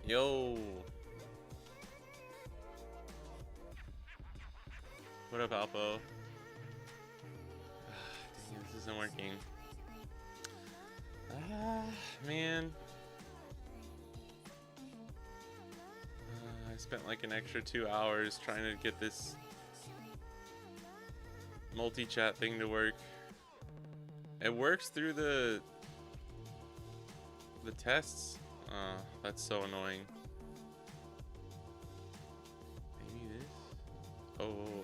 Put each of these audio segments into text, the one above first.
Yo. What up, Alpo? Dang, this isn't working. Man. I spent like an extra 2 hours trying to get this multi-chat thing to work. It works through the tests. That's so annoying. Maybe this? Oh.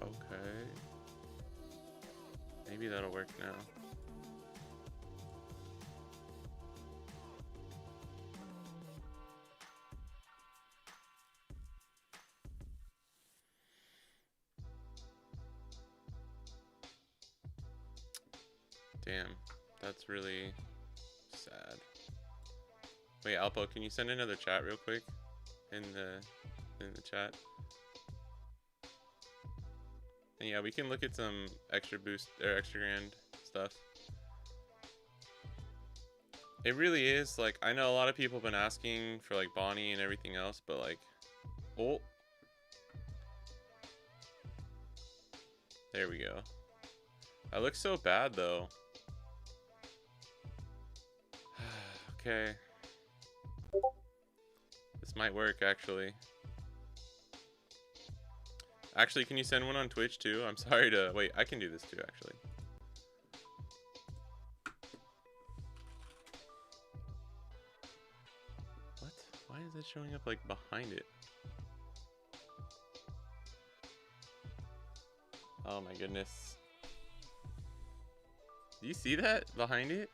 Okay. Maybe that'll work now. Damn, that's really sad. Wait, Alpo, can you send another chat real quick in the chat? And yeah, we can look at some extra boost or extra grand stuff. It really is like, I know a lot of people have been asking for like Bonnie and everything else, but like, oh, there we go. That looks so bad though. Okay. This might work, actually. Actually, can you send one on Twitch, too? I'm sorry to... Wait, I can do this, too, actually. What? Why is it showing up, like, behind it? Oh, my goodness. Do you see that? Behind it?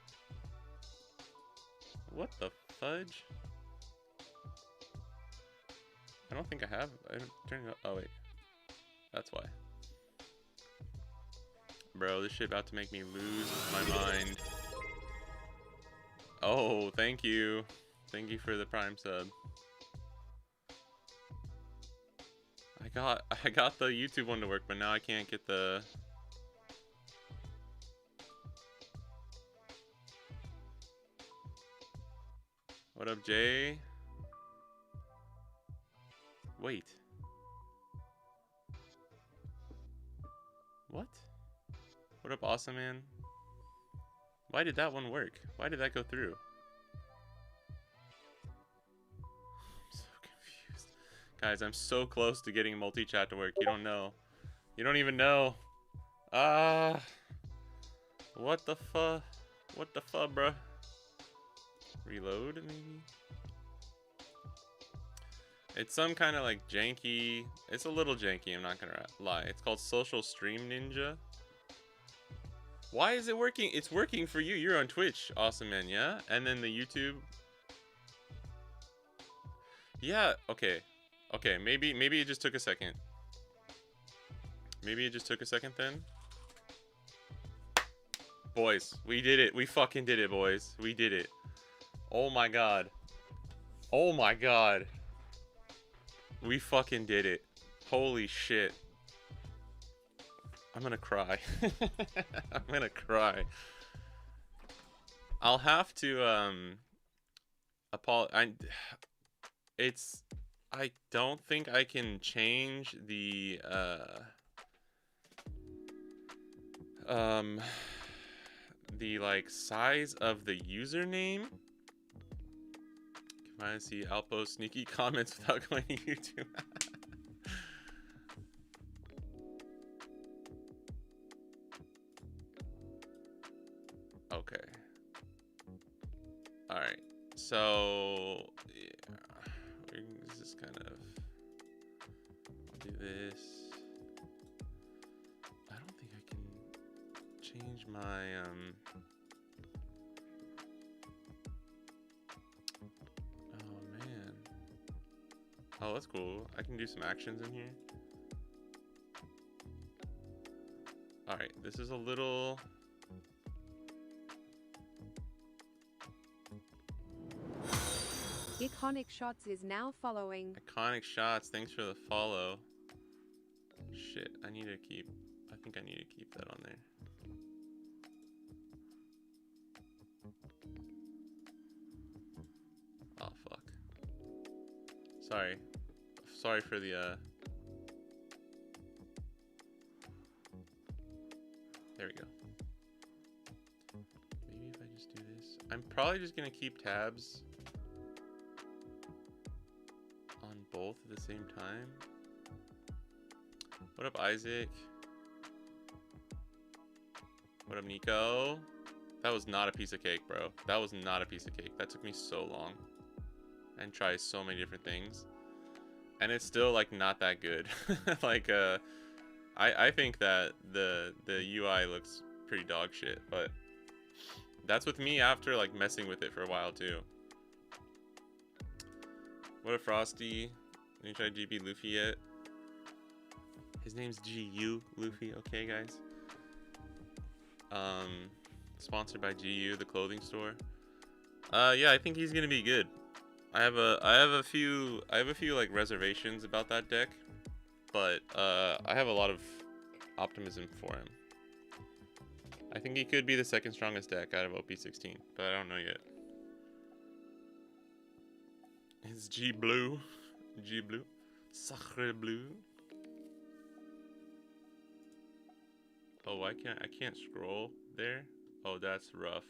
What the fudge? I don't think I have. I haven't turned it up. Oh, wait. That's why. Bro, this shit about to make me lose my mind. Oh, thank you. Thank you for the Prime sub. I got the YouTube one to work, but now I can't get the... What up, Jay? Wait. What? What up, Awesome Man? Why did that one work? Why did that go through? I'm so confused. Guys, I'm so close to getting multi-chat to work. You don't know. You don't even know. What the fuck? What the fuck, bruh? Reload, maybe? It's some kind of like janky. It's a little janky, I'm not gonna lie. It's called Social Stream Ninja. Why is it working? It's working for you. You're on Twitch, Awesome Man, yeah? And then the YouTube. Yeah, okay. Okay, maybe it just took a second. Maybe it just took a second then. Boys, we did it. We fucking did it, boys. We did it. Oh my god. Oh my god. We fucking did it. Holy shit. I'm gonna cry. I'm gonna cry. I'll have to I don't think I can change the like size of the username. Can I see Alpo sneaky comments without going to YouTube? Okay. Alright. So, yeah. We're just kind of do this. I don't think I can change my, oh, man. Oh, that's cool. I can do some actions in here. Alright, this is a little... Iconic Shots is now following. Iconic Shots, thanks for the follow. Shit, I need to keep... I think I need to keep that on there. Oh, Sorry. Sorry for the, There we go. Maybe if I just do this. I'm probably just gonna keep tabs on both at the same time. What up, Isaac? What up, Nico? That was not a piece of cake, bro. That was not a piece of cake. That took me so long. And try so many different things. And it's still, like, not that good. Like, I think that the UI looks pretty dog shit, but that's with me after, like, messing with it for a while, too. What a Frosty. Did you try GB Luffy yet? His name's GU Luffy, okay, guys? Sponsored by GU, the clothing store. Yeah, I think he's gonna be good. I have a few like reservations about that deck, but I have a lot of optimism for him. I think he could be the second strongest deck out of OP16, but I don't know yet. It's G Blue, Sacre Blue. Oh, I can't scroll there. Oh, that's rough.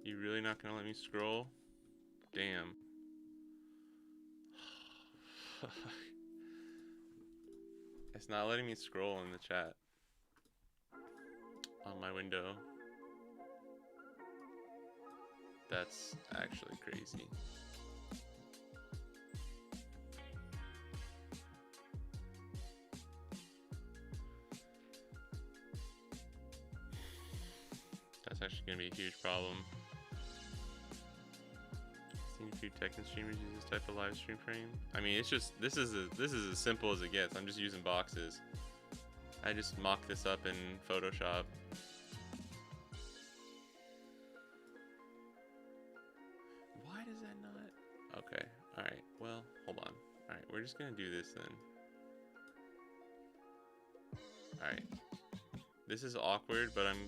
You really not gonna let me scroll? Damn. It's not letting me scroll in the chat on my window. That's actually crazy. That's actually gonna be a huge problem. I've seen a few Tekken streamers use this type of live stream frame. I mean, it's just this is as simple as it gets. I'm just using boxes. I just mock this up in Photoshop. Why does that not? Okay. All right. Well, hold on. All right, we're just gonna do this then. All right. This is awkward, but I'm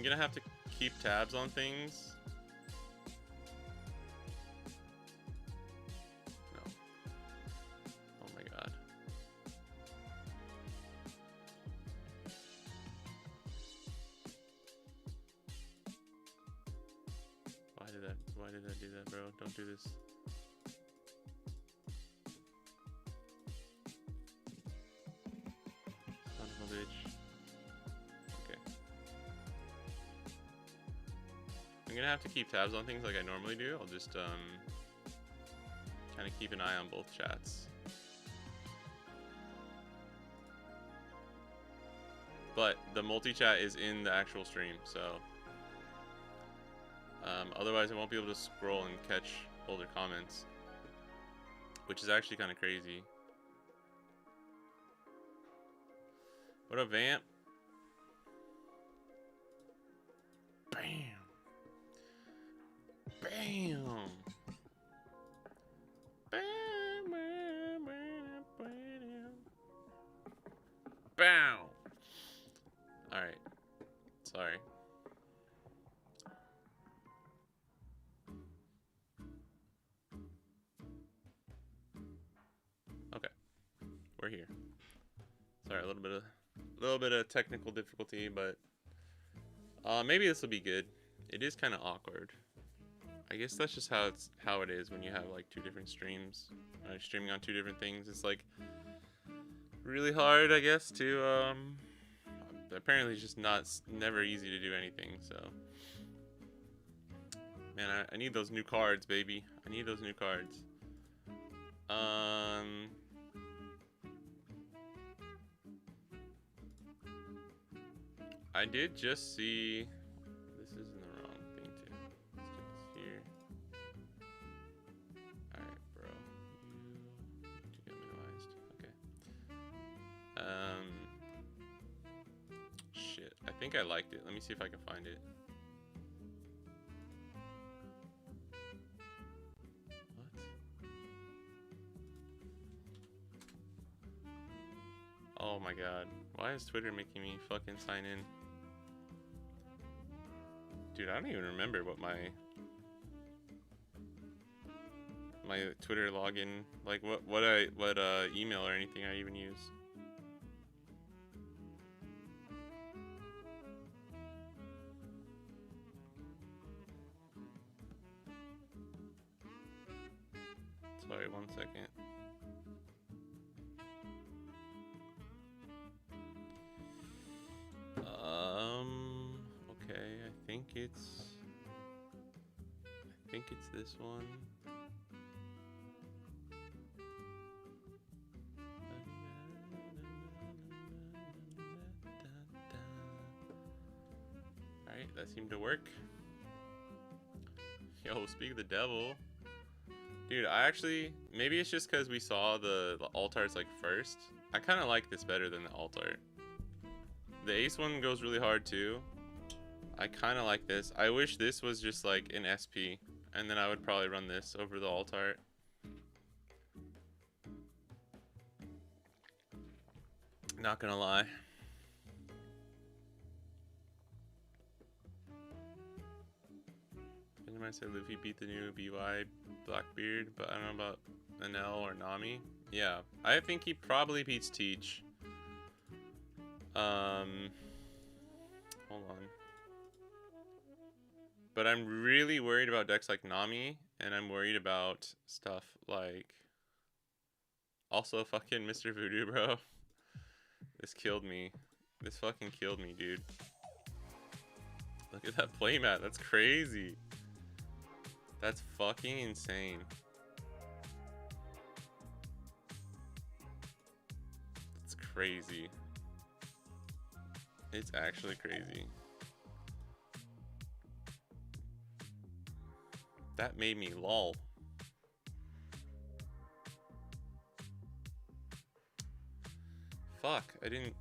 gonna have to keep tabs on things. No. Oh my god. Why did that do that, bro? Don't do this. Son of a bitch. I'm gonna have to keep tabs on things like I normally do. I'll just kind of keep an eye on both chats. But the multi-chat is in the actual stream, so otherwise I won't be able to scroll and catch older comments, which is actually kind of crazy. What up, Vamp? Bam! Bam! Bow! Alright. Sorry. Okay. We're here. Sorry, a little bit of technical difficulty, but maybe this will be good. It is kind of awkward. I guess that's just how it is when you have like two different streams, streaming on two different things. It's like really hard, I guess, to apparently it's just never easy to do anything. So, man, I need those new cards, baby. I need those new cards. I did just see. This isn't the wrong thing too. Let's get this here. All right, bro. You need to get minimized. Okay. Shit. I think I liked it. Let me see if I can find it. What? Oh my god. Why is Twitter making me fucking sign in? Dude, I don't even remember what my Twitter login, like what email or anything I even use. Sorry, 1 second. Okay, I think it's this one. Alright, that seemed to work. Yo, speak of the devil. Dude, I actually, maybe it's just because we saw the alt arts like first. I kind of like this better than the alt art. The ace one goes really hard too. I kind of like this. I wish this was just like an SP, and then I would probably run this over the alt art. Not gonna lie. I might say Luffy beat the new BY Blackbeard, but I don't know about Enel or Nami. Yeah, I think he probably beats Teach. Hold on. But I'm really worried about decks like Nami, and I'm worried about stuff like... Also fucking Mr. Voodoo, bro. This killed me. This fucking killed me, dude. Look at that playmat, that's crazy. That's fucking insane. It's crazy. It's actually crazy. That made me lol. Fuck, I didn't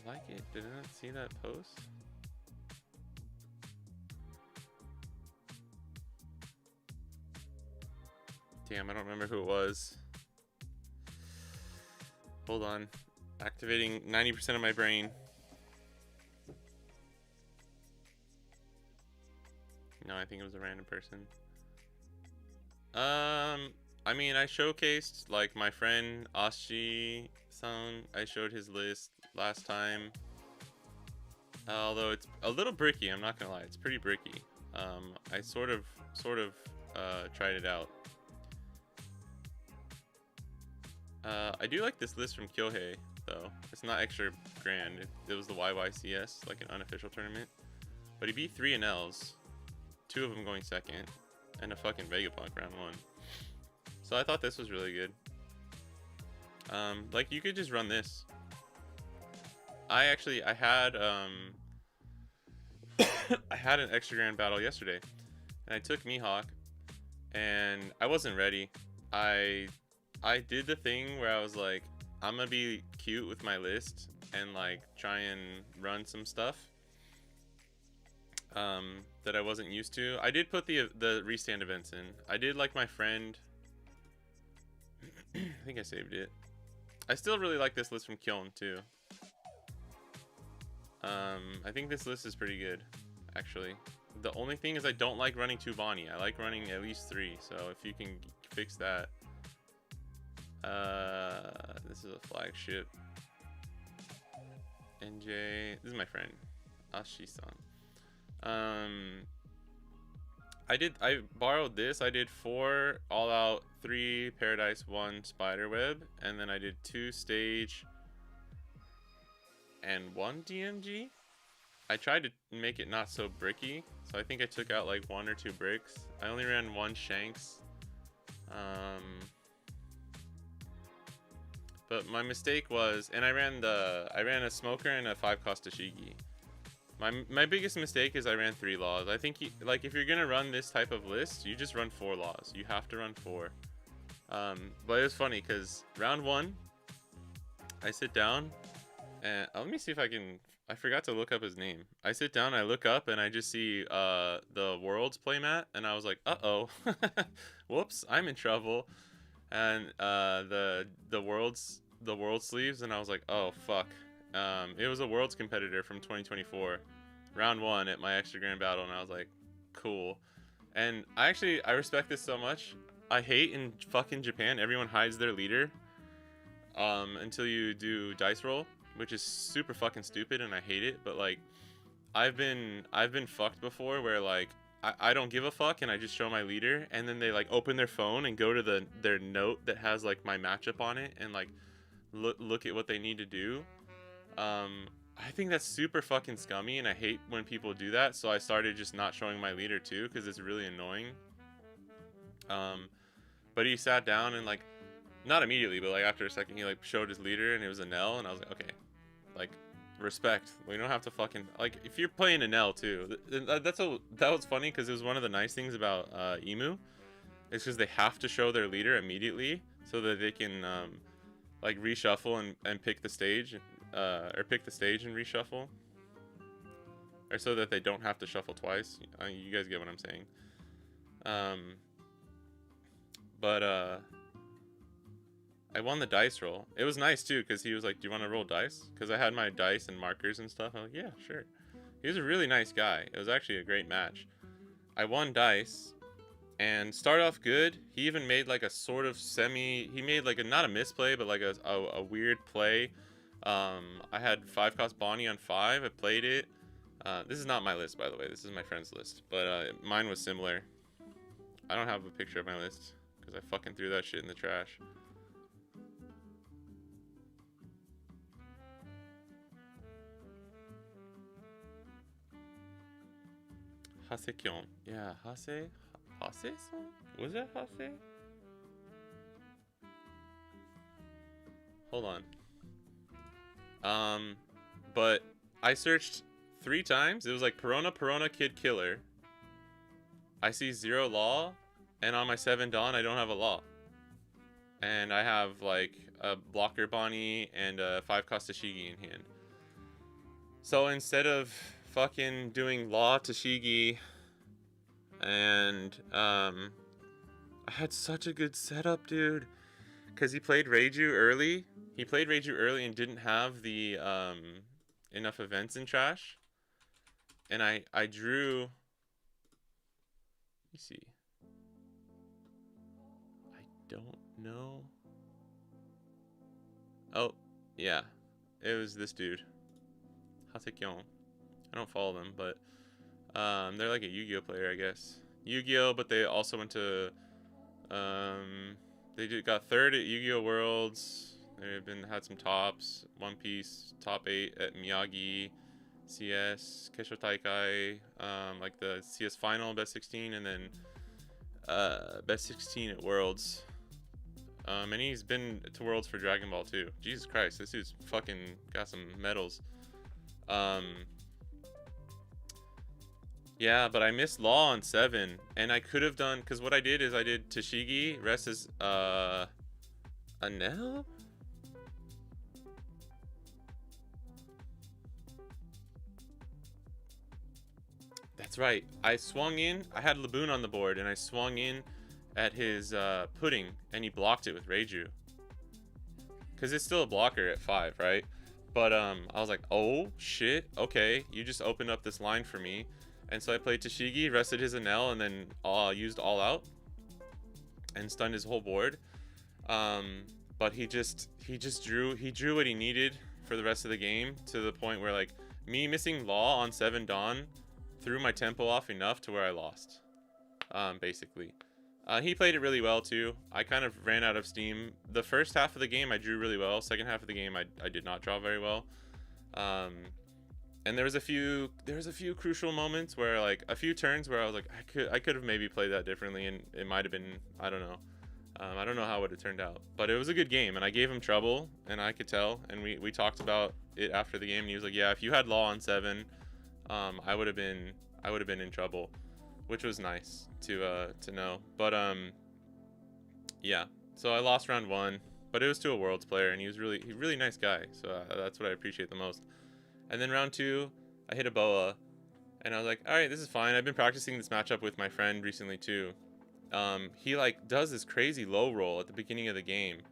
like it. Did I not see that post? Damn, I don't remember who it was. Hold on. Activating 90% of my brain. No, I think it was a random person. I mean, I showcased, like, my friend Ashi-san. I showed his list last time. Although it's a little bricky, I'm not gonna lie. It's pretty bricky. I sort of tried it out. I do like this list from Kyohei, though. It's not extra grand. It was the YYCS, like an unofficial tournament. But he beat 3 NLs, 2 of them going second, and a fucking Vegapunk round 1. So I thought this was really good. Like, you could just run this. I had I had an extra grand battle yesterday, and I took Mihawk, and I wasn't ready. I did the thing where I was like, I'm gonna be cute with my list and like try and run some stuff that I wasn't used to. I did put the restand events in. I did like my friend. I think I saved it. I still really like this list from Kiln too. I think this list is pretty good, actually. The only thing is I don't like running 2 Bonnie. I like running at least 3, so if you can fix that. This is a flagship. NJ, this is my friend, Ashi-san. I borrowed this. I did 4 all out, 3 paradise, 1 spiderweb, and then I did 2 stage and 1 DMG. I tried to make it not so bricky, so I think I took out like 1 or 2 bricks. I only ran 1 Shanks. But my mistake was, and I ran a smoker and a 5-cost Tashigi. My biggest mistake is I ran 3 laws. I think like if you're gonna run this type of list, you just run 4 laws. You have to run 4. But it was funny because round 1, I sit down and let me see if I can. I forgot to look up his name. I sit down, I look up, and I just see the Worlds playmat, and I was like, whoops, I'm in trouble. And the the world sleeves, and I was like, oh fuck. It was a worlds competitor from 2024, round 1 at my extra grand battle, and I was like, cool. And I respect this so much. I hate in fucking Japan, everyone hides their leader until you do dice roll, which is super fucking stupid, and I hate it. But like, I've been fucked before where like I don't give a fuck and I just show my leader, and then they like open their phone and go to their note that has like my matchup on it and like look at what they need to do. I think that's super fucking scummy, and I hate when people do that. So I started just not showing my leader too, because it's really annoying. But he sat down and like, not immediately, but like after a second, he like showed his leader and it was a Nell, and I was like, okay, like respect. We don't have to fucking like if you're playing a Nell too. That was funny because it was one of the nice things about Emu. It's because they have to show their leader immediately so that they can like reshuffle and pick the stage, or pick the stage and reshuffle, or so that they don't have to shuffle twice. You guys get what I'm saying. But I won the dice roll. It was nice too, because he was like, do you want to roll dice? Because I had my dice and markers and stuff. I was like, yeah, sure. He was a really nice guy. It was actually a great match. I won dice and started off good. He even made like a sort of he made like not a misplay, but like a weird play. I had 5-cost Bonnie on 5. I played it. This is not my list, by the way. This is my friend's list. But mine was similar. I don't have a picture of my list because I fucking threw that shit in the trash. Hasekyon. Yeah, Hase-san? Was that Hase? Hold on. But I searched 3 times. It was like Perona, Kid Killer. I see 0 law, and on my 7 Dawn, I don't have a law. And I have like a blocker Bonnie and a 5-cost Tashigi in hand. So instead of fucking doing law Tashigi, and I had such a good setup, dude, because he played Reiju early. He played Reiju early and didn't have the enough events in trash. And I drew. Let me see. I don't know. Oh, yeah. It was this dude. Hasekyon. I don't follow them, but they're like a Yu-Gi-Oh player, I guess. Yu-Gi-Oh, but they also went to they got 3rd at Yu-Gi-Oh Worlds. They've had some tops. One Piece top 8 at Miyagi, CS, Kesho Taikai, like the CS final, best 16, and then best 16 at Worlds. And he's been to Worlds for Dragon Ball too. Jesus Christ, this dude's fucking got some medals. Yeah, but I missed Law on 7, and I could have done, because what I did is I did Tashigi, rest is Anel? That's right. I swung in, I had Laboon on the board, and I swung in at his pudding, and he blocked it with Reiju. Because it's still a blocker at 5, right? But I was like, oh shit, okay, you just opened up this line for me. And so I played Tashigi, rested his Anel, and then used All Out and stunned his whole board. But he drew what he needed for the rest of the game, to the point where like me missing Law on 7 Dawn threw my tempo off enough to where I lost. Basically. He played it really well too. I kind of ran out of steam. The first half of the game I drew really well. Second half of the game I did not draw very well. And there was a few crucial moments where, like, a few turns where I was like, I could have maybe played that differently, and it might have been, I don't know. I don't know how it would have turned out, but it was a good game, and I gave him trouble, and I could tell, and we talked about it after the game, and he was like, yeah, if you had Law on 7, I would have been in trouble, which was nice to know. But yeah, so I lost round 1, but it was to a Worlds player, and he was really nice guy, so that's what I appreciate the most. And then round 2, I hit a boa, and I was like, all right, this is fine. I've been practicing this matchup with my friend recently too. He like does this crazy low roll at the beginning of the game,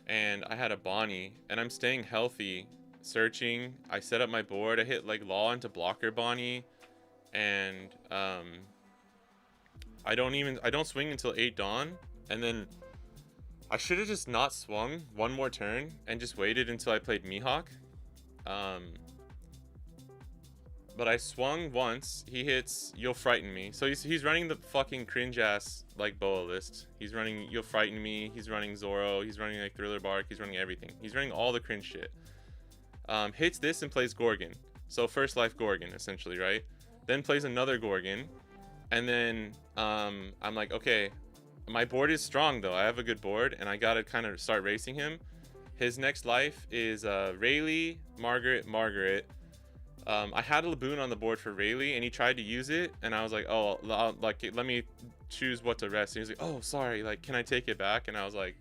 and I had a Bonnie, and I'm staying healthy, searching. I set up my board. I hit like Law into blocker Bonnie, and I don't swing until 8 dawn, and then I should have just not swung one more turn and just waited until I played Mihawk. But I swung once. He hits You'll Frighten Me. So he's running the fucking cringe ass like boa list. He's running You'll Frighten Me. He's running Zoro. He's running like Thriller Bark. He's running everything. He's running all the cringe shit. Hits this and plays Gorgon. So first life Gorgon essentially, right? Then plays another Gorgon, and then I'm like, okay, my board is strong though. I have a good board, and I gotta kind of start racing him. His next life is Rayleigh, Margaret. I had a Laboon on the board for Rayleigh, and he tried to use it, and I was like, oh, like let me choose what to rest. And he was like, oh, sorry, like, can I take it back? And I was like,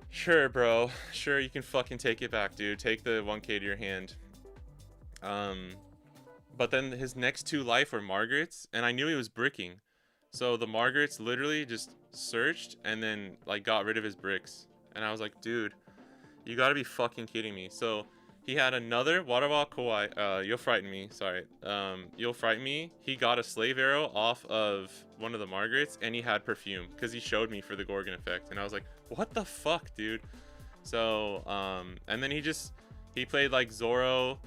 sure, bro, sure, you can fucking take it back, dude. Take the 1k to your hand. But then his next 2 life were Margaret's, and I knew he was bricking, so the Margaret's literally just searched and then like got rid of his bricks, and I was like, dude, you gotta be fucking kidding me. So he had another Waterwall Kawhi, You'll Frighten Me, sorry. You'll Frighten Me. He got a Slave Arrow off of one of the Margarets, and he had Perfume, because he showed me for the Gorgon effect. And I was like, what the fuck, dude? So, and then he played like Zoro,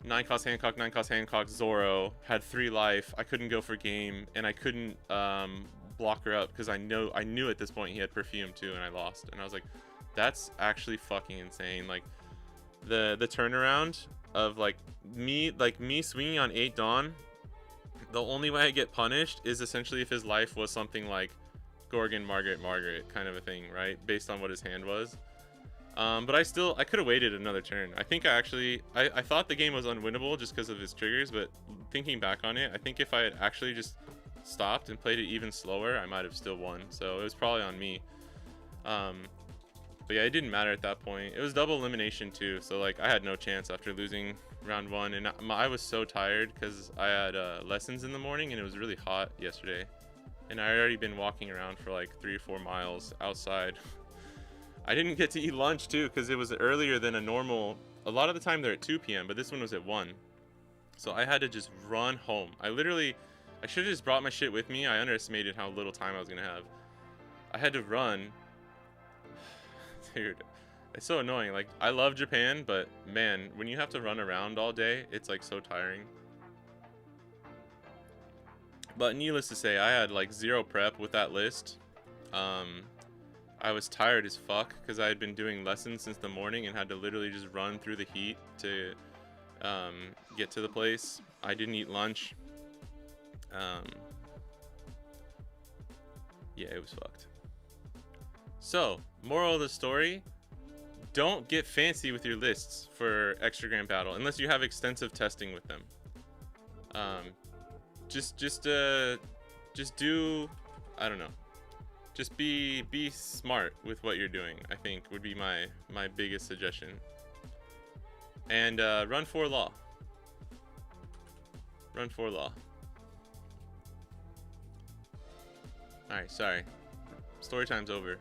9-cost Hancock, 9-cost Hancock, Zoro, had 3 life. I couldn't go for game, and I couldn't block her up, because I knew at this point he had Perfume too, and I lost. And I was like, that's actually fucking insane. Like, the turnaround of like me swinging on 8 dawn, the only way I get punished is essentially if his life was something like Gorgon, Margaret kind of a thing, right, based on what his hand was. But I could have waited another turn. I think I thought the game was unwinnable just because of his triggers, but thinking back on it, I think if I had actually just stopped and played it even slower, I might have still won. So it was probably on me. But yeah, it didn't matter at that point. It was double elimination too, so like I had no chance after losing round 1, and I was so tired because I had lessons in the morning, and it was really hot yesterday, and I had already been walking around for like 3 or 4 miles outside. I didn't get to eat lunch too because it was earlier than a normal. A lot of the time they're at 2 p.m., but this one was at 1, so I had to just run home. I should have just brought my shit with me. I underestimated how little time I was gonna have. I had to run. Dude, it's so annoying. Like, I love Japan, but man, when you have to run around all day, it's like so tiring. But needless to say, I had like 0 prep with that list. I was tired as fuck because I had been doing lessons since the morning and had to literally just run through the heat to get to the place. I didn't eat lunch. Yeah, it was fucked. So, moral of the story, don't get fancy with your lists for extra grand battle unless you have extensive testing with them. Just do, I don't know. Just be smart with what you're doing, I think would be my biggest suggestion. And run for law. Run for law. Alright, sorry. Story time's over.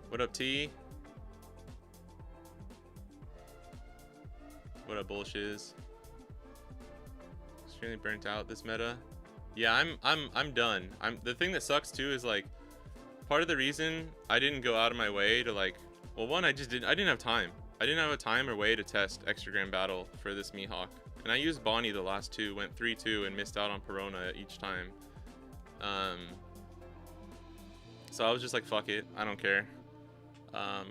What up, T? What up, bullshiz? Extremely burnt out this meta. Yeah, I'm done. The thing that sucks too is like part of the reason I didn't go out of my way to like, well, one, I didn't have time. I didn't have a time or way to test extra grand battle for this Mihawk. And I used Bonnie the last 2, went 3-2 and missed out on Perona each time. So I was just like, fuck it, I don't care.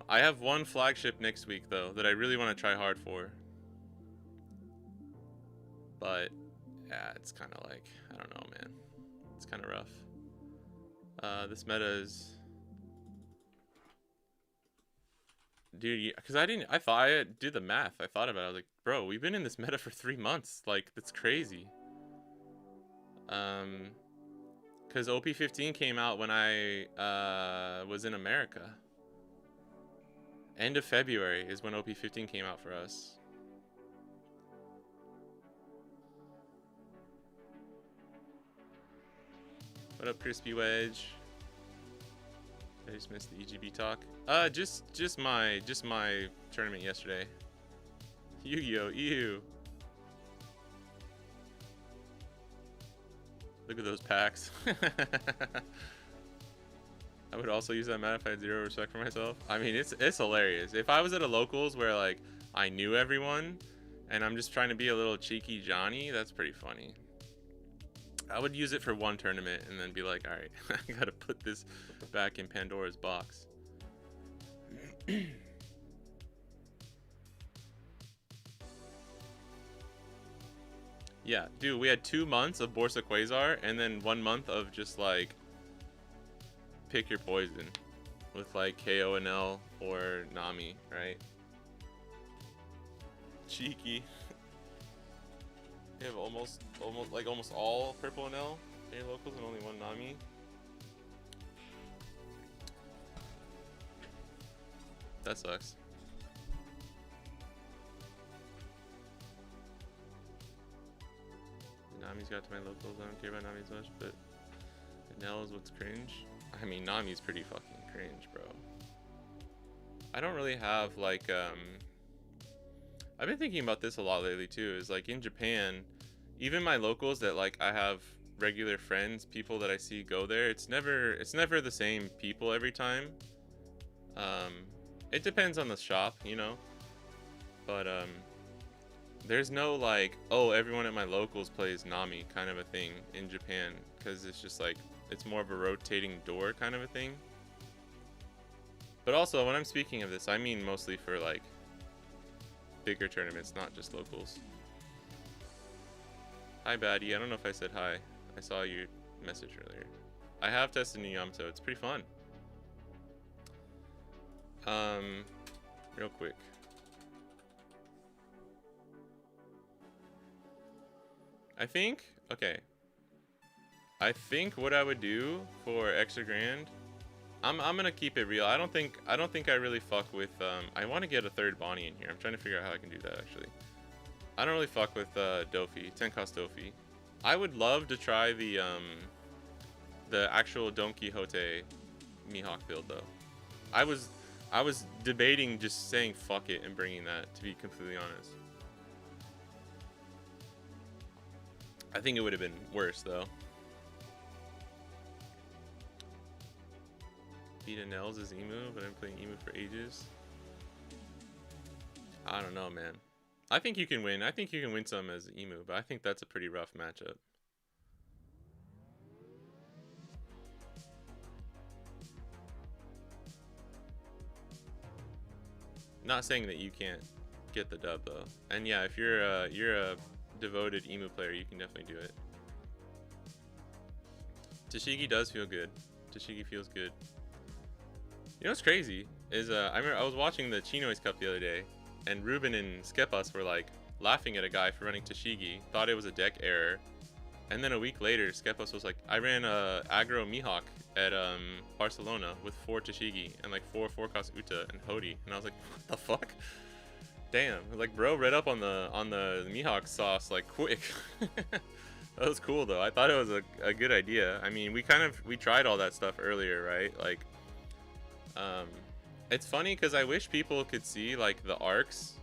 I have 1 flagship next week though that I really want to try hard for. But yeah, it's kind of like, I don't know, man. It's kind of rough. This meta is, dude, because I thought I did the math. I thought about it. I was like, bro, we've been in this meta for 3 months. Like, that's crazy. Because OP15 came out when I was in America. End of February is when OP15 came out for us. What up, Crispy Wedge? I just missed the EGB talk. Just my tournament yesterday. Yu-Gi-Oh! Ew. Look at those packs. I would also use that meta if I had zero respect for myself. I mean, it's hilarious. If I was at a locals where like I knew everyone and I'm just trying to be a little cheeky Johnny, that's pretty funny. I would use it for one tournament and then be like, all right, I gotta put this back in Pandora's box. Yeah, dude, we had 2 months of Borsa Quasar and then 1 month of just like pick your poison with like KONL or Nami, right? Cheeky. You have almost all purple NL in your locals and only one Nami. That sucks. Nami's got to my locals. I don't care about Nami as much, but NL is what's cringe. I mean, Nami's pretty fucking cringe, bro. I don't really have like I've been thinking about this a lot lately too. Is like in Japan, even my locals that like I have regular friends, people that I see go there, it's never the same people every time. It depends on the shop, you know. But there's no like, oh, everyone at my locals plays Nami kind of a thing in Japan, because it's just like it's more of a rotating door kind of a thing. But also, when I'm speaking of this, I mean mostly for like bigger tournaments, not just locals. Hi, Baddie. I don't know if I said hi. I saw your message earlier. I have tested New Yamato. It's pretty fun. Real quick. I think what I would do for extra grand, I'm gonna keep it real. I don't think I really fuck with I want to get a third Bonnie in here. I'm trying to figure out how I can do that actually. I don't really fuck with Dofi, 10 cost Dofi. I would love to try the actual Don Quixote Mihawk build though. I was debating just saying fuck it and bringing that, to be completely honest. I think it would have been worse though. Vita Nels is Emu, but I've been playing Emu for ages. I don't know, man. I think you can win. I think you can win some as Emu, but I think that's a pretty rough matchup. Not saying that you can't get the dub though. And yeah, if you're a devoted Emu player, you can definitely do it. Tashigi does feel good. Tashigi feels good. You know what's crazy is I remember I was watching the Chinois Cup the other day, and Ruben and Skepas were like laughing at a guy for running Tashigi, thought it was a deck error, and then a week later Skepas was like, I ran a aggro Mihawk at Barcelona with 4 Tashigi and like 4 cost Uta and Hody, and I was like, what the fuck? Damn, like bro read up on the Mihawk sauce like quick. That was cool though. I thought it was a good idea. I mean, we tried all that stuff earlier, right? Like it's funny because I wish people could see like the arcs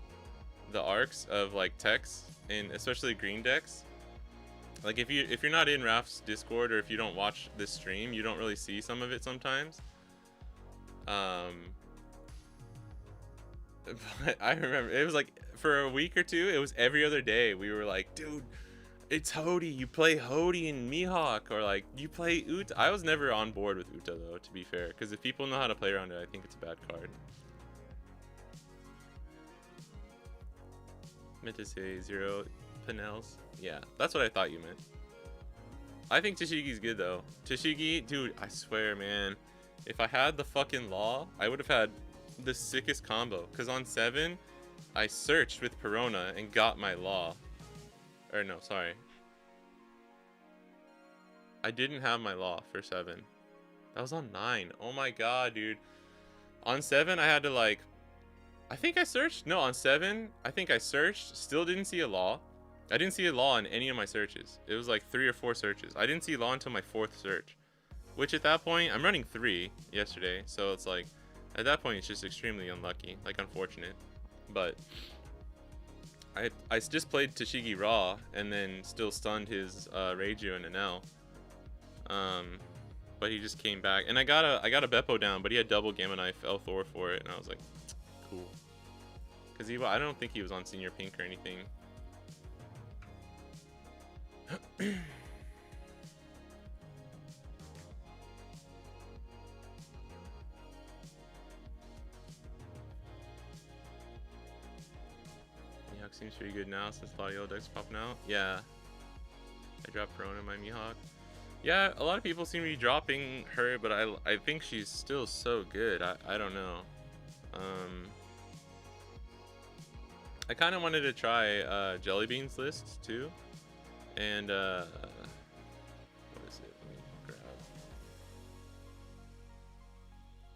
of like techs in especially green decks. Like if you're not in Raf's Discord, or if you don't watch this stream, you don't really see some of it sometimes. But I remember it was like for a week or two, it was every other day we were like, dude, it's Hody, you play Hody and Mihawk, or like you play Uta. I was never on board with Uta though, to be fair, because if people know how to play around it, I think it's a bad card. Meant to say 0 Panels. Yeah, that's what I thought you meant. I think Tashigi's good though. Tashigi, dude, I swear, man, if I had the fucking law, I would have had the sickest combo. Because on 7, I searched with Perona and got my law. Or no, sorry. I didn't have my law for 7. That was on 9. Oh my god, dude. On 7, I had to like... I think I searched. No, on 7, I think I searched. Still didn't see a law. I didn't see a law in any of my searches. It was like 3 or 4 searches. I didn't see law until my 4th search. Which at that point, I'm running 3 yesterday, so it's like, at that point, it's just extremely unlucky, like unfortunate. But I just played Tashigi Raw and then still stunned his Reiju and Enel. But he just came back, and I got a Beppo down, but he had double Gamma Knife L4 for it, and I was like, cool. Cause I don't think he was on Senior Pink or anything. Mihawk seems pretty good now since a lot of yellow decks popping out. Yeah. I dropped Corona in my Mihawk. Yeah, a lot of people seem to be dropping her, but I think she's still so good. I don't know. I kind of wanted to try Jellybean's list too, and what is it? Let me grab.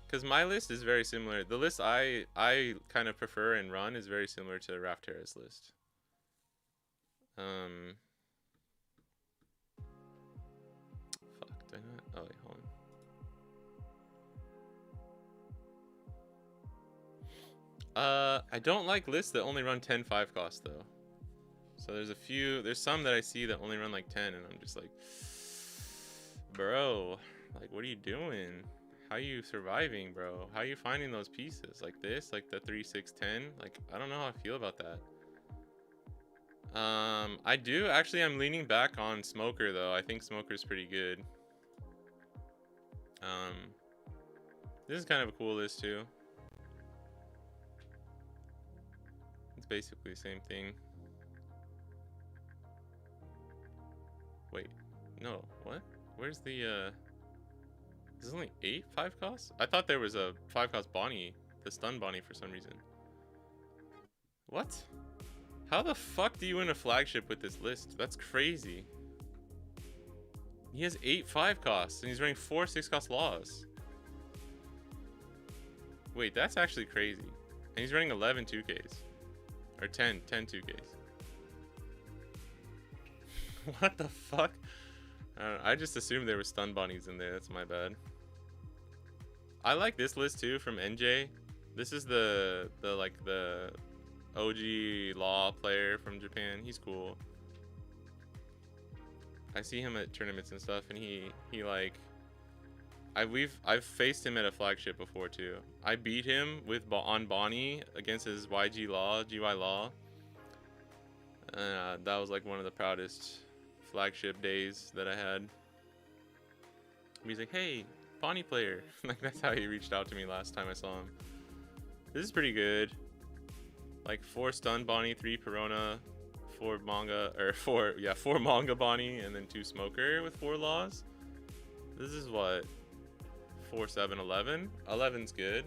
Because my list is very similar. The list I kind of prefer and run is very similar to Raftera's list. Fuck, did I not? Oh wait, hold on. I don't like lists that only run 10 5 cost though. So there's some that I see that only run like 10, and I'm just like, bro, like what are you doing? How are you surviving, bro? How are you finding those pieces like this, like the 3 6 10? Like I don't know how I feel about that. I'm leaning back on Smoker though. I think Smoker's pretty good. This is kind of a cool list too. It's basically the same thing. Wait, no, what? Where's the there's only 8 5 costs? I thought there was a 5 cost Bonnie, the stun Bonnie for some reason. What? How the fuck do you win a flagship with this list? That's crazy. He has 8 5 costs and he's running 4 6 cost laws. Wait, that's actually crazy. And he's running 11 2Ks. Or 10 2Ks. What the fuck? I just assumed there were stun bunnies in there. That's my bad. I like this list too from NJ. This is the OG law player from Japan. He's cool. I see him at tournaments and stuff, and he like I've faced him at a flagship before too. I beat him on Bonnie against his YG Law, GY Law. That was like one of the proudest flagship days that I had. He's like, hey, Bonnie player. Like that's how he reached out to me last time I saw him. This is pretty good. Like 4 stun Bonnie, 3 Perona, 4 manga Bonnie, and then 2 Smoker with 4 laws. This is what? 4 7 11. 11's good.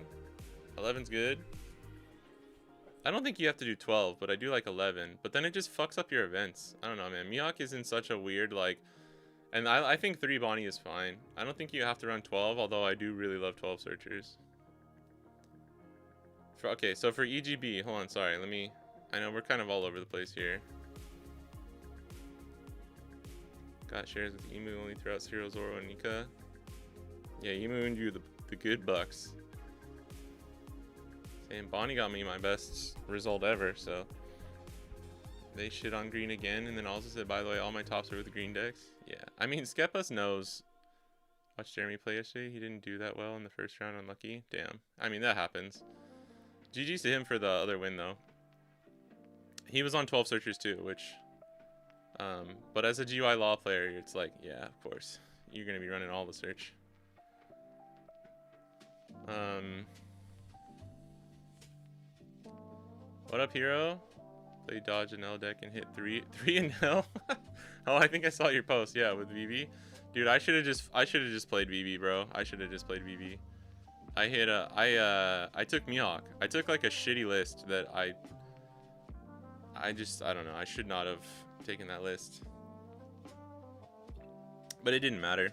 11's good. I don't think you have to do 12, but I do like 11. But then it just fucks up your events. I don't know, man. Mihawk is in such a weird, like... And I think 3 Bonnie is fine. I don't think you have to run 12, although I do really love 12 searchers. Okay, so for EGB... Hold on, sorry. I know we're kind of all over the place here. Got shares with Emu only throughout Zero, Zoro, and Nika. Yeah, Emu and you the good bucks. And Bonnie got me my best result ever, so they shit on green again, and then also said, by the way, all my tops are with green decks. Yeah, I mean, Skepus knows. Watched Jeremy play yesterday. He didn't do that well in the first round. Unlucky. Damn. I mean, that happens. GG's to him for the other win, though. He was on 12 searchers too, which... but as a GY Law player, it's like, yeah, of course. You're going to be running all the search. What up, hero? Play dodge an L deck and hit 3 in L. Oh, I think I saw your post. Yeah, with VV. Dude, I should have just played VV, bro. I should have just played VV. I took Mihawk. I took like a shitty list that I don't know. I should not have taken that list. But it didn't matter.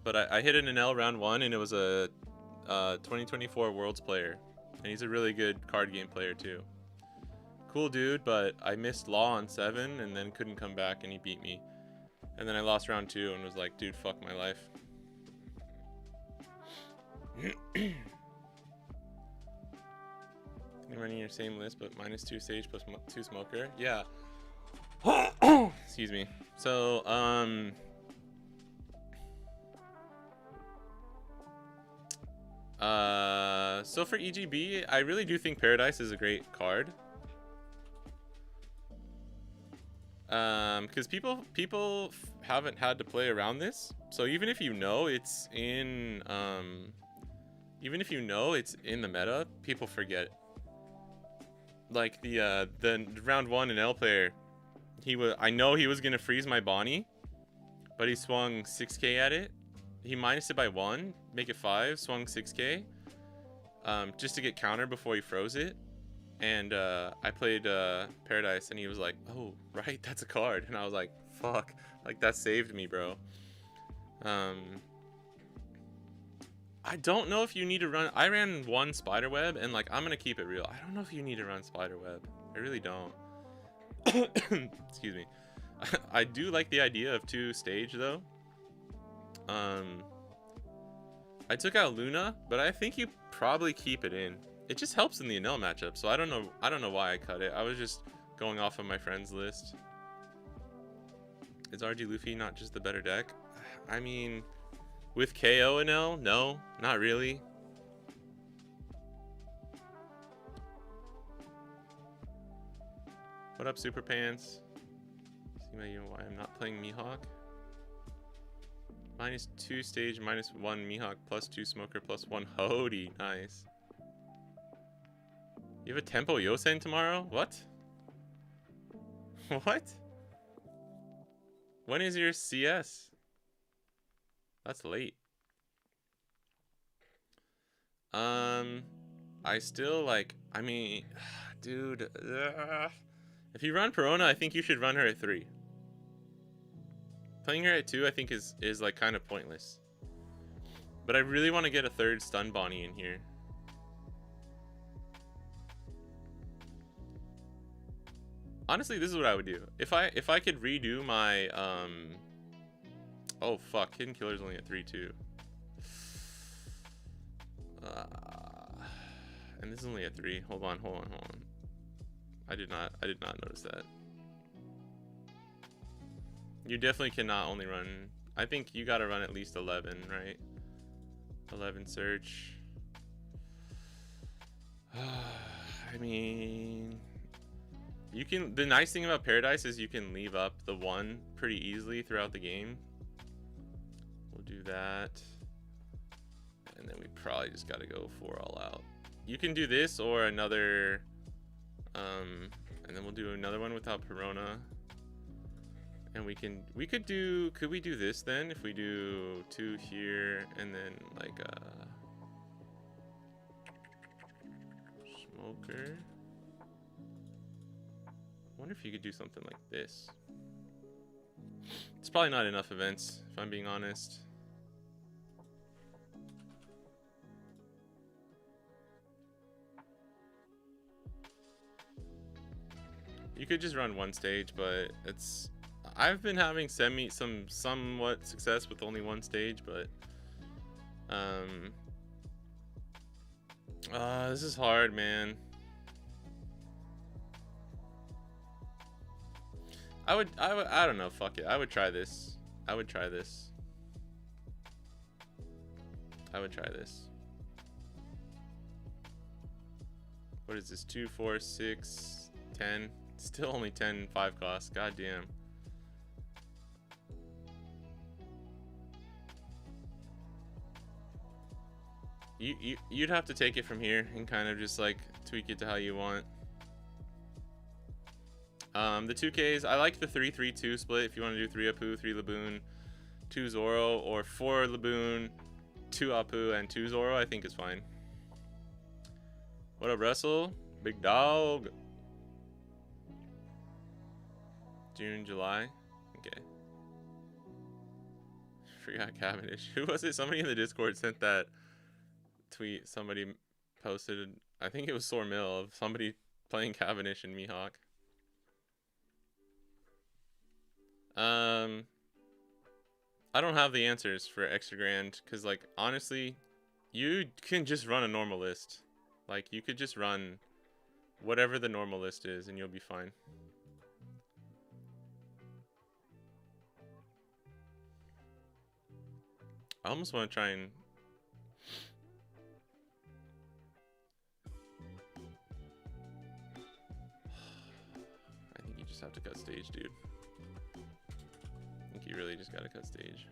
But I hit an L round 1, and it was a 2024 Worlds player. And he's a really good card game player too. Cool dude, but I missed Law on 7 and then couldn't come back, and he beat me. And then I lost round 2 and was like, dude, fuck my life. Running your same list, but -2 stage plus 2 smoker. Yeah. Excuse me. So, so for EGB, I really do think Paradise is a great card. Because people haven't had to play around this, so even if you know it's in the meta, people forget. Like the round 1 in L player, I know he was gonna freeze my Bonnie, but he swung 6k at it. He minused it by 1, make it 5, swung 6k, just to get counter before he froze it. And I played Paradise, and he was like, "Oh, right, that's a card." And I was like, "Fuck!" Like that saved me, bro. I don't know if you need to run. I ran 1 spiderweb, and like I'm gonna keep it real. I don't know if you need to run spiderweb. I really don't. Excuse me. I do like the idea of 2 stage though. I took out Luna, but I think you probably keep it in. It just helps in the Enel matchup, so I don't know why I cut it. I was just going off of my friends list. Is RG Luffy not just the better deck? I mean, with KO Enel, no, not really. What up, Super Pants? See why I'm not playing Mihawk. -2 stage, -1 Mihawk, +2 smoker, +1 Hody. Nice. You have a tempo Yosen tomorrow? What? What? When is your CS? That's late. I still like, I mean, dude, if you run Perona, I think you should run her at 3. Playing her at 2, I think is like kind of pointless. But I really want to get a 3rd stun Bonnie in here. Honestly, this is what I would do. If I could redo my oh fuck, Hidden Killer's only at 3 too. And this is only at 3. Hold on. I did not notice that. You definitely cannot only run. I think you gotta run at least 11, right? 11 search. I mean, you can. The nice thing about Paradise is you can leave up the 1 pretty easily throughout the game. We'll do that, and then we probably just gotta go 4 all out. You can do this or another, and then we'll do another one without Perona. And could we do this then? If we do 2 here and then like smoker. I wonder if you could do something like this. It's probably not enough events, if I'm being honest. You could just run 1 stage, but I've been having somewhat success with only 1 stage, but this is hard, man. I don't know, fuck it. I would try this. What is this? 2, 4, 6, 10. Still only 10 5 cost. God damn. You'd have to take it from here and kind of just like tweak it to how you want. The 2Ks, I like the 3-3-2 split. If you want to do 3 Apu, 3 Laboon, 2 Zoro, or 4 Laboon, 2 Apu, and 2 Zoro, I think is fine. What up, Russell? Big dog. June, July. Okay. Forgot Cavendish. Who was it? Somebody in the Discord sent that tweet. Somebody posted, I think it was Sore Mill, of somebody playing Cavendish and Mihawk. I don't have the answers for extra grand because, like, honestly, You can just run a normal list. Like, you could just run whatever the normal list is and you'll be fine. I almost want to try and... I think you just have to cut stage, dude. I think you really just gotta cut stage.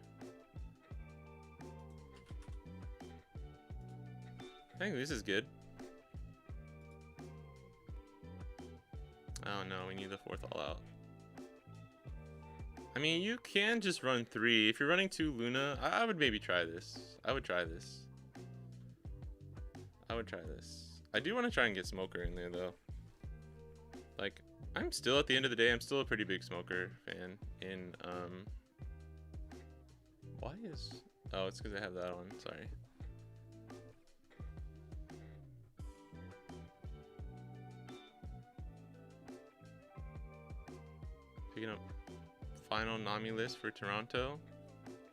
I think this is good. Oh no, we need the 4th all out. I mean, you can just run 3. If you're running 2 Luna, I would maybe try this. I would try this. I would try this. I do want to try and get Smoker in there, though. Like, I'm still, at the end of the day, I'm still a pretty big Smoker fan. In, why is... Oh, it's because I have that on. Sorry. Picking up final Nami list for Toronto.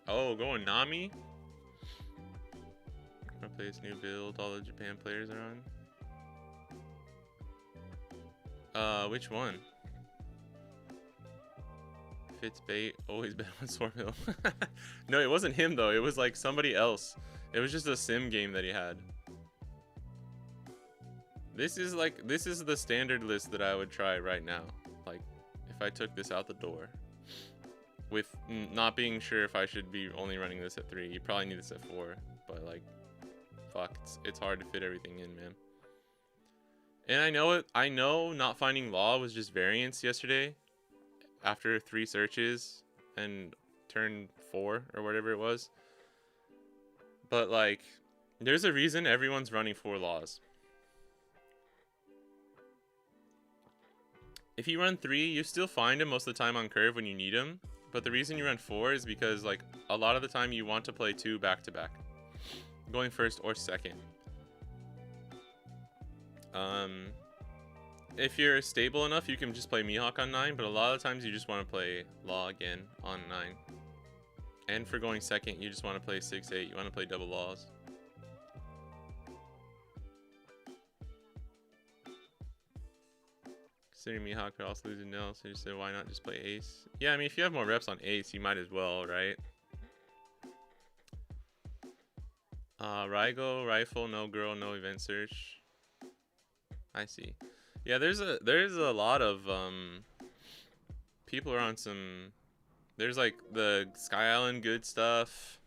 Oh, going Nami? I'm gonna play this new build all the Japan players are on. Which one? Fitz bait, always bet on Swordmill. No, it wasn't him though, it was like somebody else. It was just a sim game that he had. This is the standard list that I would try right now. Like, if I took this out the door. With not being sure if I should be only running this at 3. You probably need this at 4. But like, fuck, it's hard to fit everything in, man. And I know not finding law was just variance yesterday. After 3 searches and turn 4 or whatever it was. But like, there's a reason everyone's running 4 laws. If you run 3, you still find them most of the time on curve when you need them. But the reason you run 4 is because like a lot of the time you want to play 2 back to back. Going first or second. If you're stable enough, you can just play Mihawk on 9, but a lot of times you just want to play Law again on 9. And for going second, you just want to play 6-8. You want to play double laws. Considering Mihawk could also lose a nil, so you said why not just play Ace? Yeah, I mean, if you have more reps on Ace, you might as well, right? Raigo, rifle, no girl, no event search. I see. Yeah, there's a lot of people are on some. There's like the Sky Island good stuff.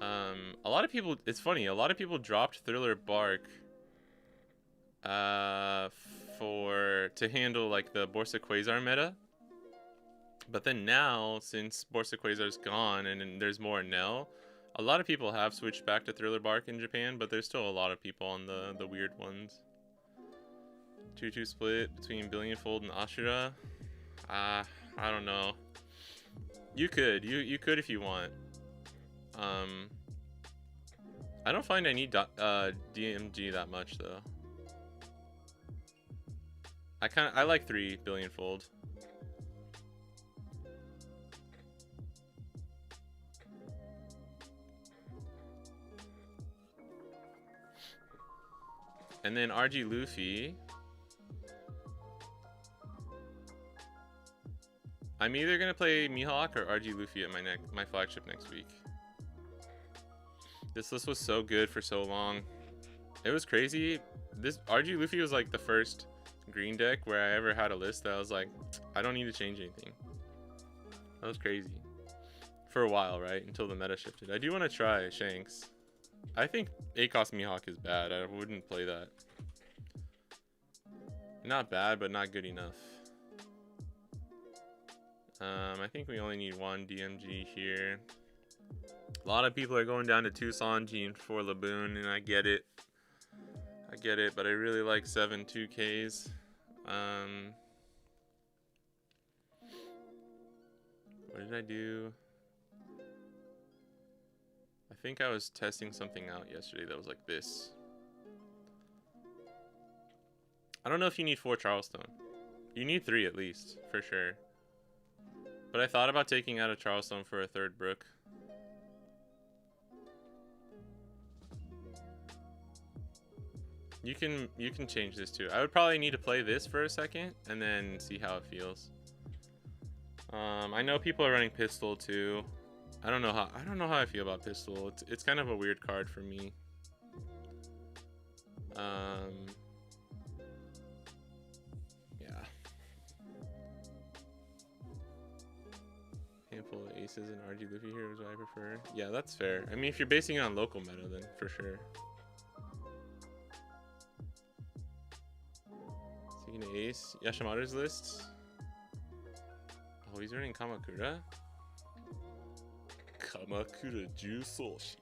A lot of people. It's funny. A lot of people dropped Thriller Bark. To handle like the Borsa Quasar meta. But then now, since Borsa Quasar's gone and there's more Nell, a lot of people have switched back to Thriller Bark in Japan, but there's still a lot of people on the weird ones. 2-2 split between Billionfold and Ashura. I don't know. You could if you want. I don't find I need DMG that much though. I like 3 Billionfold. And then RG Luffy. I'm either gonna play Mihawk or RG Luffy at my flagship next week. This list was so good for so long. It was crazy. This RG Luffy was like the first green deck where I ever had a list that I was like, I don't need to change anything. That was crazy. For a while, right? Until the meta shifted. I do want to try Shanks. I think ACOS Mihawk is bad. I wouldn't play that. Not bad, but not good enough. I think we only need 1 DMG here. A lot of people are going down to 2 Sanji for Laboon, and I get it. I get it, but I really like 7 2Ks. What did I do? I think I was testing something out yesterday that was like this. I don't know if you need 4 Charleston. You need 3 at least, for sure. But I thought about taking out a Charleston for a 3rd Brook. You can change this too. I would probably need to play this for a second and then see how it feels. I know people are running pistol too. I don't know how I feel about pistol. It's kind of a weird card for me. Yeah. Handful of aces and RG Luffy here is what I prefer. Yeah, that's fair. I mean, if you're basing it on local meta, then for sure. Taking an ace. Yashimaru's list. Oh, he's running Kamakura. Kamakura Jusoshi.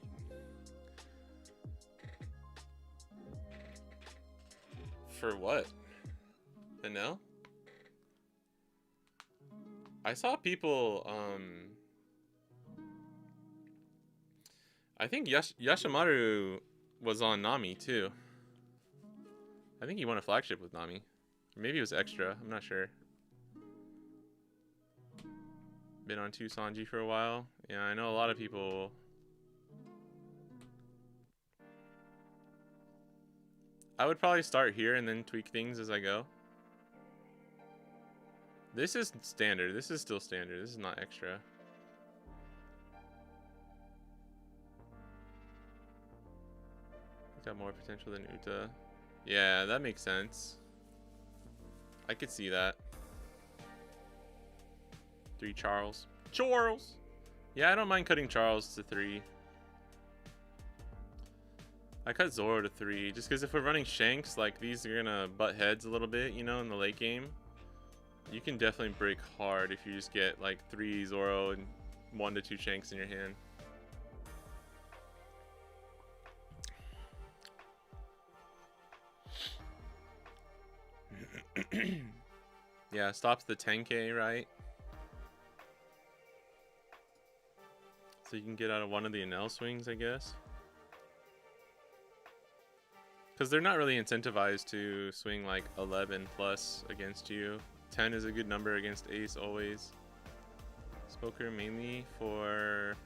For what? Vanel? I saw people, I think Yashimaru was on Nami too. I think he won a flagship with Nami. Or maybe it was extra, I'm not sure. Been on 2 Sanji for a while. Yeah, I know a lot of people. I would probably start here and then tweak things as I go. This is standard. This is still standard. This is not extra. Got more potential than Uta. Yeah, that makes sense. I could see that. 3 Charles. Charles! Yeah, I don't mind cutting Charles to 3. I cut Zoro to 3, just because if we're running Shanks, like, these are gonna butt heads a little bit, you know, in the late game. You can definitely break hard if you just get, like, 3 Zoro and 1 to 2 Shanks in your hand. Yeah, stops the 10k, right? So you can get out of one of the Enel swings, I guess. Because they're not really incentivized to swing like 11 plus against you. 10 is a good number against Ace always. Spoker mainly for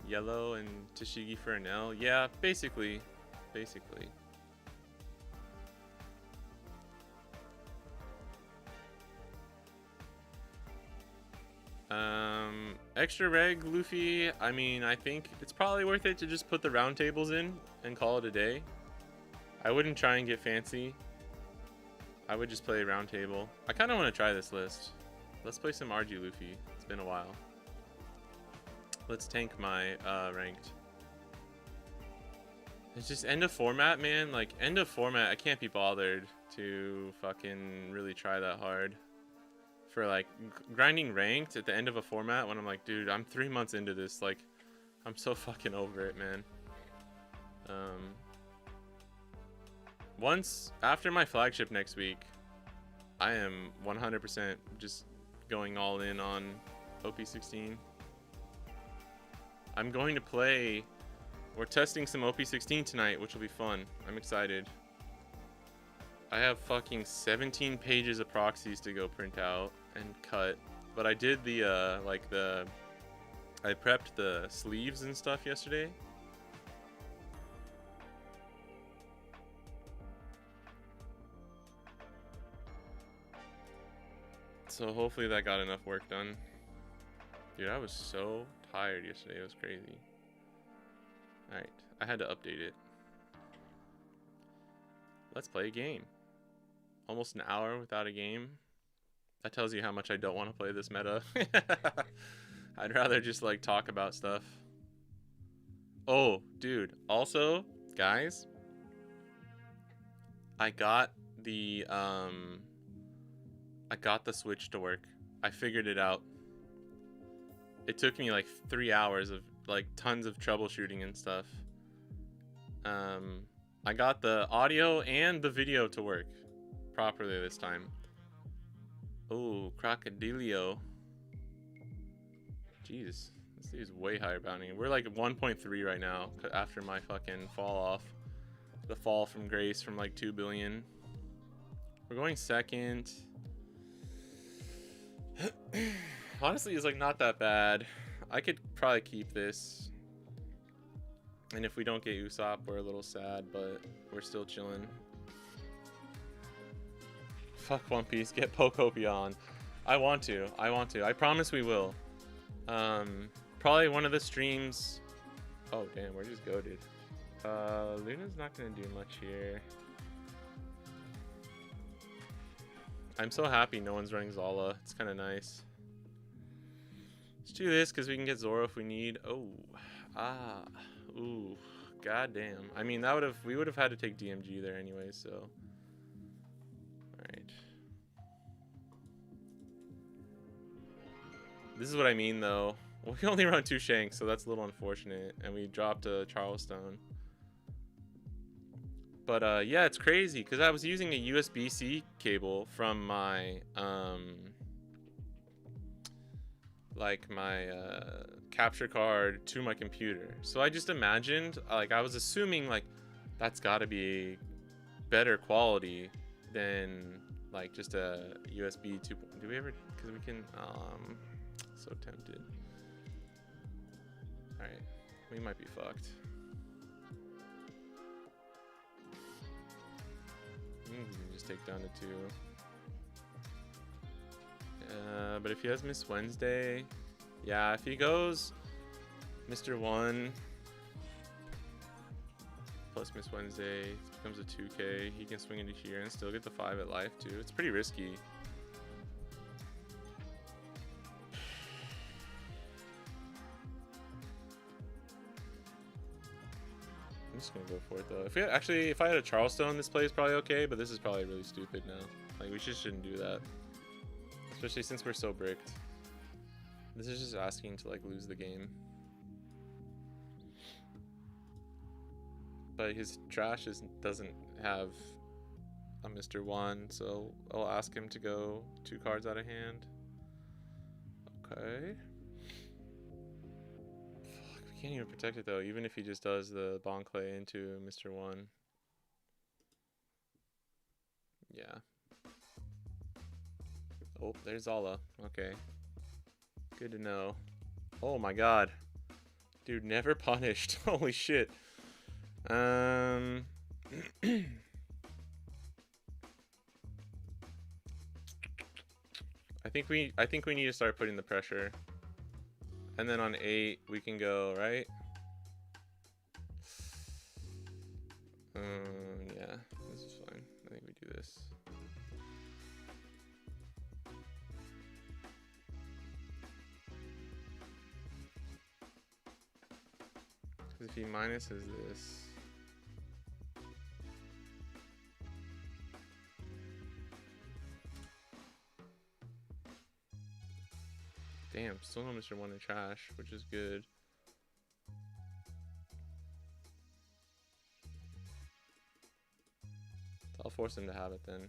yellow and Tashigi for Enel. Yeah, basically. Extra reg Luffy, I mean, I think it's probably worth it to just put the round tables in and call it a day. I wouldn't try and get fancy. I would just play a round table. I kind of want to try this list. Let's play some RG Luffy. It's been a while. Let's tank my ranked. It's just end of format, man. Like, end of format, I can't be bothered to fucking really try that hard. For like grinding ranked at the end of a format when I'm like, dude, I'm 3 months into this. Like, I'm so fucking over it, man. Once after my flagship next week, I am 100% just going all in on OP16. I'm going to play. We're testing some OP16 tonight, which will be fun. I'm excited. I have fucking 17 pages of proxies to go print out and cut. But I did the, I prepped the sleeves and stuff yesterday. So hopefully that got enough work done. Dude, I was so tired yesterday. It was crazy. Alright, I had to update it. Let's play a game. Almost an hour without a game. That tells you how much I don't want to play this meta. I'd rather just like talk about stuff. Oh, dude. Also, guys, I got the Switch to work. I figured it out. It took me like 3 hours of like tons of troubleshooting and stuff. I got the audio and the video to work properly this time. Oh, Crocodilio. Jeez, this dude's way higher bounty. We're like 1.3 right now after my fucking fall off. The fall from grace from like 2 billion. We're going second. Honestly, it's like not that bad. I could probably keep this. And if we don't get Usopp, we're a little sad, but we're still chilling. Fuck One Piece. Get Poke on. I want to. I promise we will. Probably one of the streams. Oh damn, where'd just go, dude? Luna's not gonna do much here. I'm so happy no one's running Zala. It's kind of nice. Let's do this because we can get Zoro if we need. Oh, ooh, goddamn. I mean, we would have had to take DMG there anyway. So, all right. This is what I mean, though. We only run 2 Shanks, so that's a little unfortunate, and we dropped a Charleston. But yeah, it's crazy because I was using a USB-C cable from my capture card to my computer. So I just imagined, like, I was assuming like that's got to be better quality than like just a USB 2. Do we ever? Because we can. So tempted. All right, we might be fucked. We can just take down to 2. But if he has Miss Wednesday, yeah, if he goes Mr. 1 plus Miss Wednesday, it becomes a 2K. He can swing into here and still get the 5 at life too. It's pretty risky. I'm just gonna go for it though. If I had a Charleston, this play is probably okay, but this is probably really stupid now. Like, we just shouldn't do that. Especially since we're so bricked. This is just asking to like lose the game. But his trash doesn't have a Mr. 1, so I'll ask him to go 2 cards out of hand. Okay. Fuck, we can't even protect it though, even if he just does the Bon Clay into Mr. 1. Yeah. Oh, there's Zala. Okay. Good to know. Oh my god. Dude, never punished. Holy shit. I think we need to start putting the pressure. And then on 8 we can go, right? Yeah, this is fine. I think we do this. If he minuses this, damn, still no Mr. 1 in trash, which is good. I'll force him to have it then.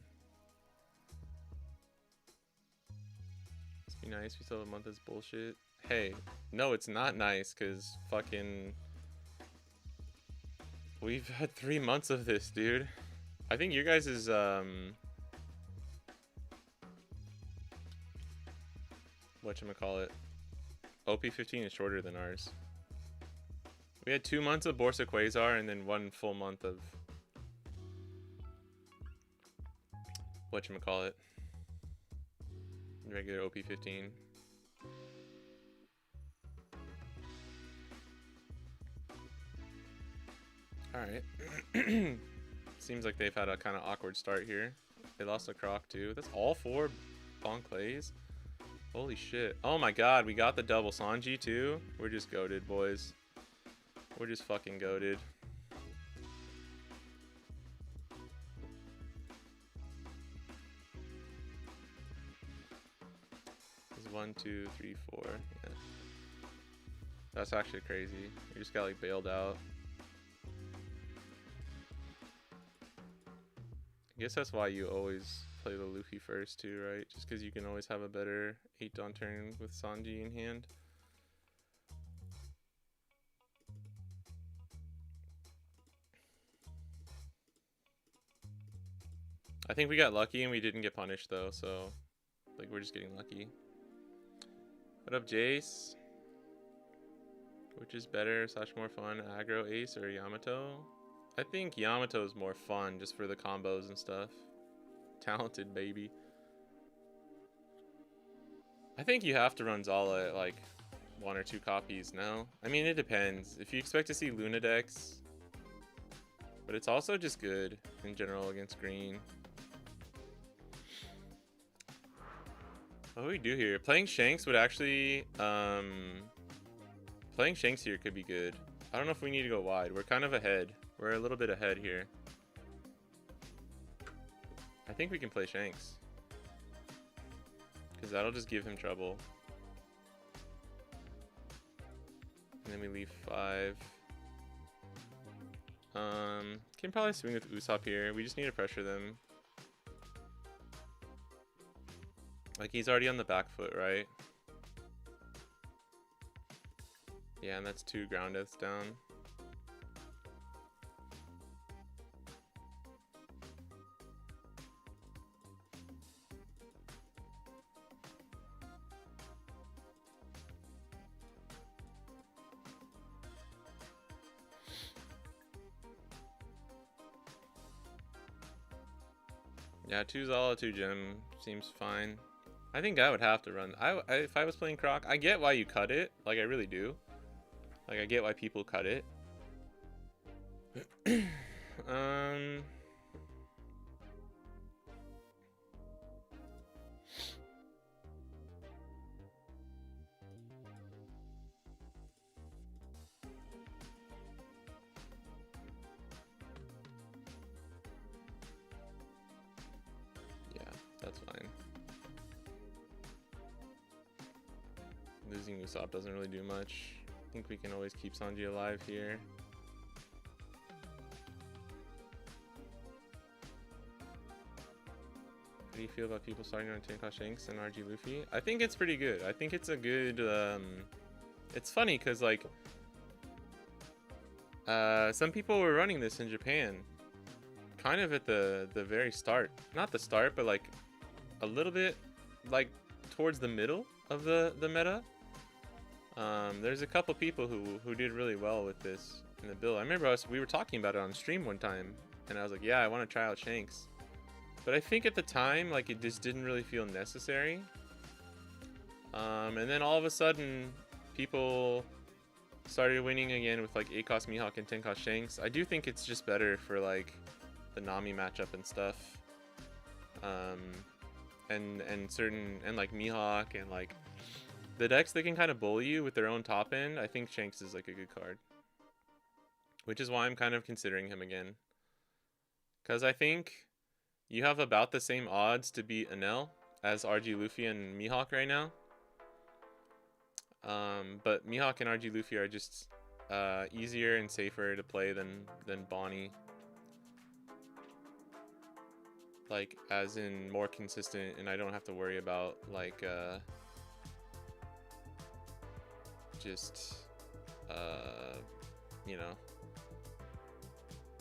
Must be nice. We still have a month as bullshit. Hey, no, it's not nice because fucking. We've had 3 months of this, dude. I think your guys' is whatchamacallit, OP15 is shorter than ours. We had 2 months of Borsa Quasar and then 1 full month of whatchamacallit, regular OP15. Alright. Seems like they've had a kind of awkward start here. They lost a Croc too. That's all 4 Bon Clays. Holy shit. Oh my god, we got the double Sanji too. We're just goated, boys. We're just fucking goated. There's 1, 2, 3, 4. Yeah. That's actually crazy. We just got like bailed out. I guess that's why you always play the Luffy first too, right? Just because you can always have a better 8 on turn with Sanji in hand. I think we got lucky and we didn't get punished though, so like we're just getting lucky. What up, Jace? Which is better / more fun, aggro Ace or Yamato? I think Yamato is more fun just for the combos and stuff. Talented baby. I think you have to run Zala at like 1 or 2 copies now. I mean, it depends. If you expect to see Luna decks, but it's also just good in general against green. What do we do here? Playing Shanks would actually, playing Shanks here could be good. I don't know if we need to go wide. We're kind of ahead. We're a little bit ahead here. I think we can play Shanks, because that'll just give him trouble. And then we leave 5. Can probably swing with Usopp here. We just need to pressure them. Like, he's already on the back foot, right? Yeah, and that's 2 ground deaths down. Yeah, 2 Zala, 2 Gem seems fine. I think I would have to run. If I was playing Croc, I get why you cut it. Like, I really do. Like, I get why people cut it. Yeah, that's fine. Losing Usopp doesn't really do much. I think we can always keep Sanji alive here. How do you feel about people starting on Tenka Shanks and RG Luffy? I think it's pretty good. I think it's a good, it's funny because, like, some people were running this in Japan kind of at the very start. Not the start, but like a little bit like towards the middle of the meta. There's a couple people who did really well with this in the build. I remember we were talking about it on stream one time, and I was like, yeah, I want to try out Shanks. But I think at the time, like, it just didn't really feel necessary. And then all of a sudden, people started winning again with, like, 8-cost Mihawk and 10-cost Shanks. I do think it's just better for, like, the Nami matchup and stuff. And like, Mihawk and, like, the decks that can kind of bully you with their own top end, I think Shanks is, like, a good card. Which is why I'm kind of considering him again. Because I think you have about the same odds to beat Enel as RG Luffy and Mihawk right now. But Mihawk and RG Luffy are just easier and safer to play than Bonnie. Like, as in more consistent, and I don't have to worry about, like, just, you know,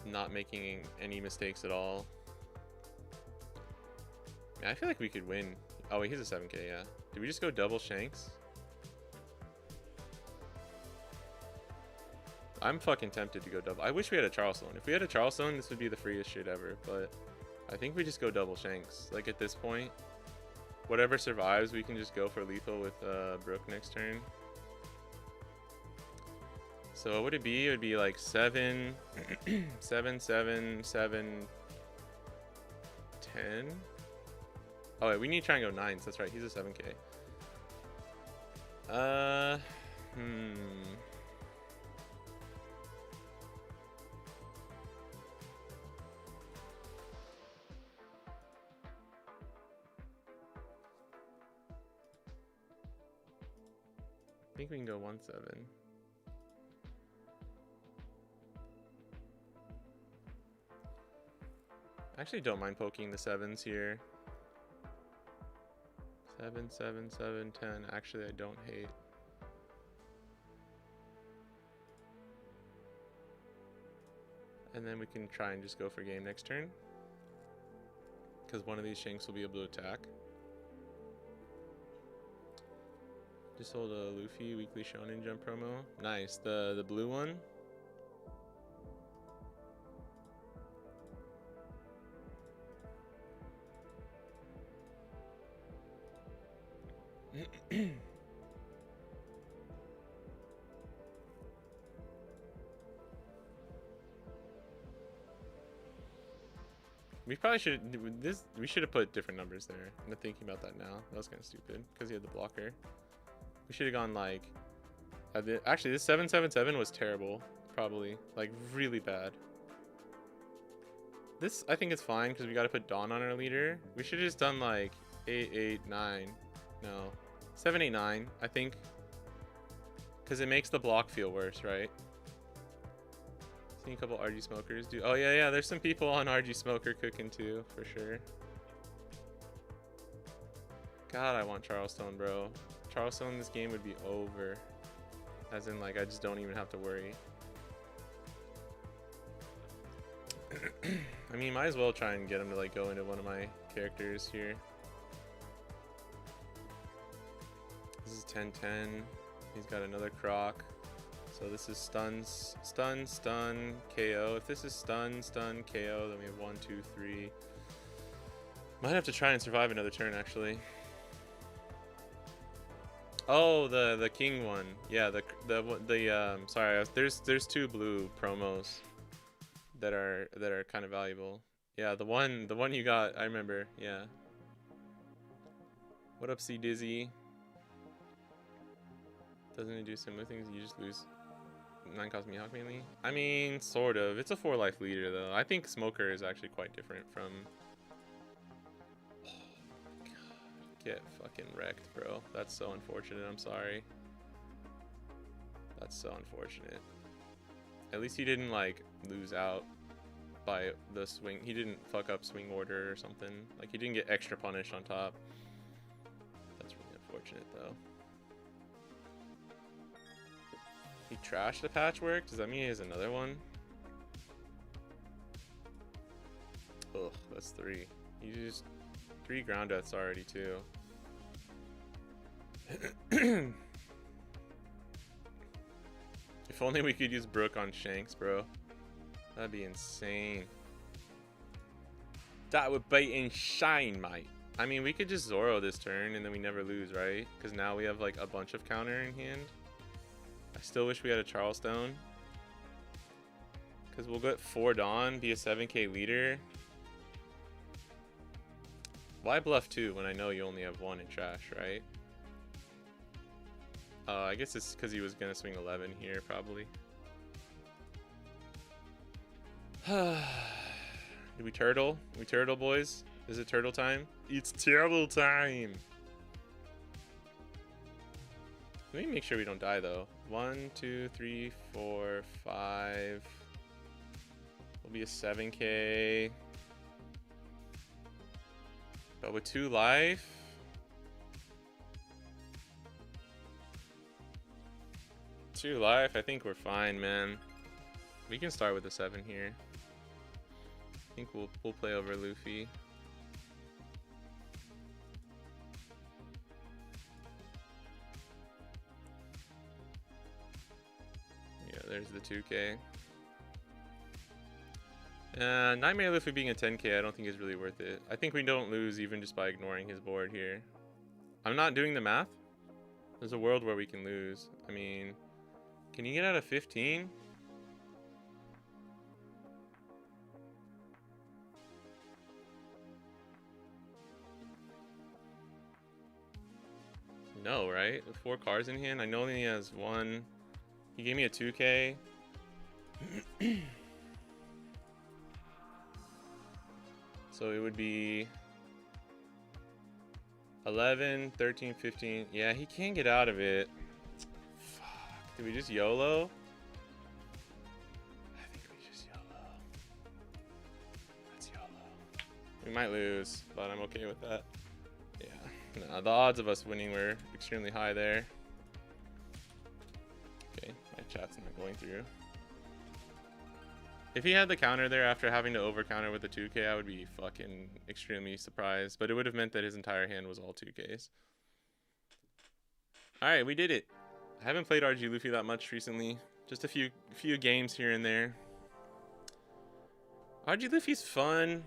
not making any mistakes at all. I feel like we could win. Oh, wait, he's a 7k, yeah. Did we just go double Shanks? I'm fucking tempted to go double. I wish we had a Charleston. If we had a Charleston, this would be the freest shit ever, but I think we just go double Shanks. Like, at this point, whatever survives, we can just go for lethal with Brook next turn. So what would it be? It would be like 7, 7, 7, 7, 10. Oh wait, we need to try and go 9s. That's right, he's a 7k. I think we can go 1-7. I actually don't mind poking the 7s here. 7, 7, 7, 10. Actually, I don't hate. And then we can try and just go for game next turn, because one of these Shanks will be able to attack. Just sold a Luffy weekly Shonen Jump promo. Nice. The blue one. We probably should do this. We should have put different numbers there. I'm not thinking about that now. That was kind of stupid because he had the blocker. We should have gone like. Actually, this 777 was terrible. Probably like really bad. This I think it's fine because we got to put Dawn on our leader. We should have just done like 889. No, 789. I think because it makes the block feel worse, right? Seen a couple RG smokers do. Oh yeah, there's some people on RG smoker cooking too, for sure. God, I want Charleston, bro. Charleston in this game would be over. As in, like, I just don't even have to worry. I mean, might as well try and get him to like go into one of my characters here. This is 10-10. He's got another croc. So this is stun, KO. If this is stun, KO, then we have 1, 2, 3. Might have to try and survive another turn, actually. Oh, the king one. Yeah, sorry, there's 2 blue promos that are kind of valuable. Yeah, the one you got, I remember. Yeah. What up, C Dizzy? Doesn't it do similar things? You just lose 9 cost Mihawk mainly? I mean, sort of. It's a 4 life leader though. I think Smoker is actually quite different from. Oh, God. Get fucking wrecked, bro. That's so unfortunate. I'm sorry. That's so unfortunate. At least he didn't like lose out by the swing. He didn't fuck up swing order or something. Like he didn't get extra punished on top. That's really unfortunate though. He trashed the patchwork? Does that mean he has another one? Ugh, that's 3. He just 3 ground deaths already too. If only we could use Brook on Shanks, bro. That'd be insane. That would be insane, mate. I mean, we could just Zoro this turn and then we never lose, right? Because now we have like a bunch of counter in hand. I still wish we had a Charleston. Because we'll get 4 Dawn, be a 7k leader. Why bluff 2 when I know you only have 1 in trash, right? I guess it's because he was going to swing 11 here, probably. Did we turtle? We turtle, boys? Is it turtle time? It's turtle time! Let me make sure we don't die, though. 1, 2, 3, 4, 5. Will be a 7k. But with 2 life. I think we're fine, man. We can start with a 7 here. I think we'll play over Luffy. Yeah, there's the 2k. Nightmare Luffy being a 10k I don't think is really worth it. I think we don't lose even just by ignoring his board here. I'm not doing the math. There's a world where we can lose. I mean, can you get out of 15? No, right? With 4 cards in hand, I know he has 1. He gave me a 2k. So it would be 11, 13, 15. Yeah, he can't get out of it. Fuck. Did we just YOLO? I think we just YOLO. Let's YOLO. We might lose, but I'm okay with that. Yeah. No, the odds of us winning were extremely high there. Okay, my chat's not going through. If he had the counter there after having to over counter with the 2k, I would be fucking extremely surprised. But it would have meant that his entire hand was all 2ks. Alright, we did it. I haven't played RG Luffy that much recently. Just a few games here and there. RG Luffy's fun,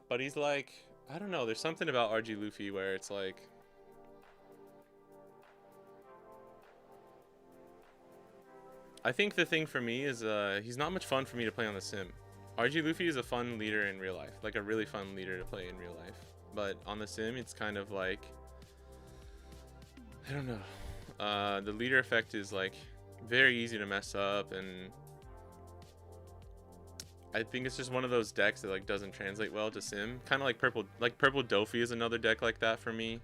but he's like, I don't know, there's something about RG Luffy where it's like, I think the thing for me is he's not much fun for me to play on the sim. RG Luffy is a fun leader in real life, like a really fun leader to play in real life. But on the sim, it's kind of like, I don't know. The leader effect is like very easy to mess up, and I think it's just one of those decks that like doesn't translate well to sim. Kind of like purple Dofi is another deck like that for me.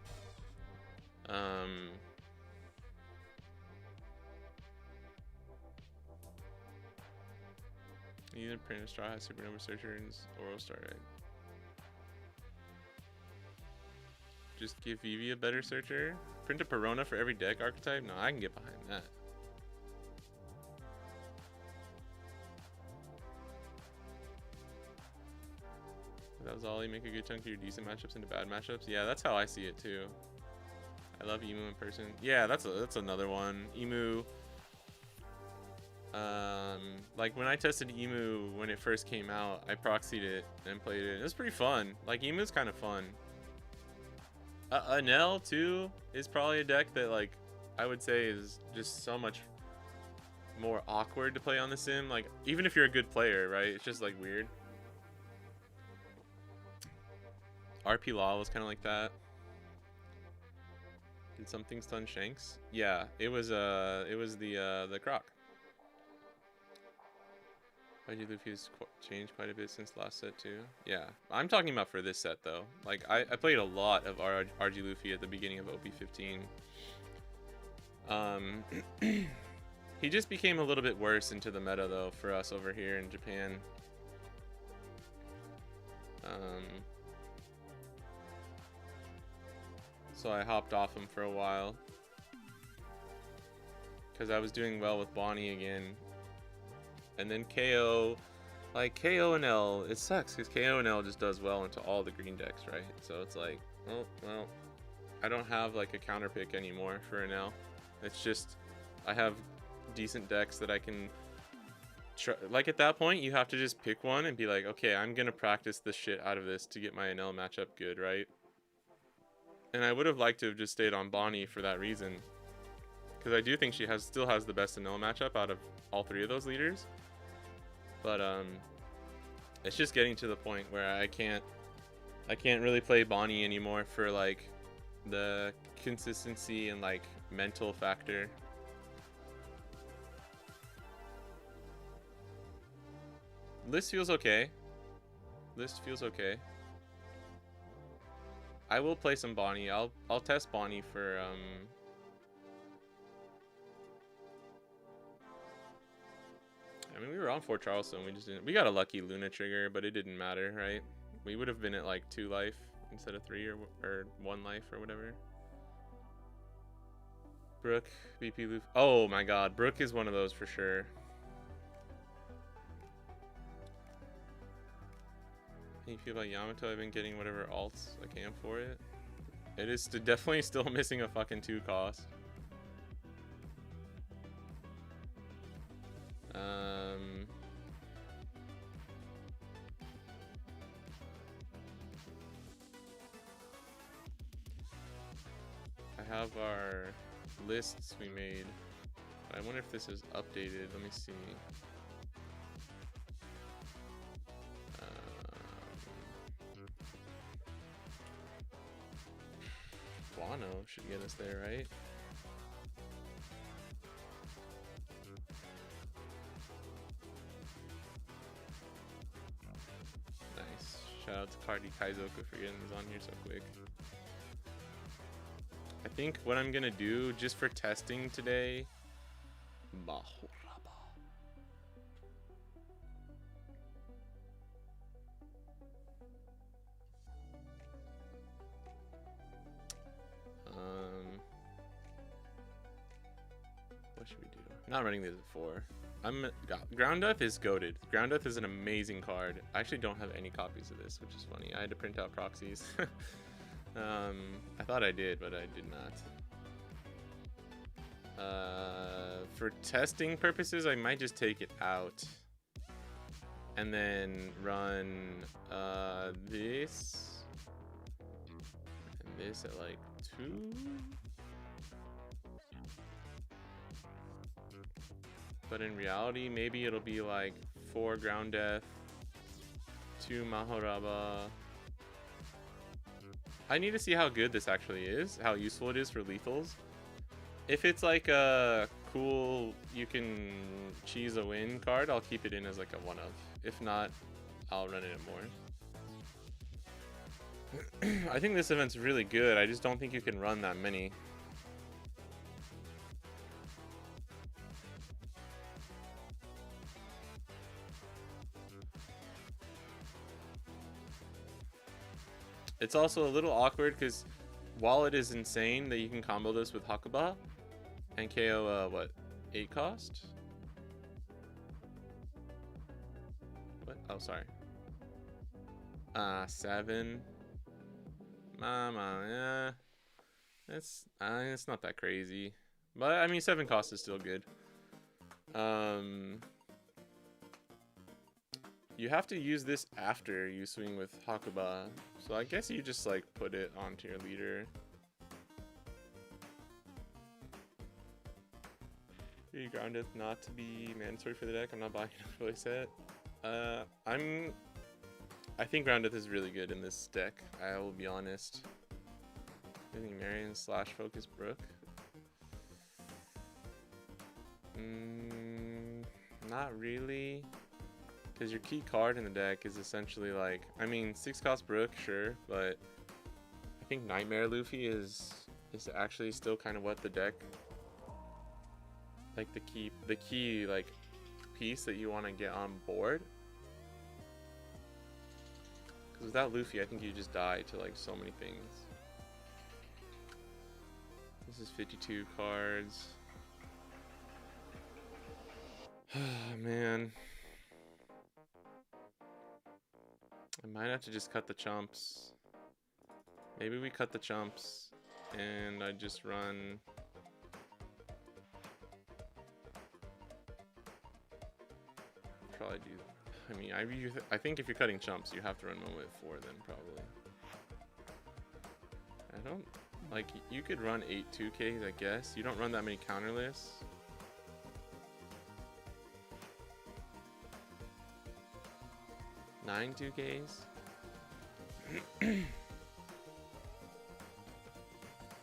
Either print a straw hat, supernova searcher, and oral star egg. Just give Vivi a better searcher. Print a Perona for every deck archetype. No, I can get behind that. If that was all, you make a good chunk of your decent matchups into bad matchups. Yeah, that's how I see it too. I love Emu in person. Yeah, that's another one. Emu. Like when I tested Emu when it first came out, I proxied it and played it. It was pretty fun. Like Emu's kind of fun. Anel too is probably a deck that like I would say is just so much more awkward to play on the sim. Like even if you're a good player, right? It's just like weird. RP Law was kind of like that. Did something stun Shanks? Yeah, it was the Croc. RG Luffy's changed quite a bit since last set too. Yeah, I'm talking about for this set though. Like I played a lot of RG Luffy at the beginning of OP15. He just became a little bit worse into the meta though for us over here in Japan. So I hopped off him for a while because I was doing well with Bonnie again. And then KO, like KO and L, it sucks because KO and L just does well into all the green decks, right? So it's like, oh, well, I don't have like a counter pick anymore for an L. It's just, I have decent decks that I can try. Like at that point, you have to just pick one and be like, okay, I'm going to practice the shit out of this to get my NL matchup good, right? And I would have liked to have just stayed on Bonnie for that reason. Because I do think she still has the best NL matchup out of all three of those leaders. But it's just getting to the point where I can't really play Bonnie anymore for like the consistency and like mental factor. List feels okay. List feels okay. I will play some Bonnie. I'll test Bonnie for I mean, we were on Fort Charleston. We just didn't. We got a lucky Luna trigger, but it didn't matter, right? We would have been at like 2 life instead of 3 or 1 life or whatever. Brook, BP Luffy. Oh my God, Brook is one of those for sure. How you feel about Yamato? I've been getting whatever alts I can for it. It is definitely still missing a fucking 2 cost. I have our lists we made. I wonder if this is updated. Let me see. Guano should get us there, right? Nice. Shout out to Cardi Kaizoku for getting this on here so quick. I think what I'm gonna do just for testing today, what should we do? Not running this before. Ground Death is goated. Ground Death is an amazing card. I actually don't have any copies of this, which is funny. I had to print out proxies. I thought I did, but I did not. For testing purposes, I might just take it out and then run this and this at like 2. But in reality, maybe it'll be like 4 Ground Death, 2 Mahoraba. I need to see how good this actually is, how useful it is for lethals. If it's like a cool, you can cheese a win card, I'll keep it in as like a 1-of. If not, I'll run it more. I think this event's really good. I just don't think you can run that many. It's also a little awkward because while it is insane that you can combo this with Hakuba and KO what, 8 cost? What? Oh, sorry. 7. Mama, yeah. It's not that crazy. But I mean 7 cost is still good. You have to use this after you swing with Hakuba. So I guess you just like put it onto your leader. You ground it not to be mandatory for the deck. I'm not buying a voice set. I think Grounded is really good in this deck. I will be honest. I think Marion / Focus Brook. Not really. Because your key card in the deck is essentially like, I mean, 6 cost Brook, sure, but I think Nightmare Luffy is actually still kind of what the deck, like the key like piece that you want to get on board. Because without Luffy, I think you just die to like so many things. This is 52 cards. Oh man. I might have to just cut the chumps. Maybe we cut the chumps and I just run. Probably do. I mean, I think if you're cutting chumps, you have to run one with 4 then probably. I don't like. You could run 8 2Ks, I guess. You don't run that many counterless. Nine 2Ks.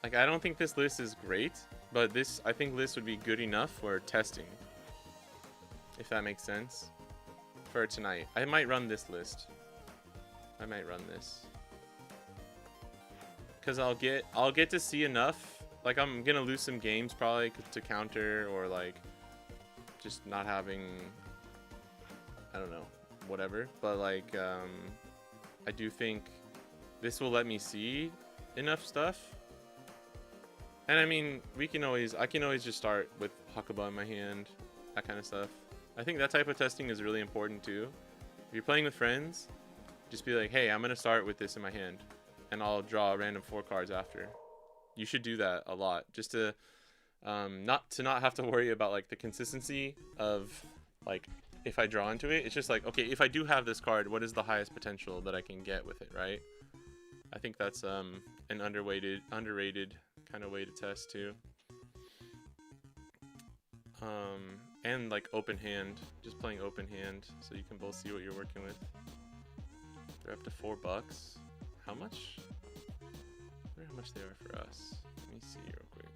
Like, I don't think this list is great, but I think list would be good enough for testing, if that makes sense. For tonight, I might run this list. I might run this because I'll get to see enough. Like, I'm gonna lose some games probably to counter, or like just not having, I don't know, whatever. But like, I do think this will let me see enough stuff. And I mean, I can always just start with Hakuba in my hand, that kind of stuff. I think that type of testing is really important too. If you're playing with friends, just be like, hey, I'm gonna start with this in my hand, and I'll draw a random 4 cards after. You should do that a lot, just to not have to worry about like the consistency of like, if I draw into it, it's just like, okay, if I do have this card, what is the highest potential that I can get with it, right? I think that's an underrated kind of way to test too. And like open hand, just playing open hand, so you can both see what you're working with. They're up to $4. How much? I wonder how much they are for us. Let me see real quick.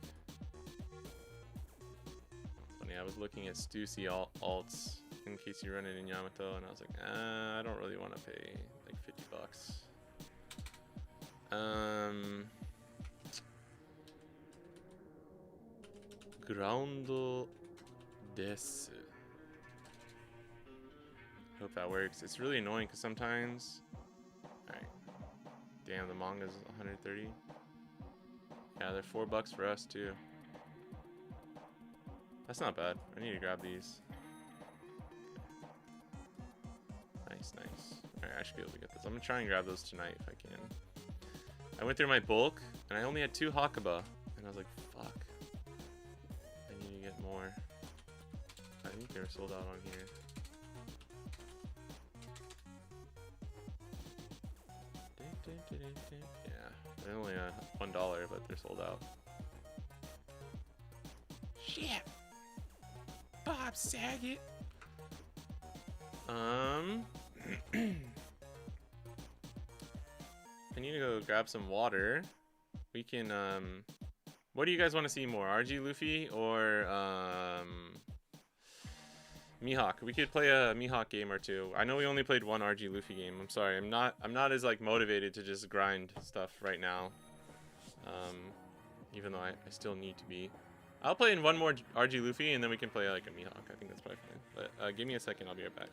Funny, I was looking at Stussy alts in case you run it in Yamato, and I was like, I don't really want to pay like $50. Ground this. Hope that works. It's really annoying because sometimes. Alright. Damn, the manga's 130. Yeah, they're $4 for us too. That's not bad. I need to grab these. Nice, nice. Alright, I should be able to get this. I'm gonna try and grab those tonight if I can. I went through my bulk and I only had 2 Hakuba. And I was like, fuck. I need to get more. I think they're sold out on here. Yeah, they're only $1, but they're sold out. Shit! Fuck! Bob Saget. I need to go grab some water. We can, what do you guys want to see more? RG Luffy or, Mihawk? We could play a Mihawk game or two. I know we only played one RG Luffy game. I'm sorry. I'm not as, like, motivated to just grind stuff right now. Even though I still need to be. I'll play in one more RG Luffy, and then we can play, like, a Mihawk. I think that's probably fine. But, give me a second. I'll be right back.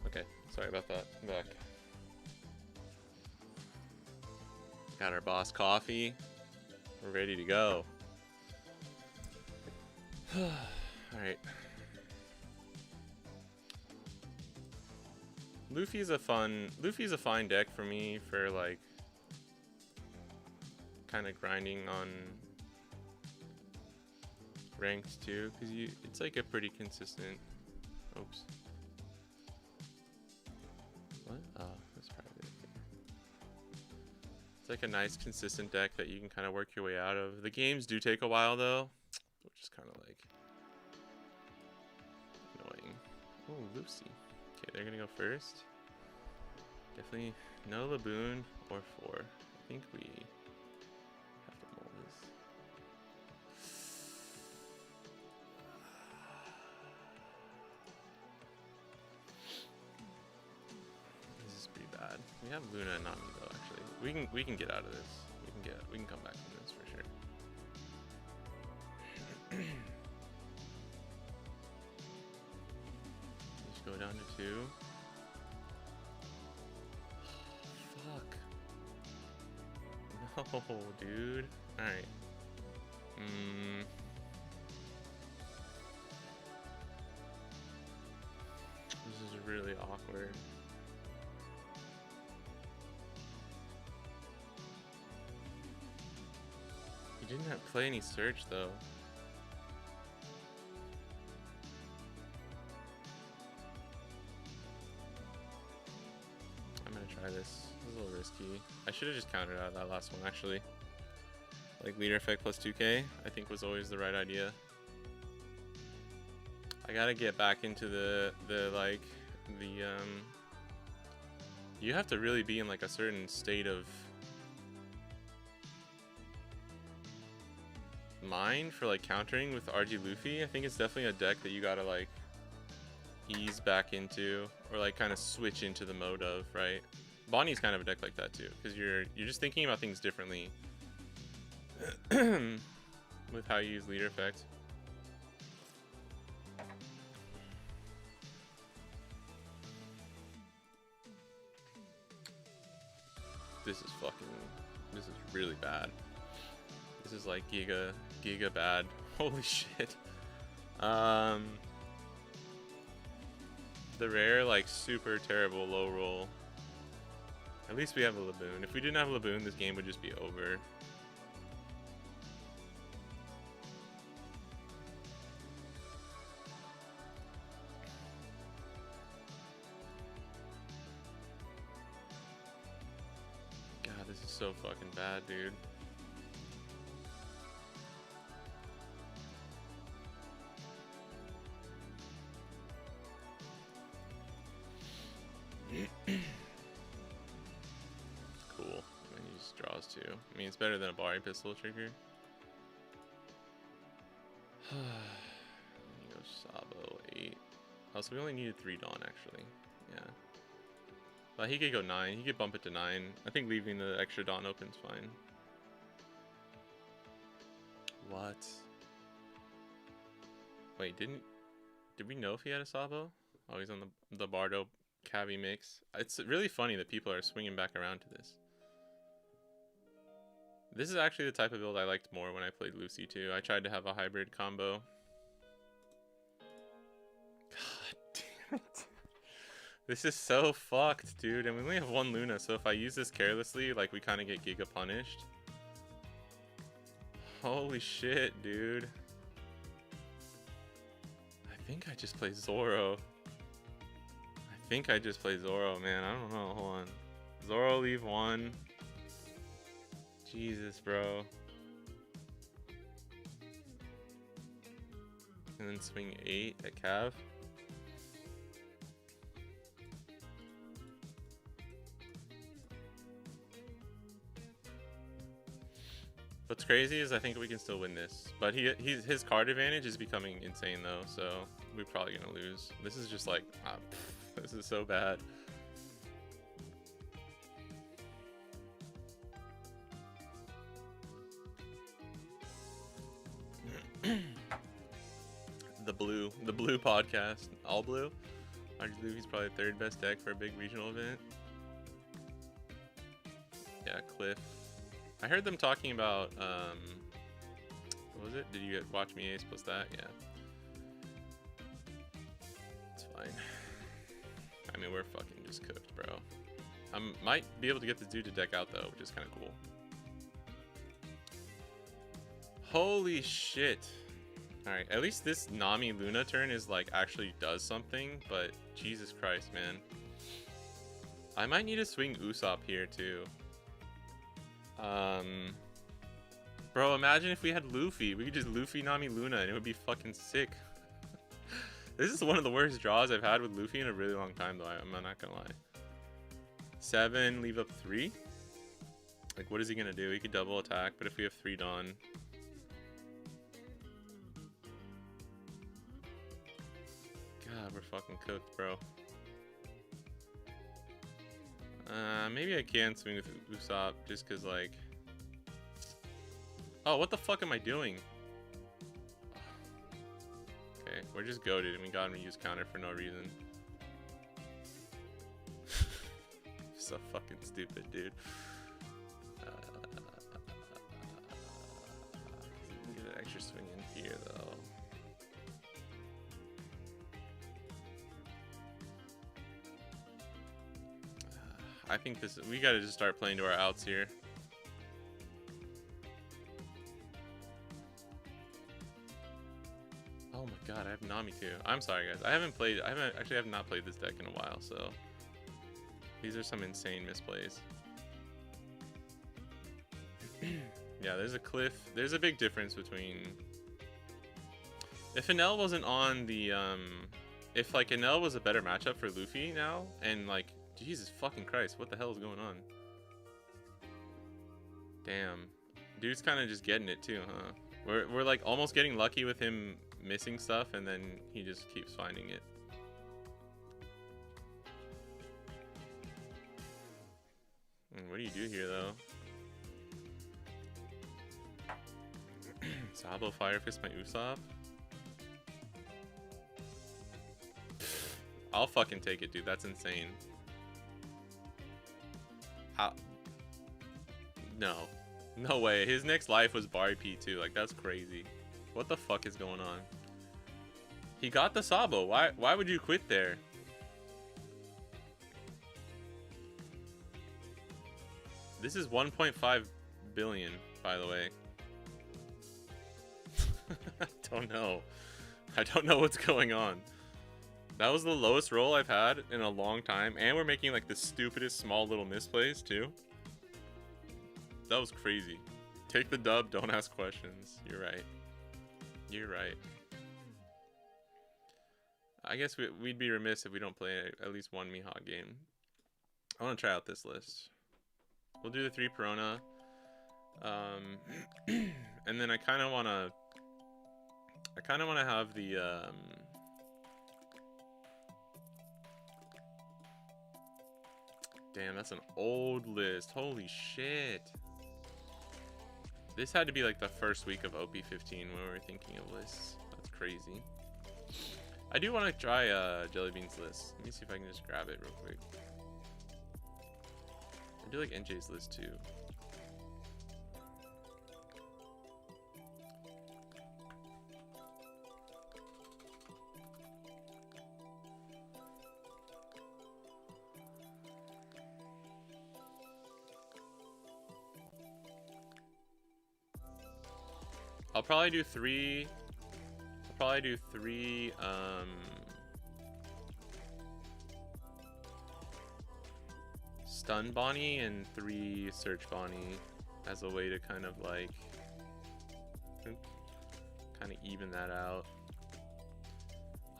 Okay, sorry about that. I'm back. Got our boss coffee. We're ready to go. Alright. Luffy's a fine deck for me for like kind of grinding on ranked too, because it's like a pretty consistent. Oops. What? Oh, that's private. It's like a nice consistent deck that you can kind of work your way out of. The games do take a while though, which is kind of like annoying. Oh, Lucy. Okay, they're gonna go first. Definitely no Laboon or 4. I think we have to mold this. This is pretty bad. We have Luna and not me though. Actually, we can get out of this. We can come back from this for sure. Just go down to 2. Fuck. No, dude. Alright. really awkward. He didn't have play any search though. I'm gonna try this. This is a little risky. I should have just countered out that last one actually. Like leader effect plus 2k, I think was always the right idea. I gotta get back into the you have to really be in like a certain state of mind for like countering with RG Luffy. I think it's definitely a deck that you gotta like ease back into or like kind of switch into the mode of, right? Bonnie's kind of a deck like that too, because you're just thinking about things differently with how you use leader effect. This is really bad. This is like giga bad. Holy shit. The rare, like super terrible low roll. At least we have a Laboon. If we didn't have a Laboon, this game would just be over. God, this is so fucking bad, dude. Cool. And he just draws too. I mean, it's better than a Bari pistol trigger. Go Sabo 8. Oh, so we only needed 3 Dawn actually. Yeah. But he could go 9. He could bump it to 9. I think leaving the extra Dawn open's fine. What? Wait, did we know if he had a Sabo? Oh, he's on the Bardo Cavi mix. It's really funny that people are swinging back around to this. This is actually the type of build I liked more when I played Lucy too. I tried to have a hybrid combo. God damn it. This is so fucked, dude. And we only have 1 Luna, so if I use this carelessly, like we kind of get Giga punished. Holy shit, dude. I think I just played Zoro. I think I just played Zoro, man. I don't know. Hold on. Zoro leave 1. Jesus, bro. And then swing 8 at Cav. What's crazy is I think we can still win this, but his card advantage is becoming insane though, so we're probably gonna lose. This is just like, this is so bad. The blue podcast, all blue. I just believe he's probably the 3rd best deck for a big regional event. Yeah, Cliff. I heard them talking about, what was it? Did you watch me Ace plus that? Yeah. It's fine. I mean, we're fucking just cooked, bro. I might be able to get this dude to deck out, though, which is kind of cool. Holy shit. Alright, at least this Nami Luna turn is, like, actually does something, but Jesus Christ, man. I might need to swing Usopp here, too. Bro, imagine if we had Luffy. We could just Luffy Nami Luna and it would be fucking sick. This is one of the worst draws I've had with Luffy in a really long time, though. I'm not gonna lie. 7, leave up 3? Like, what is he gonna do? He could double attack, but if we have 3 Dawn... God, we're fucking cooked, bro. Maybe I can swing with Usopp just because, like... Oh, what the fuck am I doing? Okay, we're just goated and we got him to use counter for no reason. So fucking stupid, dude. Get an extra swing in here, though. I think this we gotta just start playing to our outs here. Oh my god, I have Nami too. I'm sorry guys. I have not played this deck in a while, so these are some insane misplays. Yeah, there's a cliff. There's a big difference between if Enel wasn't on the if like Enel was a better matchup for Luffy now, and like Jesus fucking Christ, what the hell is going on? Damn. Dude's kind of just getting it too, huh? We're like almost getting lucky with him missing stuff, and then he just keeps finding it. What do you do here, though? Sabo Fire Fist my Usopp? I'll fucking take it, dude. That's insane. How? No. No way. His next life was Bari P2. Like, that's crazy. What the fuck is going on? He got the Sabo. Why would you quit there? This is 1.5 billion, by the way. I don't know. I don't know what's going on. That was the lowest roll I've had in a long time, and we're making like the stupidest small little misplays too. That was crazy. Take the dub, don't ask questions. You're right. You're right. I guess we'd be remiss if we don't play at least one Mihawk game. I want to try out this list. We'll do the 3 Perona. And then I kind of want to have the damn, that's an old list. Holy shit. This had to be like the first week of OP15 when we were thinking of lists. That's crazy. I do want to try Jellybean's list. Let me see if I can just grab it real quick. I do like NJ's list too. I'll probably do three stun Bonnie and 3 search Bonnie as a way to kind of like even that out.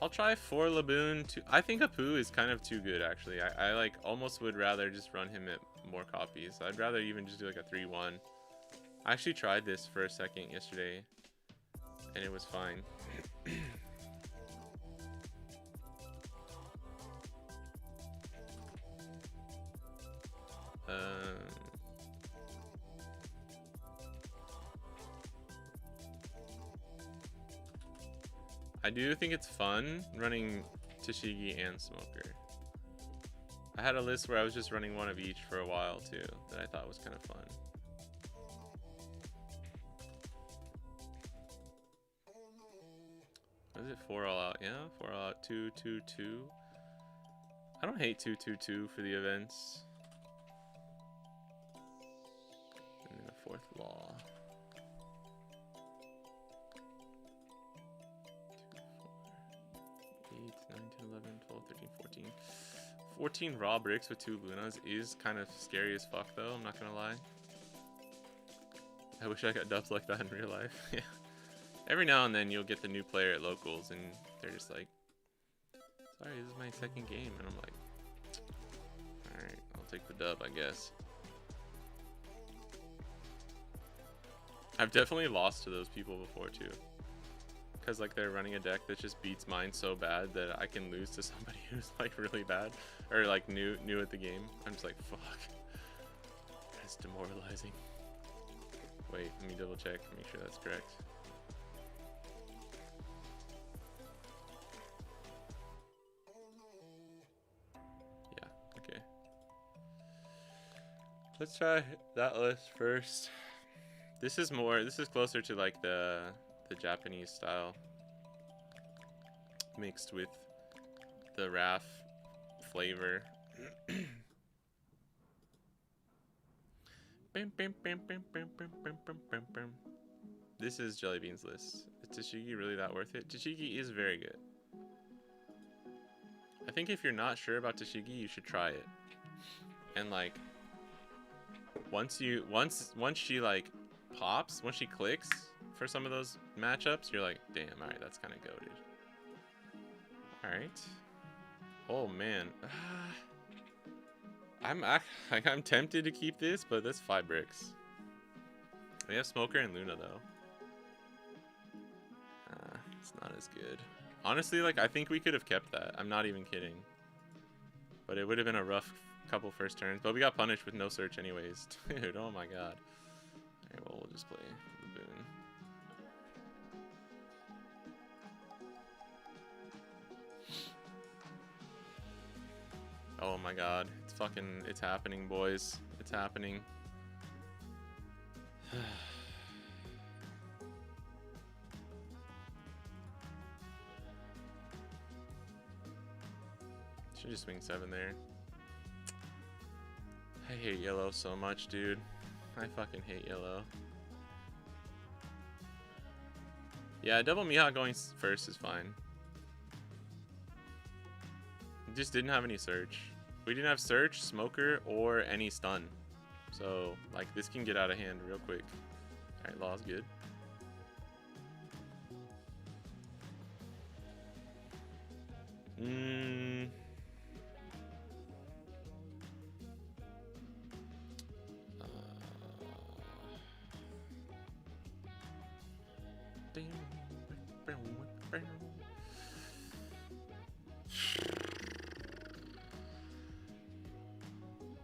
I'll try 4 Laboon too. I think Apu is kind of too good actually. I like almost would rather just run him at more copies. I'd rather even just do like a 3-1. I actually tried this for a second yesterday and it was fine. I do think it's fun running Tashigi and Smoker. I had a list where I was just running one of each for a while too, that I thought was kind of fun. What is it? 4 all out? Yeah, 4 all out. 2, 2, 2. I don't hate 2, 2, 2 for the events. And then a 4th law. 2, 4, 8, 9, 10, 11, 12, 13, 14. 14 raw bricks with 2 Lunas is kind of scary as fuck though, I'm not gonna lie. I wish I got dubs like that in real life. Yeah. Every now and then you'll get the new player at locals and they're just like, sorry, this is my 2nd game. And I'm like, alright, I'll take the dub, I guess. I've definitely lost to those people before too. Because like they're running a deck that just beats mine so bad that I can lose to somebody who's like really bad. Or like new at the game. I'm just like, fuck. That's demoralizing. Wait, let me double check, make sure that's correct. Okay. Let's try that list first. This is closer to like the Japanese style mixed with the RAF flavor. This is Jellybean's list. Is Tashigi really that worth it? Tashigi is very good. I think if you're not sure about Tashigi, you should try it. And like, once she like pops, once she clicks for some of those matchups, you're like, damn, all right, that's kind of goated. All right. Oh man, I'm tempted to keep this, but that's 5 bricks. We have Smoker and Luna though. It's not as good. Honestly, like I think we could have kept that. I'm not even kidding. But it would have been a rough couple first turns. But we got punished with no search anyways. Dude, oh my god. Alright, well we'll just play the boon. Oh my god. It's happening, boys. It's happening. Should just swing 7 there. I hate yellow so much, dude. I fucking hate yellow. Yeah, double Mihawk going first is fine. Just didn't have any search. We didn't have search, smoker, or any stun. So, like, this can get out of hand real quick. Alright, law's good.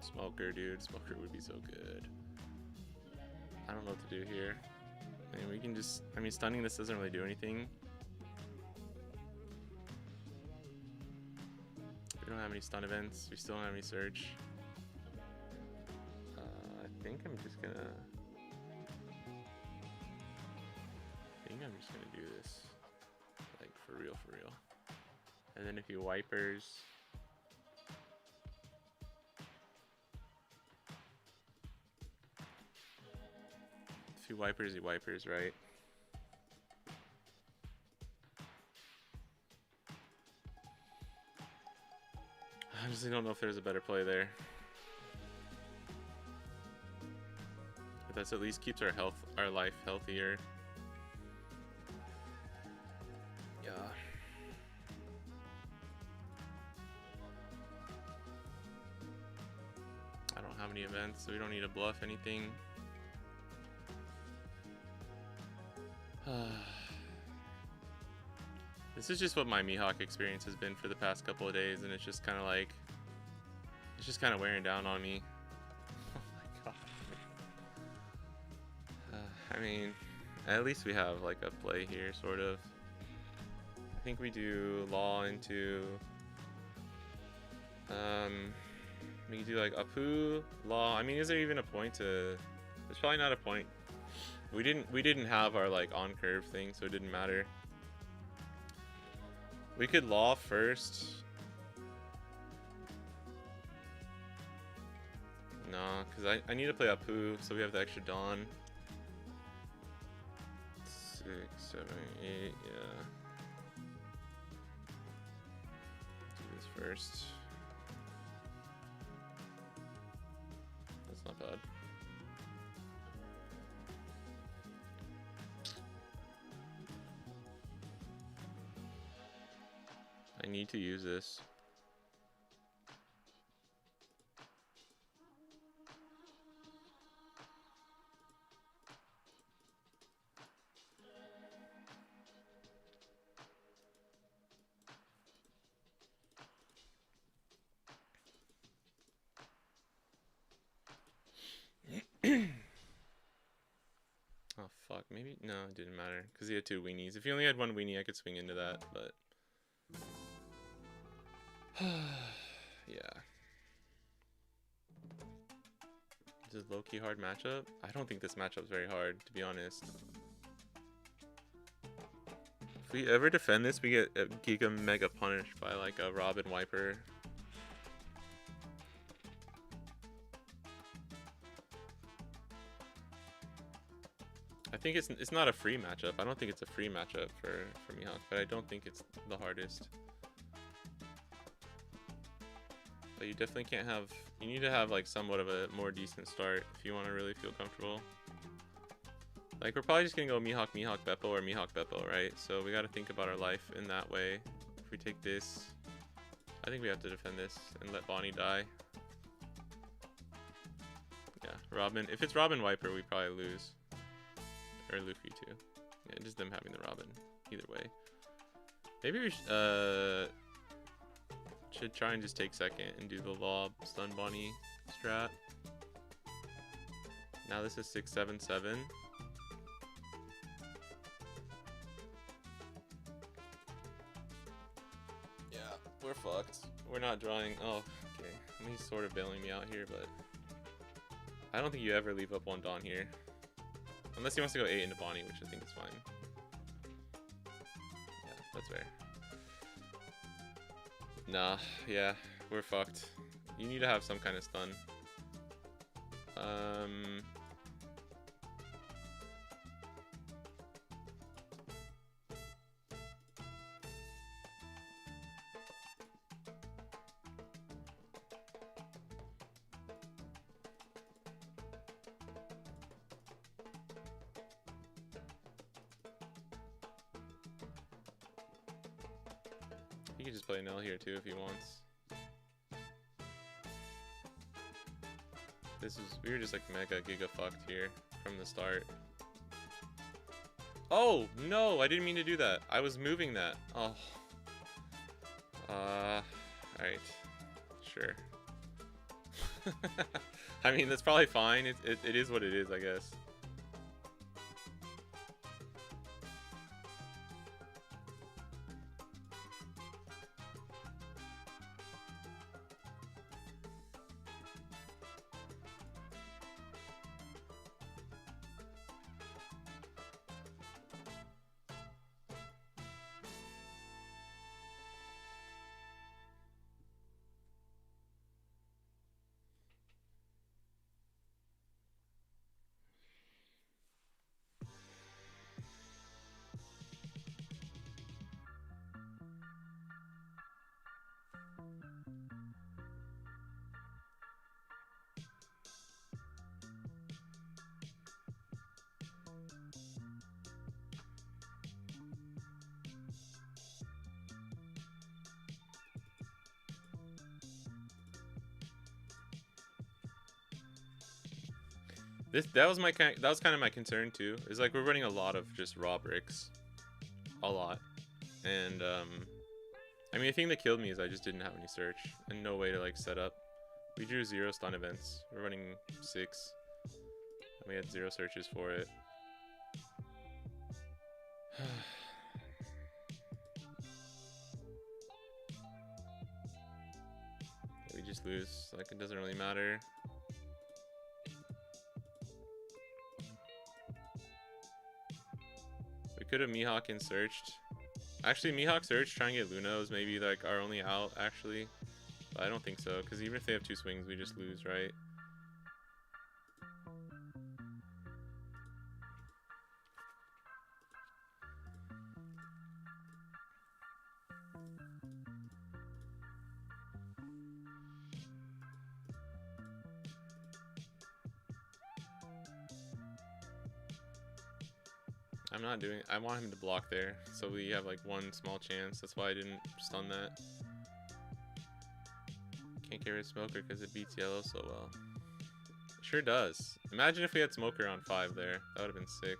Smoker, dude. Smoker would be so good. I don't know what to do here. I mean, we can just... I mean, stunning this doesn't really do anything. We don't have any stun events. We still don't have any search. I think I'm just gonna... do this. Like, for real, for real. And then if he wipers... If he wipers, right? I honestly don't know if there's a better play there. But that's at least keeps our life healthier. Yeah. I don't have any events, so we don't need to bluff anything. This is just what my Mihawk experience has been for the past couple of days, and it's just kind of like, it's just kind of wearing down on me. Oh my god. I mean, at least we have like a play here, sort of. I think we do law into, we can do like Apu, law. I mean, is there even a point to, there's probably not a point. We didn't have our like on curve thing, so it didn't matter. We could law first. Nah, because I need to play Apu, so we have the extra Dawn. 6, 7, 8, yeah. Do this first. That's not bad. I need to use this. Oh fuck, maybe no, it didn't matter because he had 2 weenies. If he only had 1 weenie, I could swing into that, but yeah. This is low-key hard matchup. I don't think this matchup's very hard, to be honest. If we ever defend this, we get Giga Mega punished by like a Robin Wiper. think it's not a free matchup. I don't think it's a free matchup for Mihawk, but I don't think it's the hardest. But you definitely can't have. You need to have like somewhat of a more decent start if you want to really feel comfortable. Like we're probably just gonna go Mihawk, Beppo, or Mihawk, Beppo, right? So we got to think about our life in that way. If we take this, I think we have to defend this and let Bonnie die. Yeah, Robin. If it's Robin Viper, we probably lose. Or Luffy too. Yeah, just them having the Robin. Either way. Maybe we should try and just take second and do the lob stun Bonnie strat. Now this is 6-7-7. Yeah, we're fucked. We're not drawing. Oh, okay. He's sort of bailing me out here, but I don't think you ever leave up one Dawn here. Unless he wants to go 8 into Bonnie, which I think is fine. Yeah, that's fair. Nah, yeah, we're fucked. You need to have some kind of stun. He could just play Nell here too if he wants. We were just like mega giga fucked here from the start. Oh no, I didn't mean to do that. I was moving that. Oh. Alright. Sure. I mean, that's probably fine. It is what it is, I guess. That was kind of my concern too. Is like we're running a lot of just raw bricks, a lot, and I mean the thing that killed me is I just didn't have any search and no way to like set up. We drew 0 stun events. We're running 6, and we had 0 searches for it. We just lose. Like it doesn't really matter. Could have Mihawk and searched. Actually, Mihawk search, try and get Luna is maybe like our only out, actually. But I don't think so, because even if they have 2 swings, we just lose, right? I'm not doing. I want him to block there, so we have like one small chance. That's why I didn't stun that. Can't get rid of Smoker because it beats yellow so well. It sure does. Imagine if we had Smoker on 5 there. That would have been sick.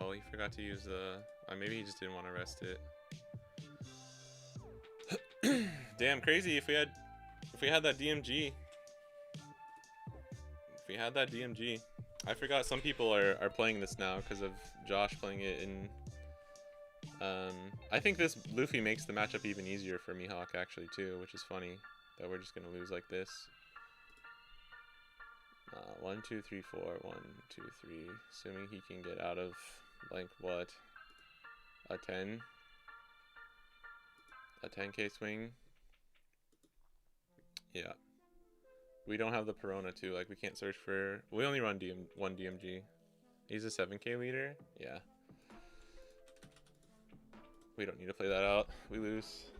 Oh, he forgot to use the... maybe he just didn't want to rest it. Damn, crazy if we had that DMG. If we had that DMG. I forgot some people are playing this now because of Josh playing it in... I think this Luffy makes the matchup even easier for Mihawk actually too, which is funny that we're just going to lose like this. 1, 2, 3, 4. 1, 2, 3. Assuming he can get out of, like, what? A 10? A 10k swing? Yeah. We don't have the Perona, too. Like, we can't search for... We only run one DMG. He's a 7k leader? Yeah. We don't need to play that out. We lose.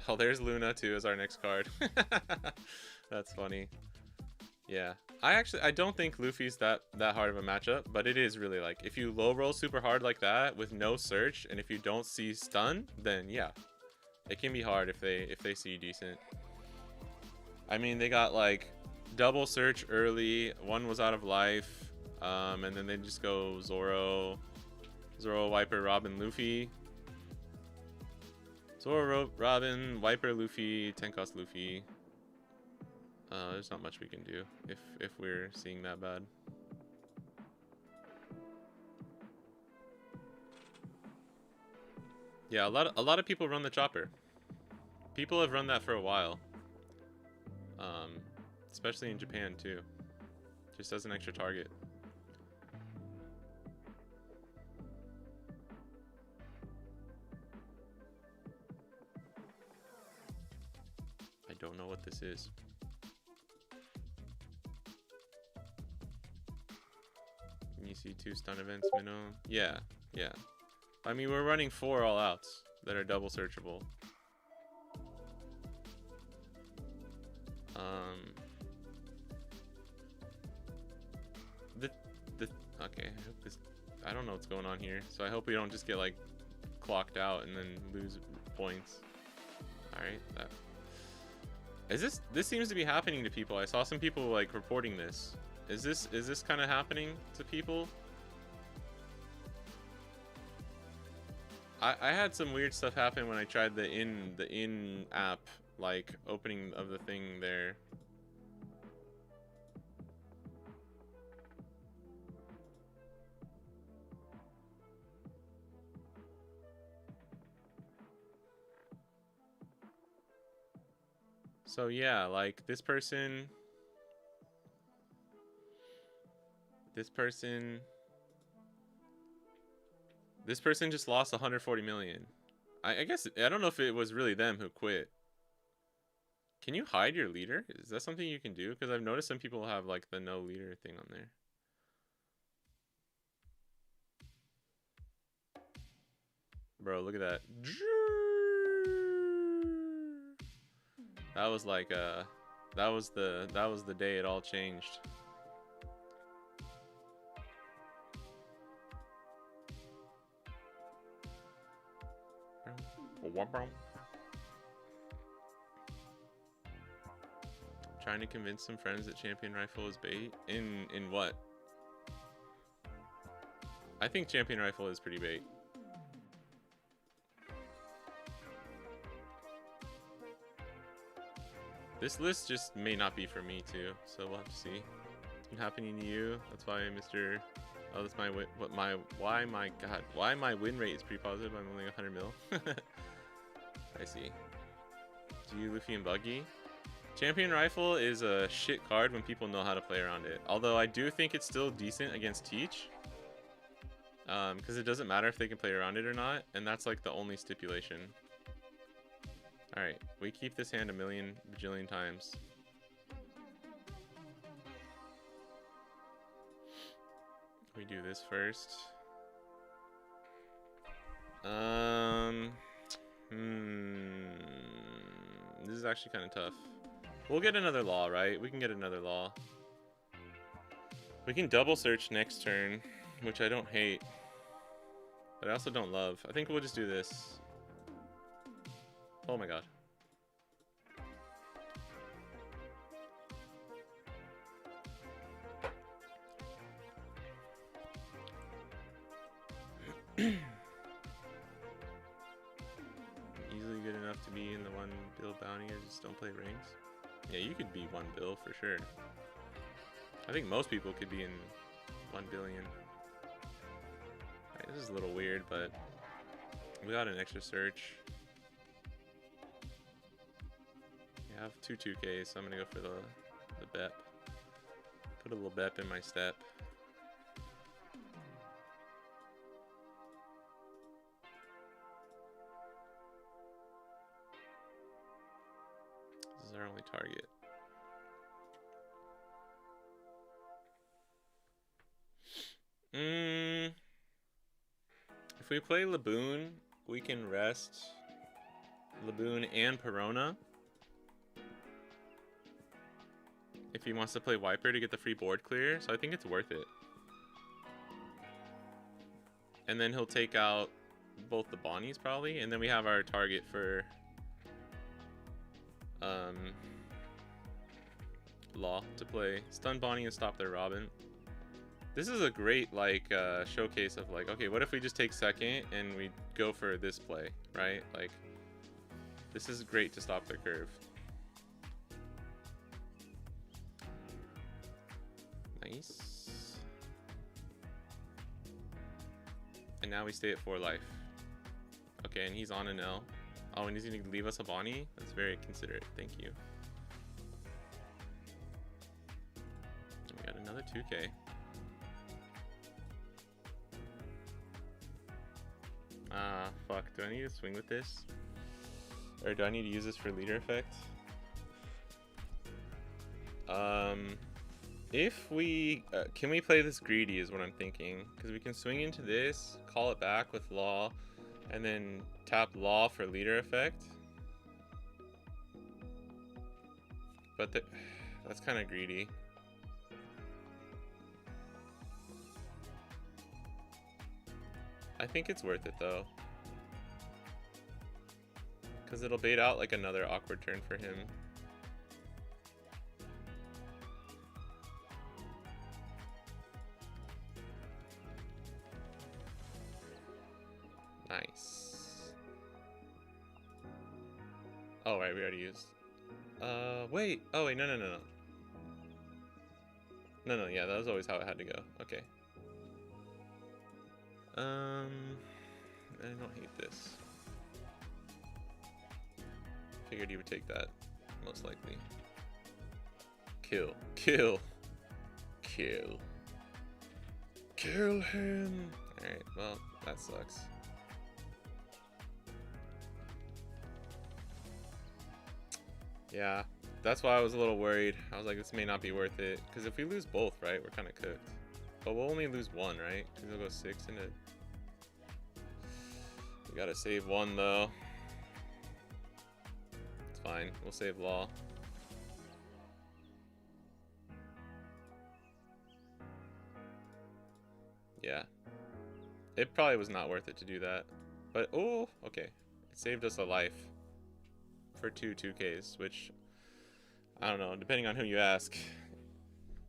Oh, there's Luna, too, as our next card. That's funny. Yeah. I don't think Luffy's that hard of a matchup, but it is really, like, if you low roll super hard like that with no search, and if you don't see stun, then yeah. It can be hard if they see decent. I mean, they got, like, double search early. One was out of life. And then they just go Zoro, Viper, Robin, Luffy. Zoro, Robin, Viper, Luffy, 10 cost Luffy. There's not much we can do if we're seeing that bad. Yeah, a lot of people run the chopper. People have run that for a while. Especially in Japan too. Just as an extra target. I don't know what this is. You see 2 stun events minimum. Yeah. I mean, we're running 4 all outs that are double searchable. Okay, I hope this... I don't know what's going on here, so I hope we don't just get, like, clocked out and then lose points. Alright, this seems to be happening to people. I saw some people, like, reporting this. Is this kind of happening to people? I had some weird stuff happen when I tried the in app, like, opening of the thing there. So yeah, like this person just lost 140 million. I guess I don't know if it was really them who quit. Can you hide your leader? Is that something you can do? Because I've noticed some people have like the no leader thing on there. Bro, look at that. That was like that was the day it all changed. Trying to convince some friends that champion rifle is bait. In what? I think champion rifle is pretty bait. This list just may not be for me too, so we'll have to see. It's been happening to you. That's why Mr. Oh, that's why my win rate is pretty positive. I'm only 100 mil. I see. Do you Luffy and Buggy? Champion Rifle is a shit card when people know how to play around it. Although I do think it's still decent against Teach. Because it doesn't matter if they can play around it or not. And that's like the only stipulation. Alright, we keep this hand a million bajillion times. We do this first. This is actually kind of tough. We'll get another law, right? We can get another law. We can double search next turn, which I don't hate. But I also don't love. I think we'll just do this. Oh my god. Easily good enough to be in the 1 bill bounty or just don't play rings. Yeah, you could be 1 bill for sure. I think most people could be in 1 billion. Alright, this is a little weird, but we got an extra search. We have 2 2Ks, so I'm gonna go for the bet. Put Put a little bep in my step. This is our only target. If we play Laboon, we can rest Laboon and Perona. If he wants to play Wiper to get the free board clear, so I think it's worth it. And then he'll take out both the Bonnies probably, and then we have our target for Law to play stun Bonnie and stop their Robin. This is a great like showcase of like, okay, what if we just take second and we go for this play, right? Like, this is great to stop their curve. Nice. And now we stay at 4 life. Okay, and he's on an L. Oh, and he's gonna leave us a Bonnie? That's very considerate, thank you. We got another 2K. Ah, fuck. Do I need to swing with this? Or do I need to use this for leader effect? If we... can we play this greedy is what I'm thinking. Because we can swing into this, call it back with Law, and then tap Law for leader effect. But that's kind of greedy. I think it's worth it though, because it'll bait out like another awkward turn for him. Nice. Oh right, we already used. Wait. Oh wait, no. No, yeah, that was always how it had to go. Okay. I don't hate this. Figured he would take that, most likely. Kill him. Alright, well, that sucks. Yeah, that's why I was a little worried. I was like, this may not be worth it. Because if we lose both, right, we're kind of cooked. But we'll only lose one, right? Because we'll go 6 into... We gotta save one, though. It's fine. We'll save Law. Yeah. It probably was not worth it to do that. But, oh, okay. It saved us a life. For 2Ks, which... I don't know, depending on who you ask.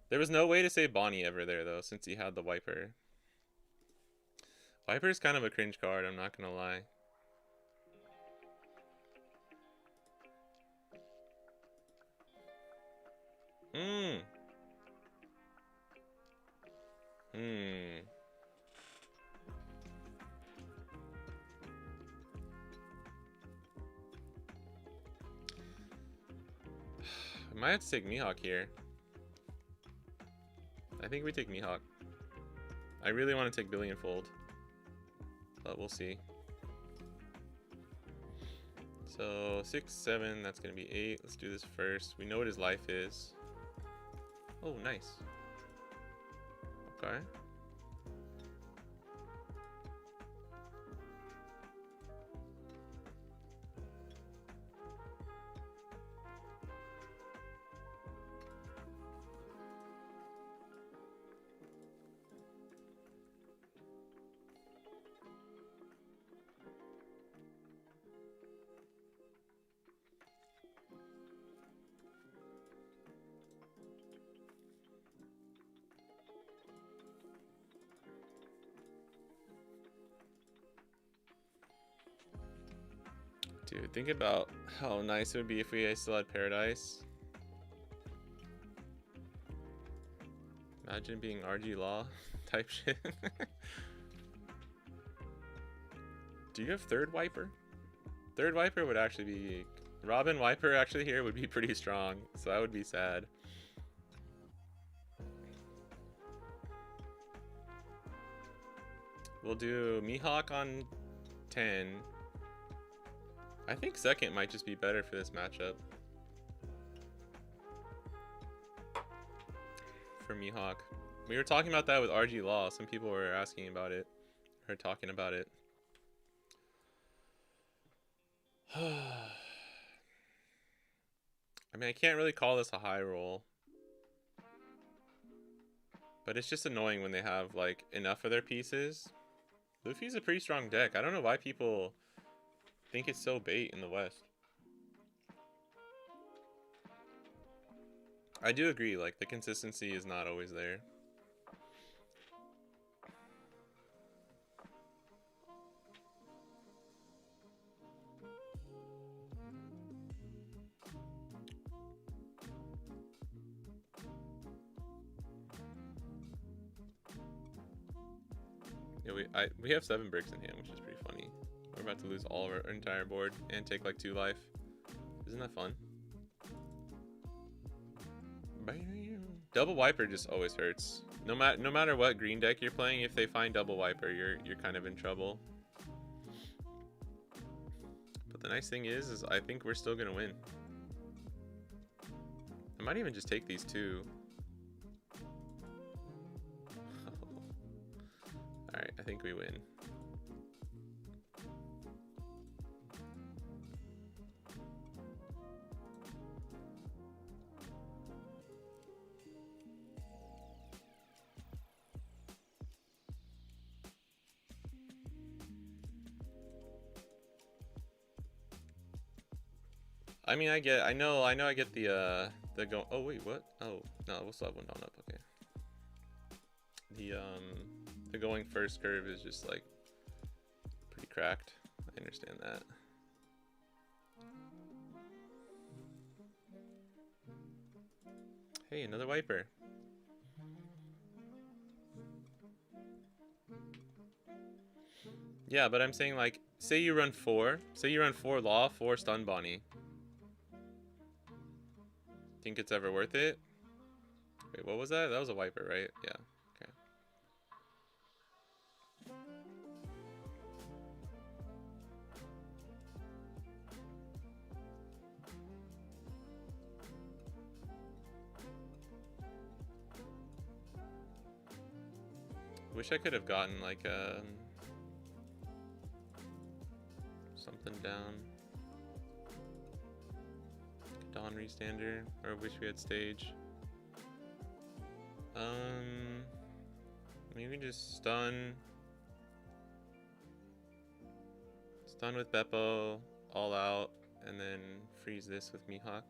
There was no way to save Bonnie ever there, though, since he had the Wiper. Viper's kind of a cringe card, I'm not gonna lie. I might have to take Mihawk here. I think we take Mihawk. I really want to take Billionfold, but we'll see. So 6, 7, that's gonna be 8. Let's do this first. We know what his life is. Oh, nice. Okay. Dude, think about how nice it would be if we still had Paradise. Imagine being RG Law type shit. Do you have third Wiper? Third Wiper would actually be... Robin Wiper actually here would be pretty strong, so that would be sad. We'll do Mihawk on 10. I think second might just be better for this matchup. For Mihawk. We were talking about that with RG Law. Some people were asking about it. Or talking about it. I mean, I can't really call this a high roll. But it's just annoying when they have, like, enough of their pieces. Luffy's a pretty strong deck. I don't know why people think it's so bait in the West. I do agree, like, the consistency is not always there. Yeah, we have 7 bricks in hand, which is pretty funny. We're about to lose all of our entire board and take like 2 life. Isn't that fun? Double wiper just always hurts. No matter what green deck you're playing, if they find double wiper, you're kind of in trouble. But the nice thing is I think we're still gonna win. I might even just take these 2. Alright, I think we win. I mean, I know I get the go. Oh wait, what? Oh no, we'll still have one down up. Okay. The going first curve is just like pretty cracked. I understand that. Hey, another wiper. Yeah, but I'm saying like, say you run 4 Law, 4 Stun Bonnie. Think it's ever worth it? Wait, what was that? That was a wiper, right? Yeah. Okay. Wish I could have gotten like something down. Dawn restander, or wish we had stage. Maybe just stun with Beppo, all out, and then freeze this with Mihawk.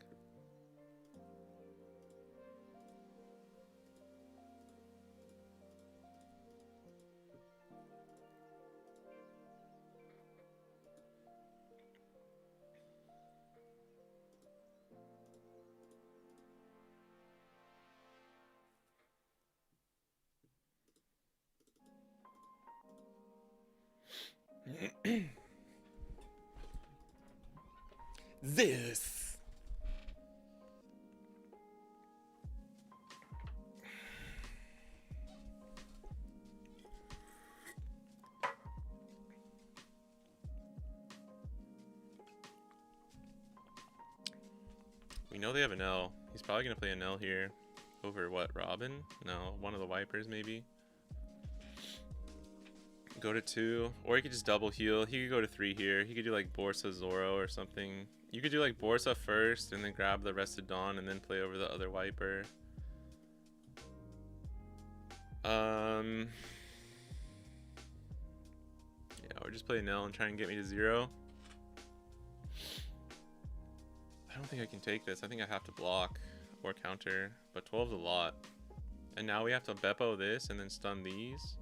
This. We know they have an L. He's probably gonna play an L here. Over what, Robin? No, one of the wipers maybe. Go to 2, or he could just double heal. He could go to 3 here. He could do like Borsa Zoro or something. You could do like Borsa first and then grab the rest of Dawn and then play over the other wiper. Yeah, or just play an L and try and get me to 0. I don't think I can take this. I think I have to block or counter, but 12's a lot. And now we have to Beppo this and then stun these.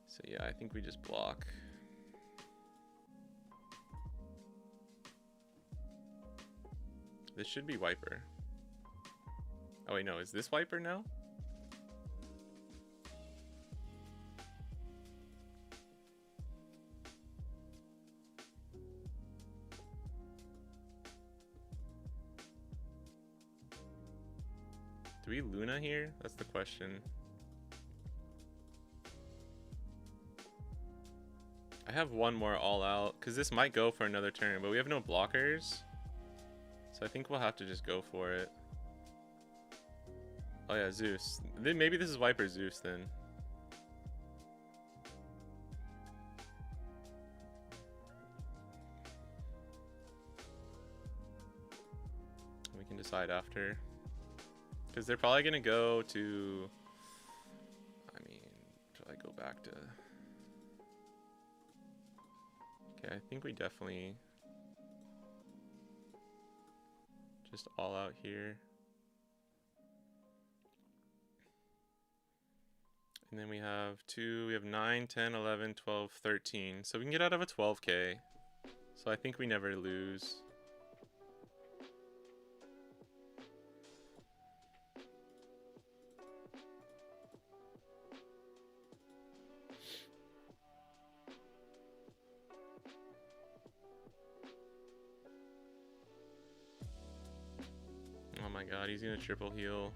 So yeah, I think we just block. This should be wiper. Oh wait, no, is this wiper now? Do we Luna here? That's the question. I have one more all out because this might go for another turn, but we have no blockers. So I think we'll have to just go for it. Oh yeah, Zeus. Then maybe this is Wiper Zeus then. We can decide after. Because they're probably going to go to... I mean, should I go back to... Okay, I think we definitely... just all out here. And then we have 9, 10, 11, 12, 13. So we can get out of a 12k. So I think we never lose. Oh my god, he's gonna triple heal.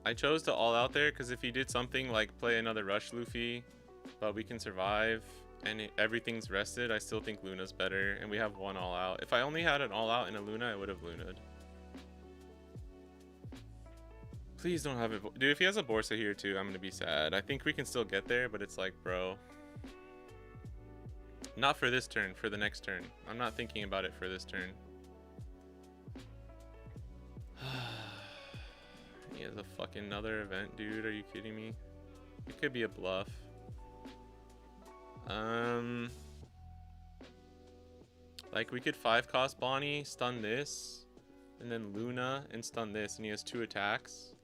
I chose to all out there because if he did something like play another rush Luffy, but we can survive and everything's rested, I still think Luna's better, and we have one all out. If I only had an all out and a Luna, I would have Luna'd. Please don't have it. Dude, if he has a Borsa here too, I'm gonna be sad. I think we can still get there, but it's like, bro. Not for this turn, for the next turn. I'm not thinking about it for this turn. He has a fucking another event, dude. Are you kidding me? It could be a bluff. Like we could 5-cost Bonnie, stun this, and then Luna and stun this, and he has 2 attacks.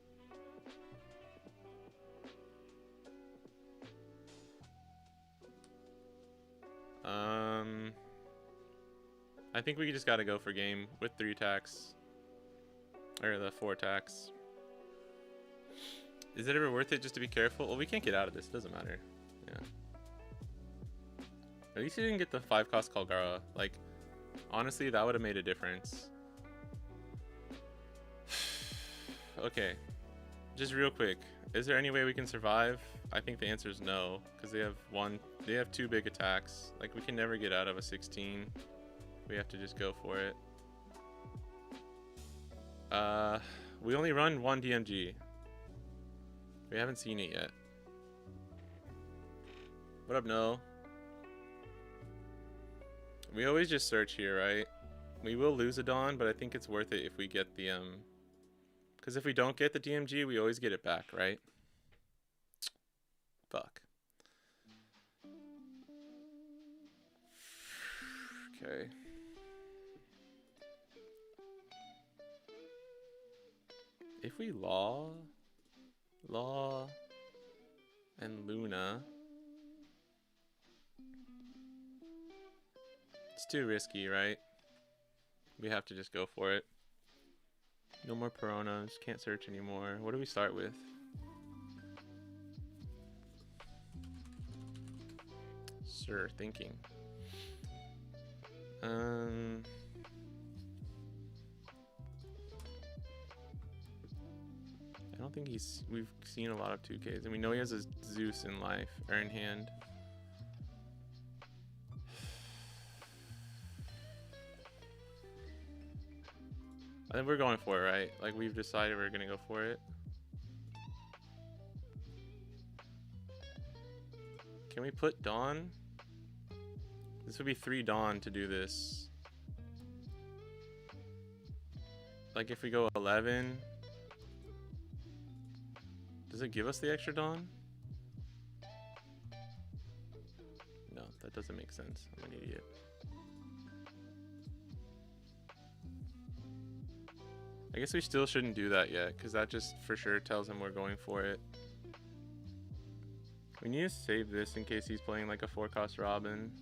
I think we just gotta go for game with 3 attacks. Or the 4 attacks. Is it ever worth it just to be careful? Well, we can't get out of this. It doesn't matter. Yeah. At least he didn't get the 5-cost Kalgara. Like, honestly, that would have made a difference. Okay. Just real quick. Is there any way we can survive? I think the answer is no. Because they have 2 big attacks. Like, we can never get out of a 16. We have to just go for it. We only run 1 DMG. We haven't seen it yet. What up, No? We always just search here, right? We will lose a Dawn, but I think it's worth it if we get the, because if we don't get the DMG, we always get it back, right? Fuck. Okay. If we Law, and Luna, it's too risky, right? We have to just go for it. No more Peronas, can't search anymore. What do we start with? Sir, thinking. I don't think we've seen a lot of 2Ks, and we know he has a Zeus in life, or in hand. I think we're going for it, right? Like, we've decided we're gonna go for it. Can we put Dawn? This would be 3 Dawn to do this. Like, if we go 11... Does it give us the extra Dawn? No, that doesn't make sense. I'm an idiot. I guess we still shouldn't do that yet, because that just for sure tells him we're going for it. We need to save this in case he's playing like a 4-cost Robin.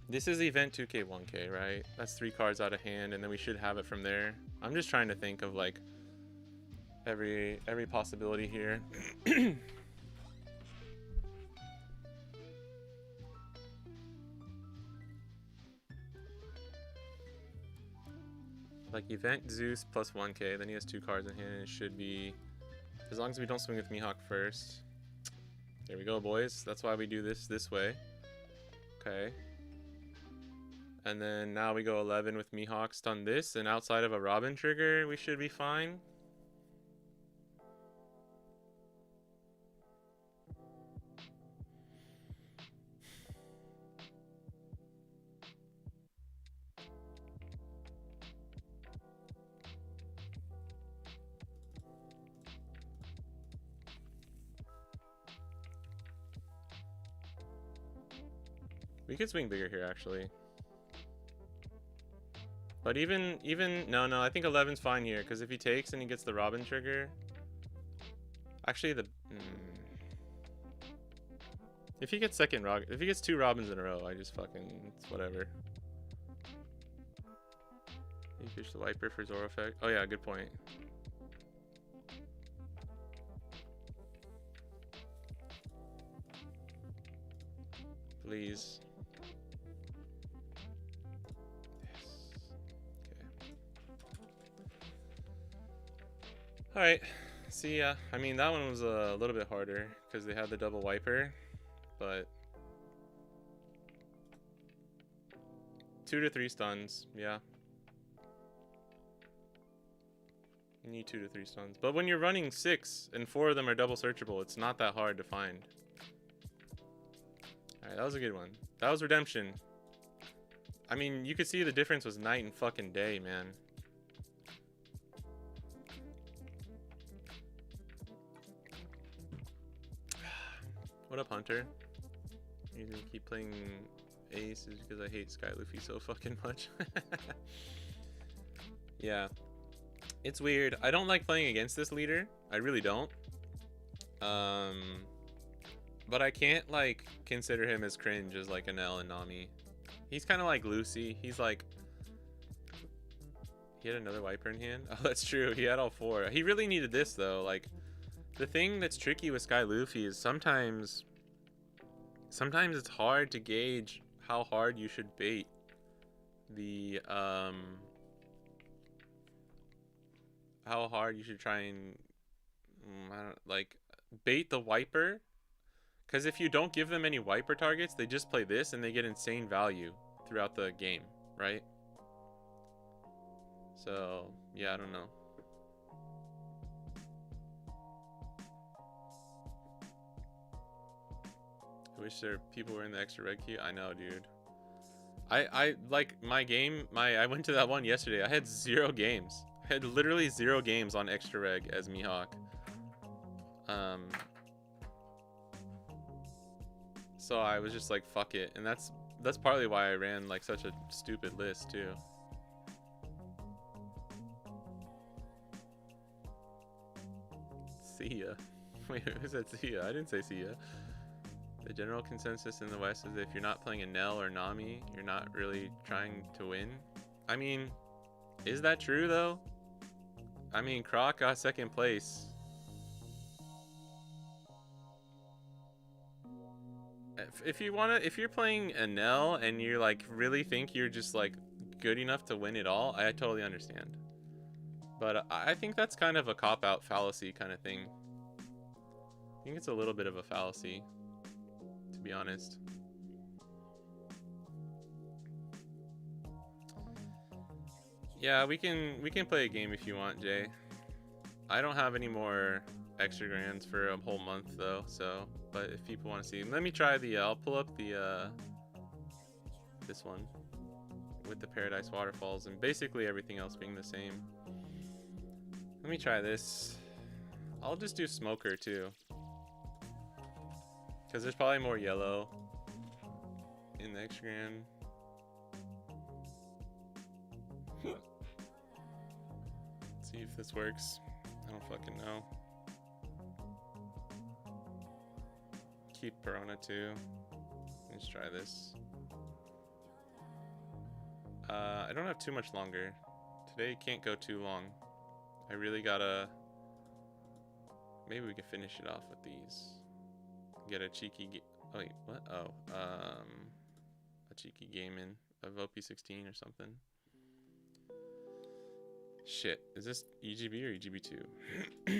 This is event 2K 1K, right? That's 3 cards out of hand, and then we should have it from there. I'm just trying to think of like every possibility here. Like event Zeus plus 1k, then he has 2 cards in hand, and it should be, as long as we don't swing with Mihawk first. There we go, boys. That's why we do this way. Okay. And then now we go 11 with Mihawk, stun this, and outside of a Robin trigger, we should be fine. We could swing bigger here, actually. But even no, I think 11's fine here, because if he takes and he gets the Robin trigger, actually if he gets if he gets 2 Robins in a row, I just fucking, it's whatever. You fish the Wiper for Zoro effect. Oh yeah, good point. Please. Alright, see ya. I mean, that one was a little bit harder because they had the double wiper, but 2 to 3 stuns, yeah. You need 2 to 3 stuns. But when you're running 6 and 4 of them are double searchable, it's not that hard to find. Alright, that was a good one. That was redemption. I mean, you could see the difference was night and fucking day, man. What up, Hunter? You gonna keep playing Ace is because I hate Sky Luffy so fucking much. Yeah. It's weird. I don't like playing against this leader. I really don't. But I can't, like, consider him as cringe as, like, Anel and Nami. He's kind of like Lucy. He's like... He had another wiper in hand? Oh, that's true. He had all 4. He really needed this, though. Like... The thing that's tricky with Sky Luffy is sometimes it's hard to gauge how hard you should bait the how hard you should try and bait the wiper, because if you don't give them any wiper targets, they just play this and they get insane value throughout the game, right? So yeah, I don't know. I wish people were in the extra red queue. I know, dude. I like my game. I went to that one yesterday. I had 0 games. I had literally 0 games on extra reg as Mihawk. So I was just like, fuck it, and that's partly why I ran like such a stupid list too. See ya. Wait, who said see ya? I didn't say see ya. The general consensus in the West is that if you're not playing Enel or Nami, you're not really trying to win. I mean, is that true though? I mean, Croc got 2nd place. If you're playing Enel and you like really think you're just like good enough to win it all, I totally understand. But I think that's kind of a cop-out fallacy kind of thing. I think it's a little bit of a fallacy, to be honest. Yeah, we can play a game if you want, Jay. I don't have any more extra grands for a whole month though, so but if people want to see, let me try the I'll pull up the this one with the Paradise Waterfalls and basically everything else being the same. Let me try this. I'll just do Smoker too, because there's probably more yellow in the extra grand. See if this works. I don't fucking know. Keep Piranha too. Let's try this. I don't have too much longer. Today can't go too long. I really gotta... Maybe we can finish it off with these. Get a cheeky... Oh wait, what? Oh, a cheeky game in of OP16 or something. Shit, is this EGB or EGB2? I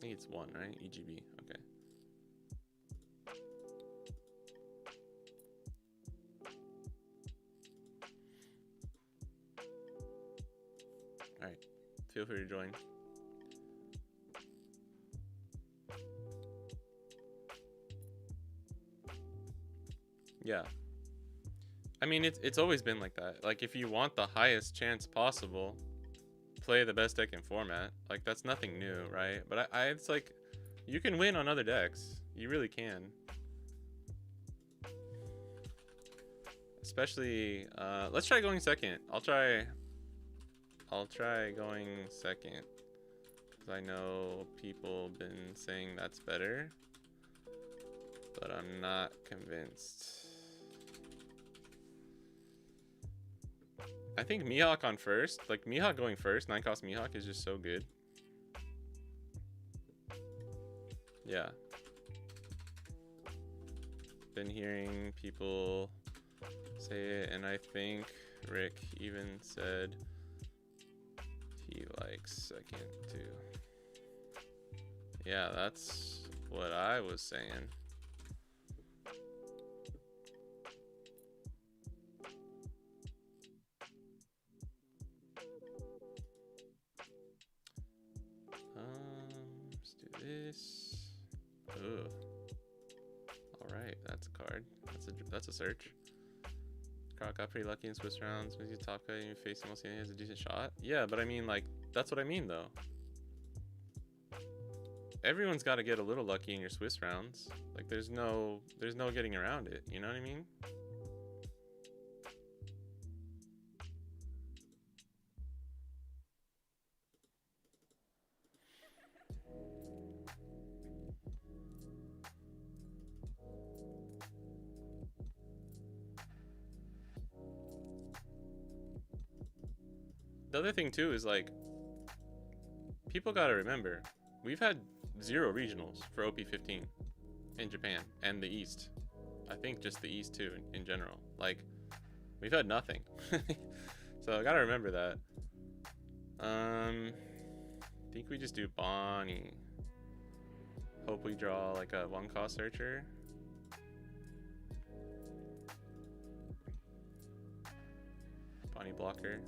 think it's 1, right? EGB, okay. Alright, feel free to join. Yeah. I mean, it's always been like that. Like, if you want the highest chance possible, play the best deck in format. Like, that's nothing new, right? But it's like, you can win on other decks. You really can. Especially, let's try going second. I'll try going second. Because I know people been saying that's better. But I'm not convinced. I think Mihawk on first. Like, Mihawk going first, 9-cost Mihawk is just so good. Yeah. Been hearing people say it, and I think Rick even said he likes second too. Yeah, that's what I was saying. Let's do this. Ugh. All right, that's a card. That's a search. Carl got pretty lucky in Swiss rounds. Maybe top cut, you face him, he has a decent shot. Yeah, but I mean, like, that's what I mean, though. Everyone's got to get a little lucky in your Swiss rounds. Like, there's no getting around it. You know what I mean? The other thing too is, like, people gotta remember, we've had 0 regionals for OP15 in Japan and the East. I think just the East too in general. Like, we've had nothing. So I gotta remember that. I think we just do Bonnie. Hope we draw like a 1-cost searcher. Bonnie blocker.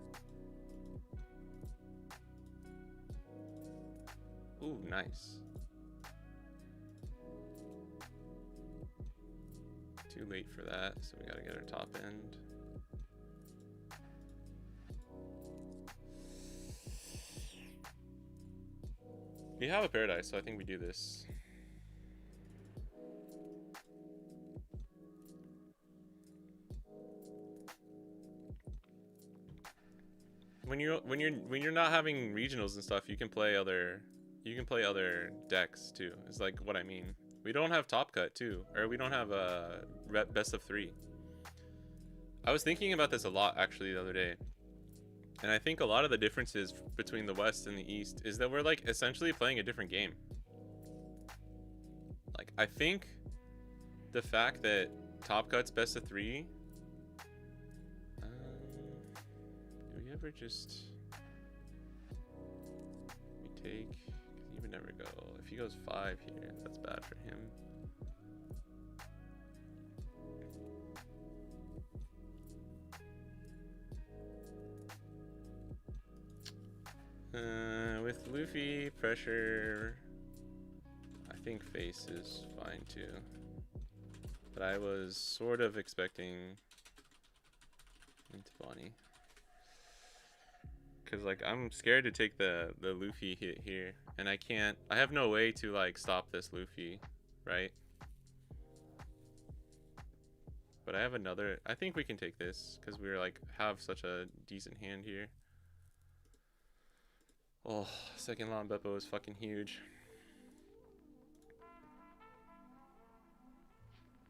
Ooh, nice. Too late for that, so we gotta get our top end. We have a paradise, so I think we do this. When you're not having regionals and stuff, you can play other decks too. Is like what I mean. We don't have top cut too, or we don't have a best of 3. I was thinking about this a lot actually the other day, and I think a lot of the differences between the West and the East is that we're like essentially playing a different game. Like, I think the fact that top cut's best of 3. Do we ever just take? He would never go. If he goes 5 here, that's bad for him. With Luffy, pressure, I think face is fine too. But I was sort of expecting into Bonnie. Because, like, I'm scared to take the Luffy hit here. And I have no way to, like, stop this Luffy, right? But I have another, I think we can take this. Because we're, like, have such a decent hand here. Oh, second Lawn Beppo is fucking huge.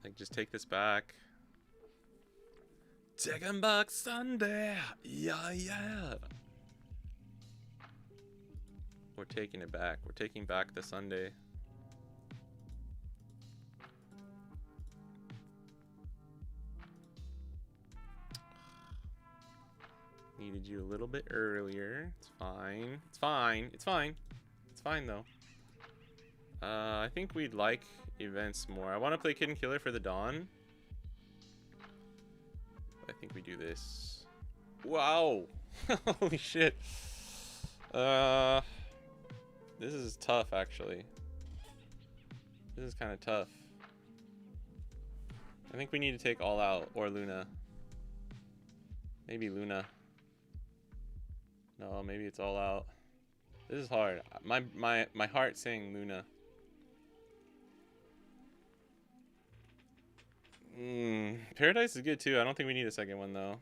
Like, just take this back. Take him back Sunday! Yeah, yeah! We're taking it back. We're taking back the Sunday. needed you a little bit earlier. It's fine. It's fine. It's fine. It's fine though. I think we'd like events more. I want to play Kid and Killer for the Dawn. I think we do this. Wow. Holy shit. This is tough actually. This is kind of tough. I think we need to take All Out or Luna. Maybe Luna. No, maybe it's All Out. This is hard. My heart's saying Luna. Paradise is good too. I don't think we need a second one though.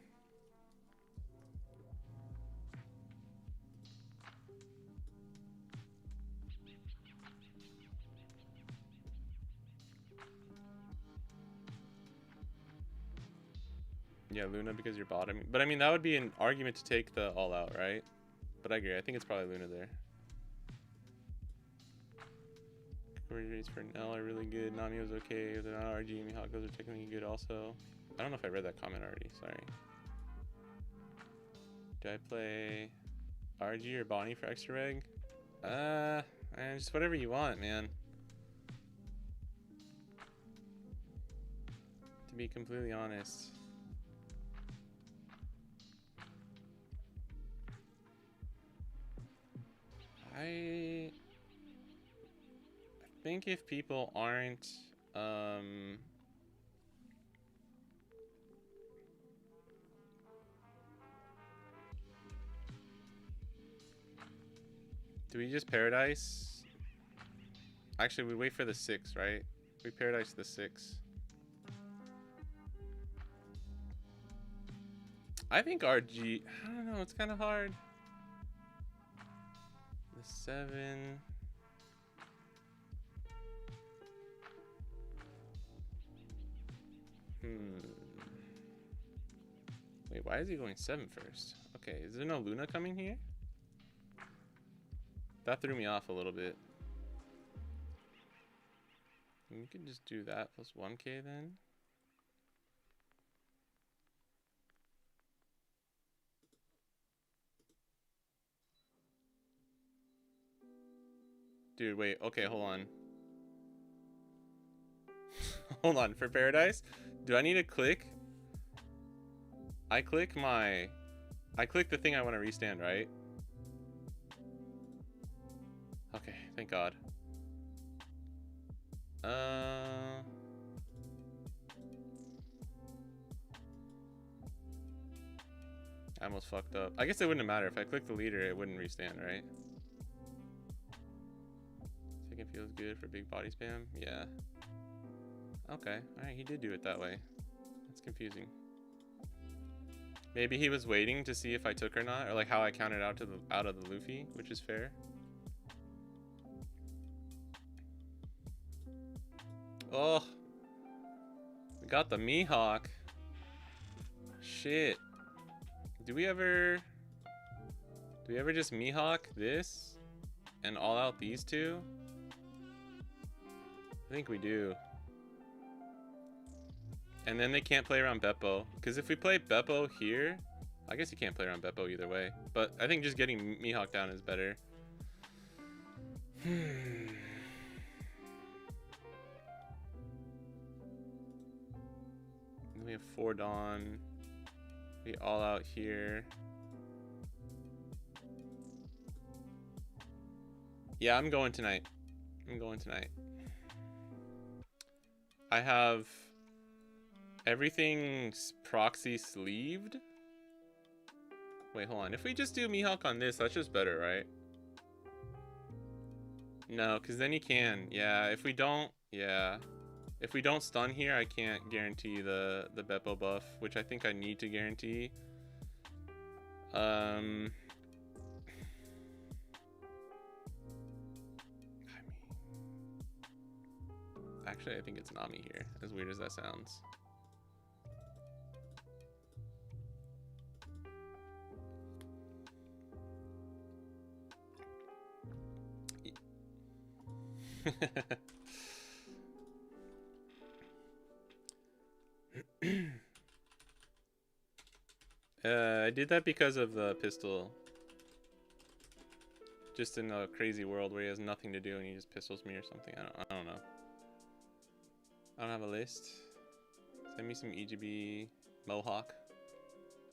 Yeah, Luna because you're bottoming. But I mean, that would be an argument to take the All Out, right? But I agree. I think it's probably Luna there. Recovery rates for Nell are really good. Nanio's okay. If they're not RG, Mihawk, those are technically good also. I don't know if I read that comment already. Sorry. Do I play RG or Bonnie for extra reg? Just whatever you want, man. To be completely honest. I think if people aren't do we just Paradise? Actually, we wait for the 6, right? We Paradise the 6. I think RG, I don't know, it's kind of hard. The 7. Wait, why is he going 7 first? Okay, is there no Luna coming here? That threw me off a little bit. We could just do that plus 1k then. Dude, wait, okay, hold on. Hold on, for Paradise, do I need to click? I click the thing I want to restand, right? Okay, thank God. I almost fucked up. I guess it wouldn't matter. If I click the leader, it wouldn't restand, right? Second feels good for big body spam. Yeah. Okay. Alright, he did do it that way. That's confusing. Maybe he was waiting to see if I took or not, or like how I counted out to the out of the Luffy, which is fair. Oh, we got the Mihawk. Shit. Do we ever just Mihawk this and all out these two? I think we do. And then they can't play around Beppo. Because if we play Beppo here, I guess you can't play around Beppo either way. But I think just getting Mihawk down is better. We have 4 Dawn. We all out here. Yeah, I'm going tonight. I'm going tonight. I have everything proxy sleeved. Wait, hold on. If we just do Mihawk on this, that's just better, right? No, because then you can. Yeah, if we don't, yeah. If we don't stun here, I can't guarantee the Beppo buff, which I think I need to guarantee. Actually, I think it's Nami here, as weird as that sounds. I did that because of the pistol. Just in a crazy world where he has nothing to do and he just pistols me or something. I don't know. I don't have a list. Send me some EGB Mohawk.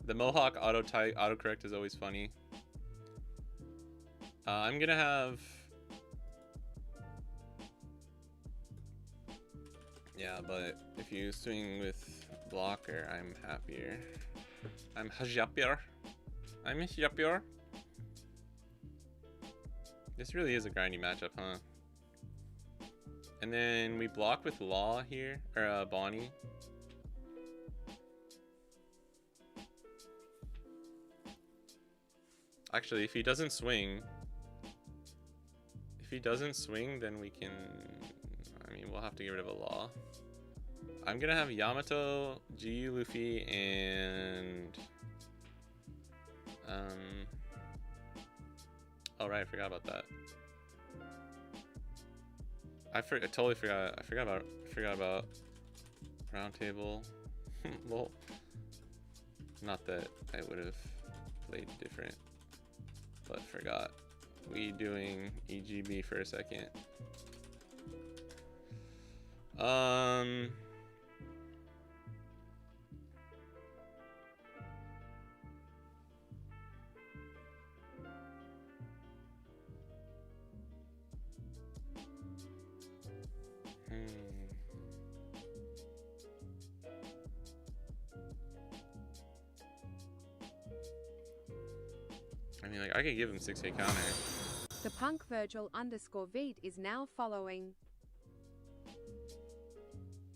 The Mohawk autocorrect is always funny. I'm gonna have... Yeah, but if you swing with blocker, I'm happier. I'm happier. I'm happier. This really is a grindy matchup, huh? And then we block with Law here, or Bonnie. Actually, if he doesn't swing, then we can... I mean, we'll have to get rid of a Law. I'm gonna have Yamato, GU Luffy, and... Oh right, I forgot about that. I totally forgot. I forgot about round table. Well, not that I would have played different, but forgot. We doing EGB for a second. I mean, like, I could give him 6K counter. The punk Virgil _Veet is now following.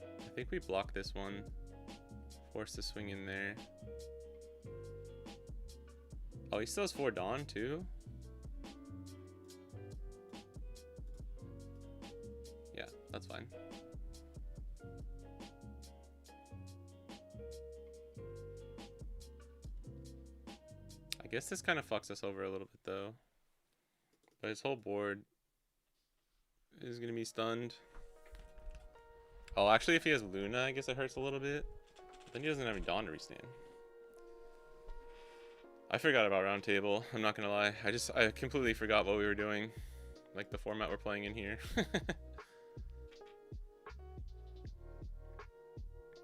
I think we block this one. Force the swing in there. Oh, he still has 4 Dawn too? Yeah, that's fine. I guess this kind of fucks us over a little bit though. But his whole board is gonna be stunned. Oh, actually if he has Luna, I guess it hurts a little bit. But then he doesn't have any Dawn to restand. I forgot about round table, I'm not gonna lie. I completely forgot what we were doing. Like the format we're playing in here.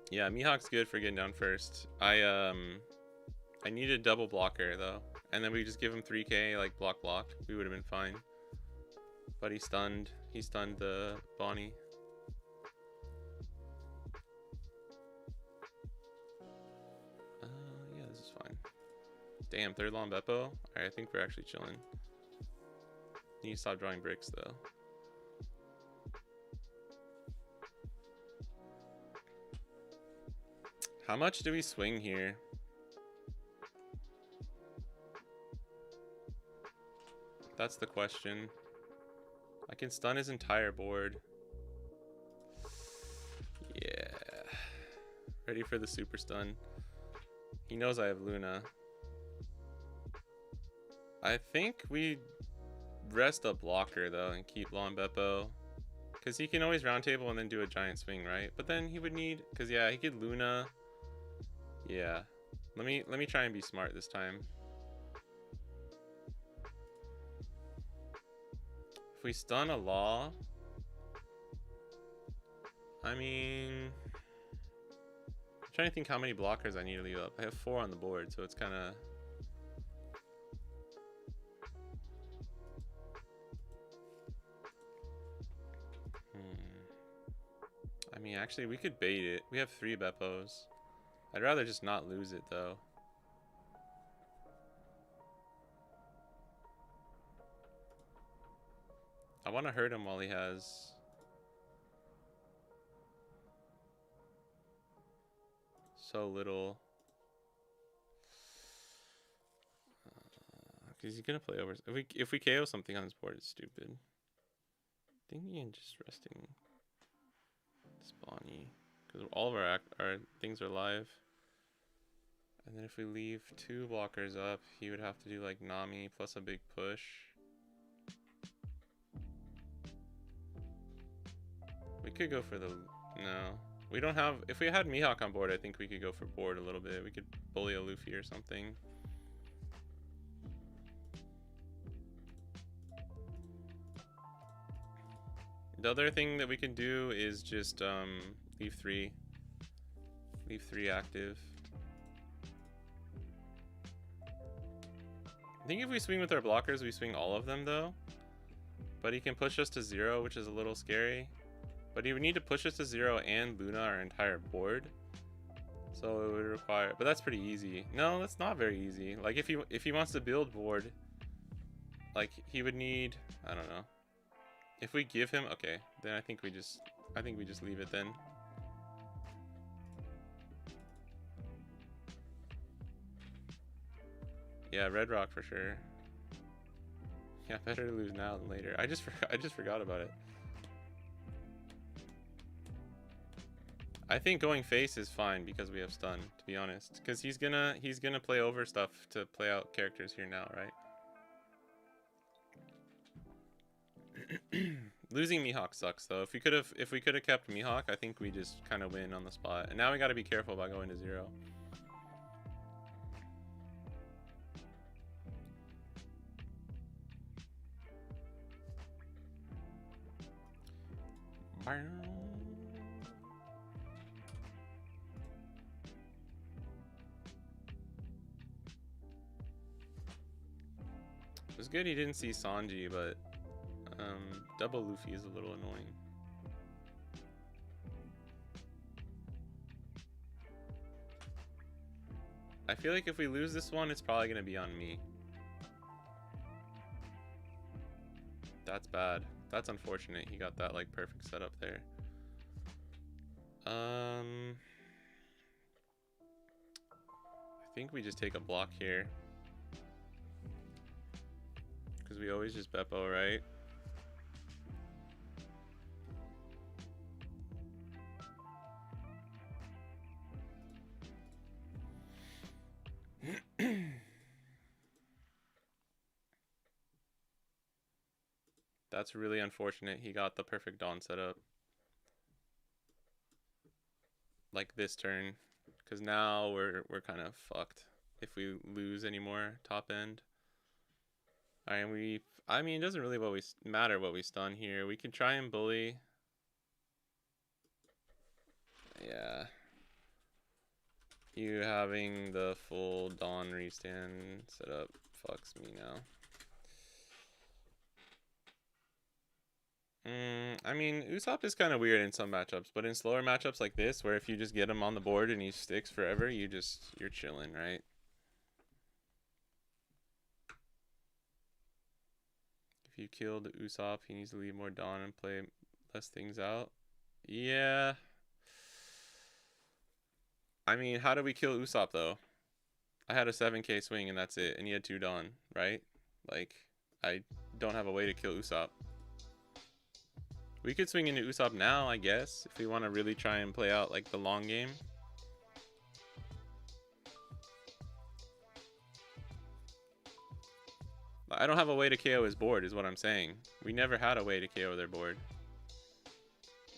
Yeah, Mihawk's good for getting down first. I need a double blocker though. And then we just give him 3K, like block. We would have been fine. But he stunned the Bonnie. Yeah, this is fine. Damn, third long Beppo? Alright, I think we're actually chilling. Need to stop drawing bricks though. How much do we swing here? That's the question. I can stun his entire board. Yeah. Ready for the super stun. He knows I have Luna. I think we rest a blocker though and keep Long Beppo. Because he can always round table and then do a giant swing, right? But then he would need... Because yeah, he could Luna. Yeah. Let me try and be smart this time. If we stun a Law, I mean, I'm trying to think how many blockers I need to leave up. I have 4 on the board, so it's kind of... I mean, actually, we could bait it. We have 3 Beppos. I'd rather just not lose it, though. I want to hurt him while he has so little. Because he's gonna play over. If we KO something on his board, it's stupid. Thinking and just resting this Bonnie, because all of our things are live. And then if we leave 2 blockers up, he would have to do like Nami plus a big push. We could go for the... No. We don't have... If we had Mihawk on board, I think we could go for board a little bit. We could bully a Luffy or something. The other thing that we can do is just leave 3. Leave 3 active. I think if we swing with our blockers, we swing all of them though. But he can push us to 0, which is a little scary. But he would need to push us to 0 and Luna our entire board. So it would require... But that's pretty easy. No, that's not very easy. Like if he wants to build board, like he would need... I don't know. If we give him... Okay, then I think we just leave it then. Yeah, Red Rock for sure. Yeah, better to lose now than later. I just forgot about it. I think going face is fine because we have stun, to be honest. Because he's gonna play over stuff to play out characters here now, right? Losing Mihawk sucks though. If we could have kept Mihawk, I think we just kind of win on the spot. And now we got to be careful about going to 0. It was good he didn't see Sanji, but double Luffy is a little annoying. I feel like if we lose this one, it's probably going to be on me. That's bad. That's unfortunate. He got that like perfect setup there. I think we just take a block here. Because we always just Beppo, right? That's really unfortunate. He got the perfect Dawn setup. Like this turn. Because now we're kind of fucked if we lose any more top end. Alright, I mean, it doesn't really matter what we stun here. We can try and bully. Yeah. You having the full Dawn restand setup fucks me now. I mean, Usopp is kind of weird in some matchups, but in slower matchups like this, where if you just get him on the board and he sticks forever, you're chilling, right? If you killed Usopp, he needs to leave more Dawn and play less things out. Yeah. I mean, how do we kill Usopp, though? I had a 7k swing and that's it, and he had 2 Dawn, right? Like, I don't have a way to kill Usopp. We could swing into Usopp now, I guess, if we want to really try and play out, like, the long game. I don't have a way to KO his board, is what I'm saying. We never had a way to KO their board.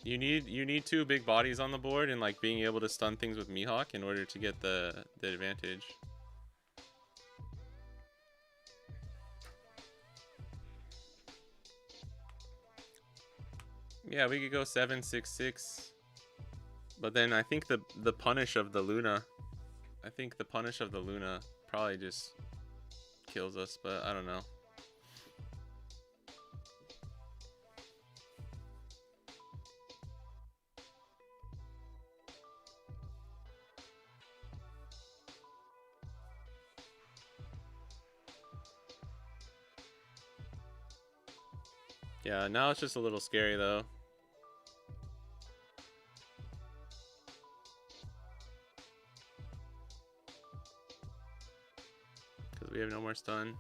You need 2 big bodies on the board and, like, being able to stun things with Mihawk in order to get the advantage. Yeah, we could go 7-6-6. But then I think the punish of the Luna, probably just kills us, but I don't know. Yeah, now it's just a little scary though. Because we have no more stun.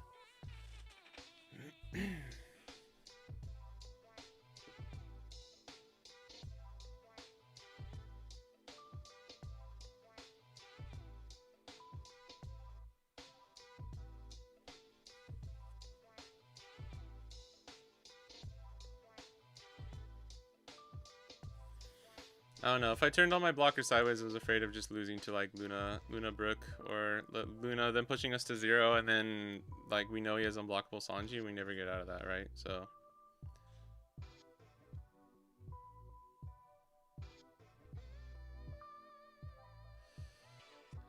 I don't know. If I turned all my blockers sideways, I was afraid of just losing to like Luna Brook or Luna, then pushing us to 0, and then like we know he has unblockable Sanji. We never get out of that, right? So.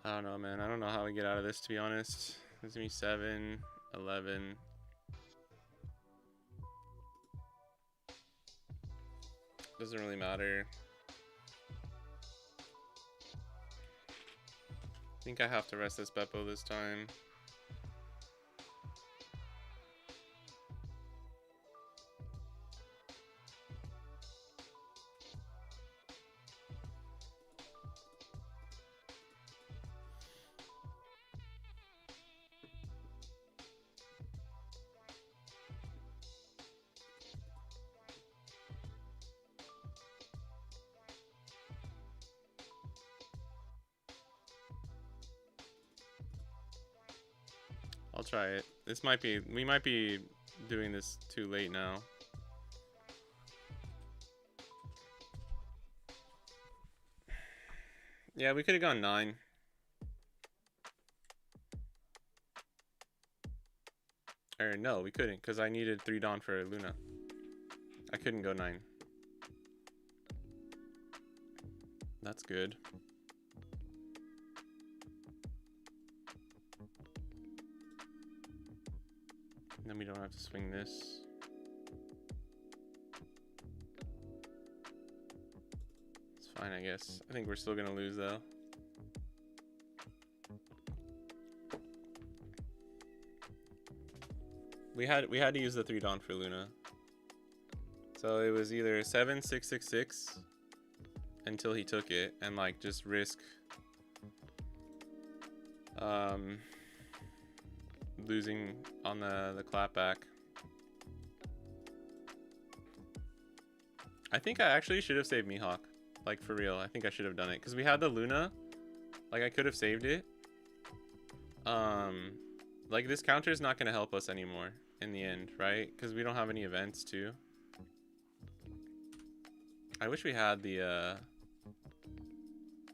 I don't know, man. I don't know how we get out of this, to be honest. This is gonna be 7, 11. Doesn't really matter. I think I have to rest this Beppo this time. I'll try it. This might be, we might be doing this too late now. Yeah, we could have gone 9. Or no, we couldn't, because I needed 3 Dawn for Luna. I couldn't go 9. That's good. And then we don't have to swing this. It's fine, I guess. I think we're still gonna lose though. We had to use the 3 Dawn for Luna. So it was either 7, 6, 6, 6 until he took it, and like just risk losing on the clapback. I think I actually should have saved Mihawk. Like for real, I think I should have done it because we had the Luna. Like I could have saved it. Like this counter is not going to help us anymore in the end, right? Because we don't have any events too. I wish we had the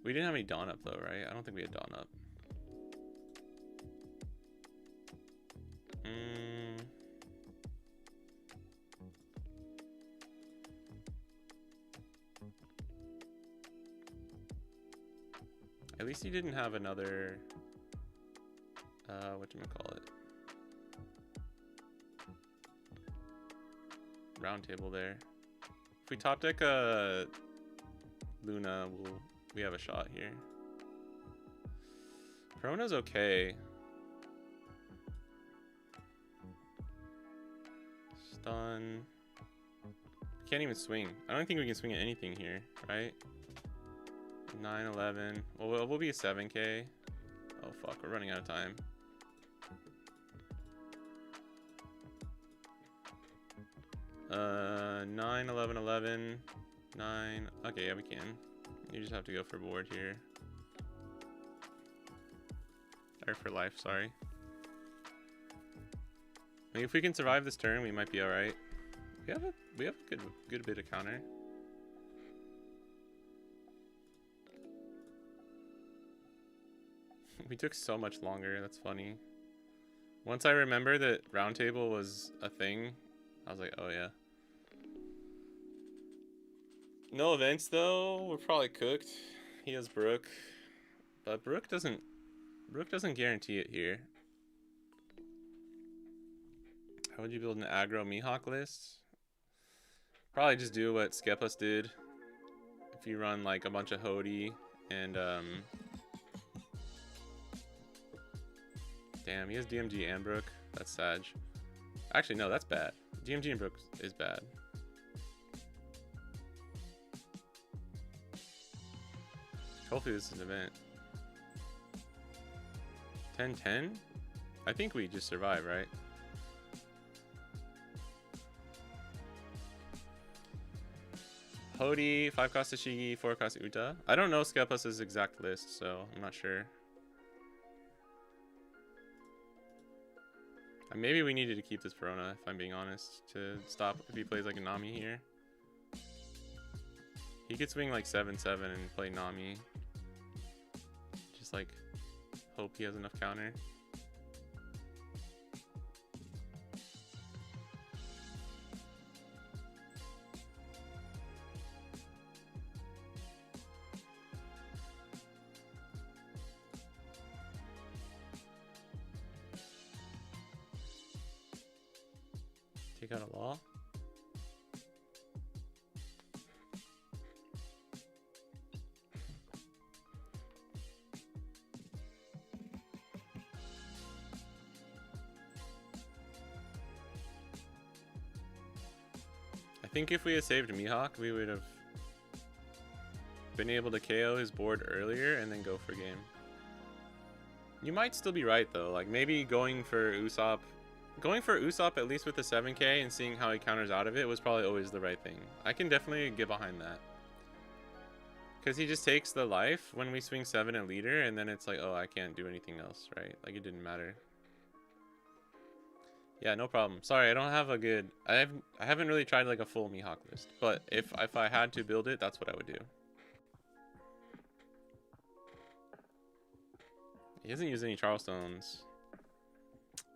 we didn't have any Dawn up though, right? I don't think we had Dawn up. At least he didn't have another whatchamacallit, round table there. If we top deck Luna, we have a shot here. Perona's okay. Stun. Can't even swing. I don't think we can swing at anything here, right? 9, 11. Well, we'll be a 7k. Oh fuck, we're running out of time. Uh, 9, 11, 11, 9. Okay, yeah, we can. You just have to go for board here. Or for life, sorry. I mean, if we can survive this turn, we might be alright. We have a good bit of counter. We took so much longer, that's funny. Once I remember that round table was a thing, I was like, oh yeah. No events though, we're probably cooked. He has Brook. But Brook doesn't guarantee it here. How would you build an aggro Mihawk list? Probably just do what Skepus did. If you run like a bunch of Hody and damn, he has DMG and Brook. That's Sag. Actually, no, that's bad. DMG and Brook is bad. Hopefully this is an event. 10-10? I think we just survive, right? Hody, 5 cost Shigi, 4 cost Uta. I don't know Skepus' exact list, so I'm not sure. Maybe we needed to keep this Perona, if I'm being honest, to stop if he plays like a Nami here. He could swing like 7-7 and play Nami. Just like hope he has enough counter. Take out a law. I think if we had saved Mihawk, we would have been able to KO his board earlier and then go for game. You might still be right though, like maybe going for Usopp at least with the 7k and seeing how he counters out of it was probably always the right thing. I can definitely get behind that. Because he just takes the life when we swing 7 at leader and then it's like, oh, I can't do anything else, right? Like it didn't matter. Yeah, no problem. Sorry, I don't have a good... I haven't really tried like a full Mihawk list. But if I had to build it, that's what I would do. He hasn't used any Charlestones.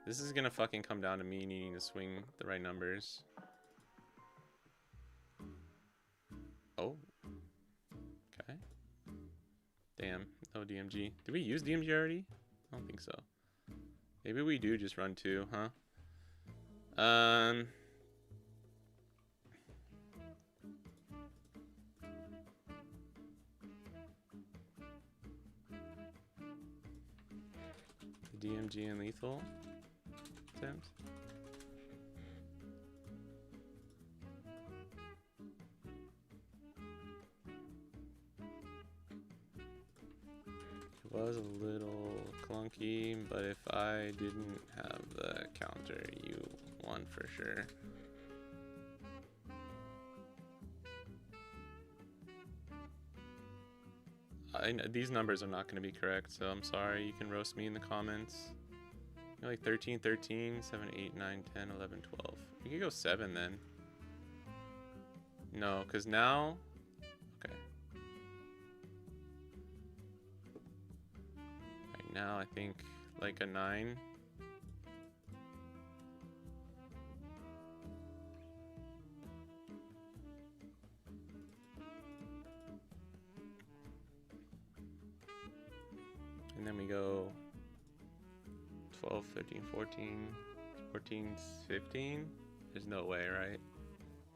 This is gonna fucking come down to me needing to swing the right numbers. Oh. Okay. Damn, no DMG. Did we use DMG already? I don't think so. Maybe we do just run 2, huh? DMG and lethal attempts. It was a little clunky, but if I didn't have the counter, you won for sure. These numbers are not going to be correct, so I'm sorry. You can roast me in the comments. You're like 13, 13, 7, 8, 9, 10, 11, 12. We could go 7 then. No, because now... Okay. Right now, I think like a 9. And then we go 12, 13, 14, 14, 15. There's no way, right?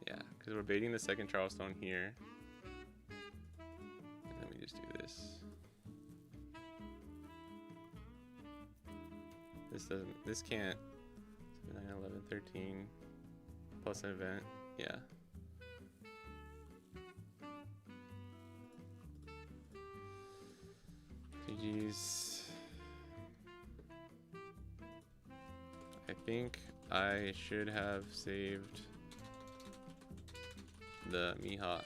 Yeah, because we're baiting the second Charlestone here. And then we just do this. This can't. 9, 11, 13. Plus an event. Yeah. GG's. I think I should have saved the Mihawk.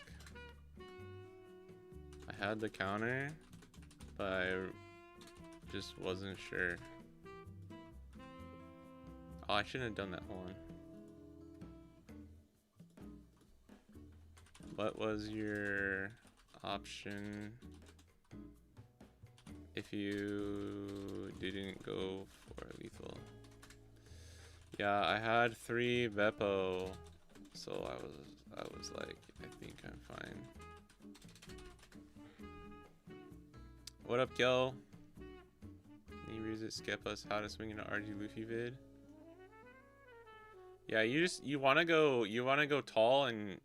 I had the counter, but I just wasn't sure. Oh, I shouldn't have done that one. What was your option if you didn't go for lethal? Yeah, I had 3 Beppo, so I was like, I think I'm fine. What up, Gil? Need to skip us how to swing an RG Luffy vid. Yeah, you wanna go tall and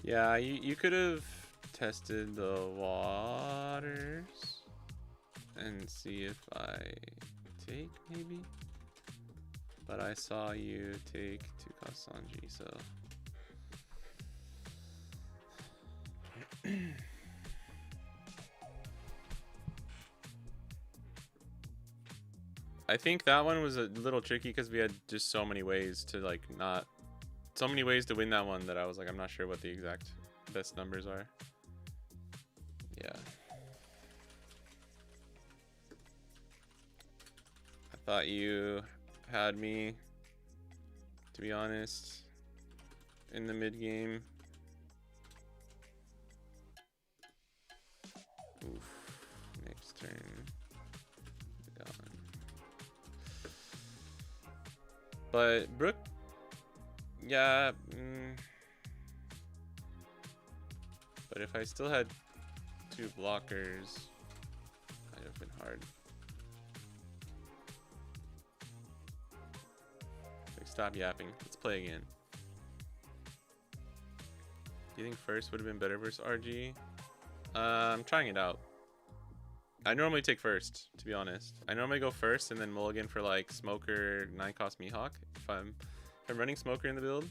yeah, you could have tested the waters and see if I take maybe, but I saw you take 2 Sanji, so I think that one was a little tricky because we had just so many ways to like not, so many ways to win that one that I was like, I'm not sure what the exact best numbers are. Yeah. I thought you had me, to be honest, in the mid game. Oof. Next turn. Gone. But Brook, yeah. But if I still had 2 blockers, might have been hard. Like, stop yapping. Let's play again. Do you think first would have been better versus RG? I'm trying it out. I normally take first, to be honest. I normally go first and then mulligan for like Smoker 9-cost Mihawk if I'm running Smoker in the build.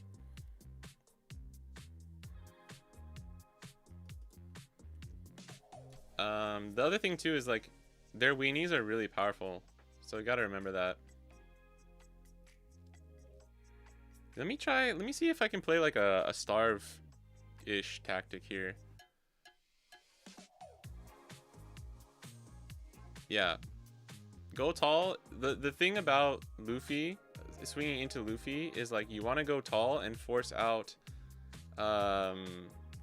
The other thing too is like their weenies are really powerful, so you gotta remember that. Let me see if I can play like a starve-ish tactic here. Yeah. Go tall. The thing about Luffy, swinging into Luffy, is like you want to go tall and force out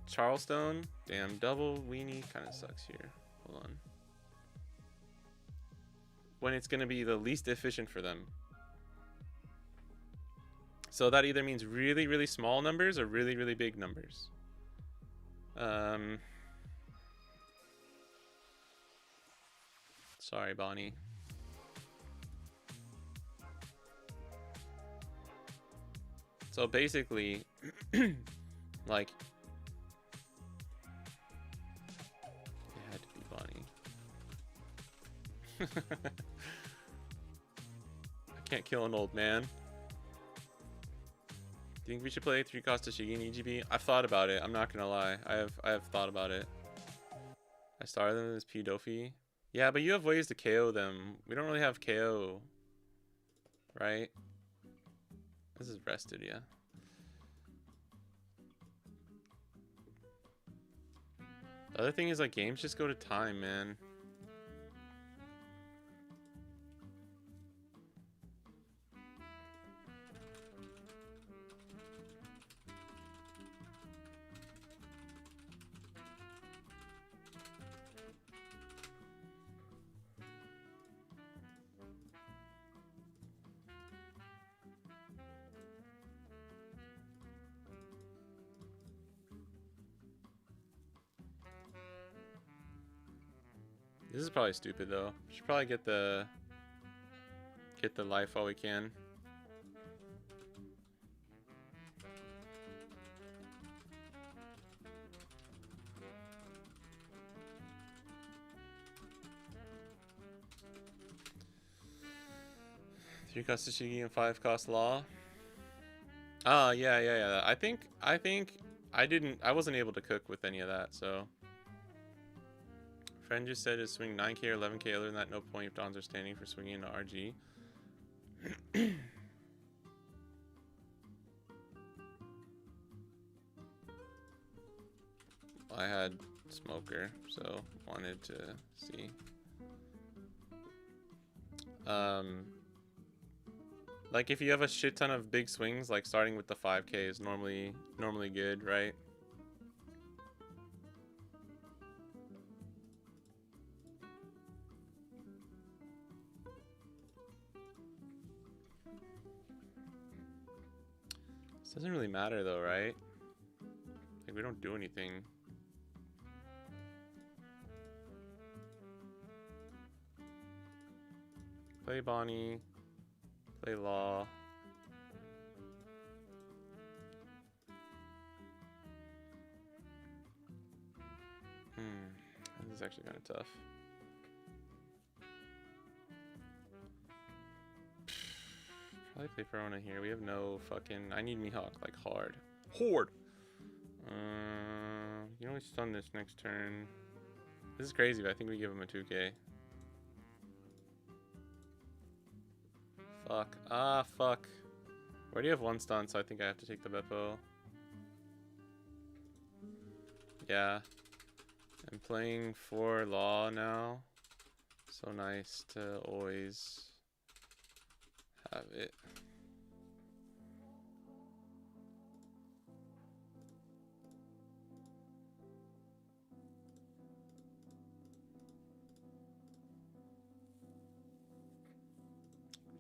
Charleston. Damn, double weenie kind of sucks here. Hold on. When it's going to be the least efficient for them. So that either means really, really small numbers or really, really big numbers. Sorry, Bonnie. So basically, like, it had to be Bonnie. I can't kill an old man. Do you think we should play 3-cost Shigi in EGB? I've thought about it. I'm not gonna lie. I have thought about it. I started them as P Dofi. Yeah, but you have ways to KO them. We don't really have KO, right? This is rested, yeah. The other thing is like games just go to time, man. This is probably stupid though. Should probably get the life while we can. Three cost Shigi and 5-cost Law. Oh yeah. I think I wasn't able to cook with any of that, so. Friend just said to swing 9k or 11k. Other than that, no point if Dons are standing for swinging into RG. I had Smoker, so wanted to see. Like if you have a shit ton of big swings, like starting with the 5k is normally good, right? This doesn't really matter though, right? Like we don't do anything. Play Bonnie. Play Law. This is actually kind of tough. Probably play Verona here. We have no fucking. I need Mihawk like hard. Horde! You can only stun this next turn. This is crazy, but I think we give him a 2k. Fuck. Ah, fuck. We already have one stun, so I think I have to take the Beppo. Yeah. I'm playing for Law now. So nice to always have it.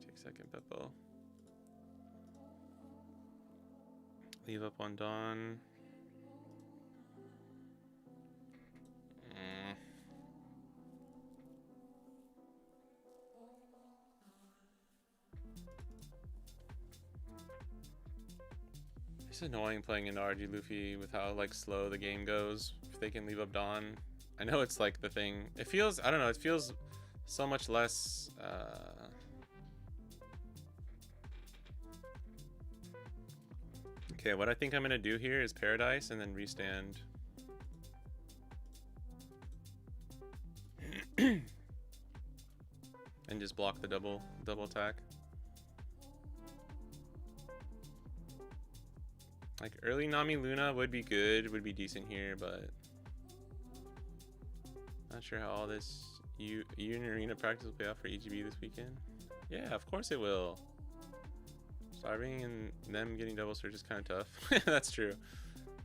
Take second Beppo. Leave up on Dawn. It's annoying playing into RG Luffy with how like slow the game goes. If they can leave up Dawn, I know it's like the thing. It feels, I don't know, it feels so much less. Okay, what I think I'm gonna do here is Paradise and then restand. And just block the double attack. Like early Nami Luna would be good, would be decent here, but not sure how all this Union Arena practice will pay off for EGB this weekend. Yeah, of course it will. Starving and them getting double search is kind of tough. That's true.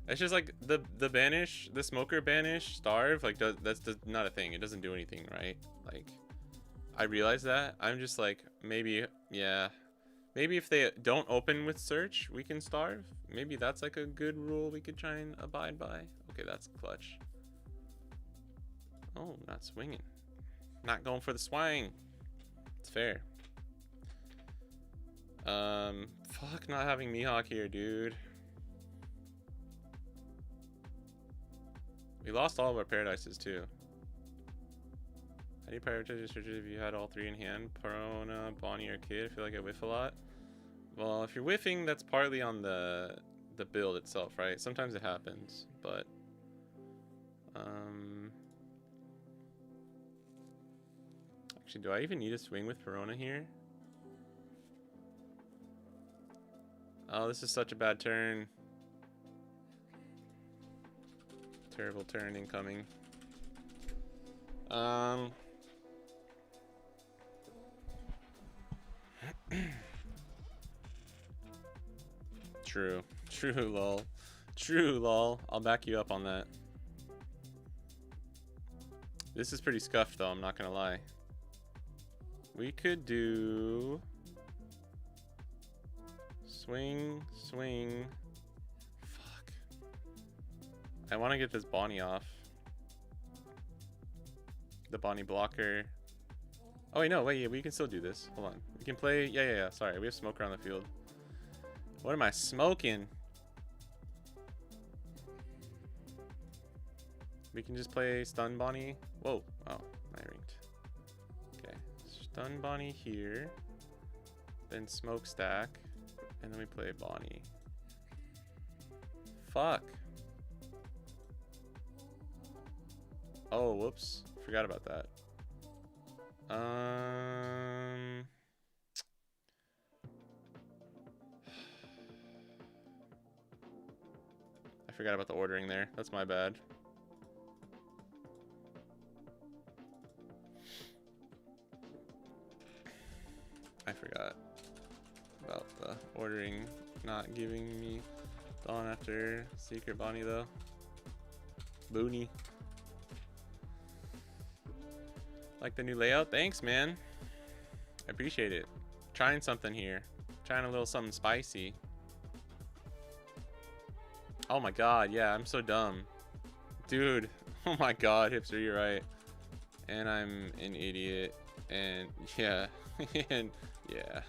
It's just like the banish, the smoker banish, starve, like that's not a thing. It doesn't do anything, right? Like, I realize that. I'm just like, maybe, yeah. Maybe if they don't open with search, we can starve. Maybe that's like a good rule we could try and abide by. Okay, that's clutch. Oh, not swinging. Not going for the swing. It's fair. Fuck not having Mihawk here, dude. We lost all of our paradises too. How do you prioritize your searches if you had all three in hand? Perona, Bonnie, or Kid? I feel like I whiff a lot. Well, if you're whiffing, that's partly on the build itself, right? Sometimes it happens, but actually, do I even need a swing with Perona here? Oh, this is such a bad turn. Terrible turn incoming. True. True, lol. True, lol. I'll back you up on that. This is pretty scuffed, though. I'm not gonna lie. We could do... Swing, swing. Fuck. I want to get this Bonnie off. The Bonnie blocker. Oh, wait, no. Wait, yeah, we can still do this. Hold on. We can play... Yeah. Sorry, we have Smoker on the field. What am I smoking? We can just play Stun Bonnie. Whoa. Oh, I rinked. Okay. Stun Bonnie here. Then Smokestack. And then we play Bonnie. Fuck. Oh, whoops. Forgot about that. I forgot about the ordering there. That's my bad. I forgot about the ordering not giving me Dawn after Secret Bonnie though. Booney. Like the new layout? Thanks, man. I appreciate it. Trying something here. Trying a little something spicy. Oh my god, yeah, I'm so dumb. Dude, oh my god, Hipster, you're right. And I'm an idiot. And yeah, and yeah.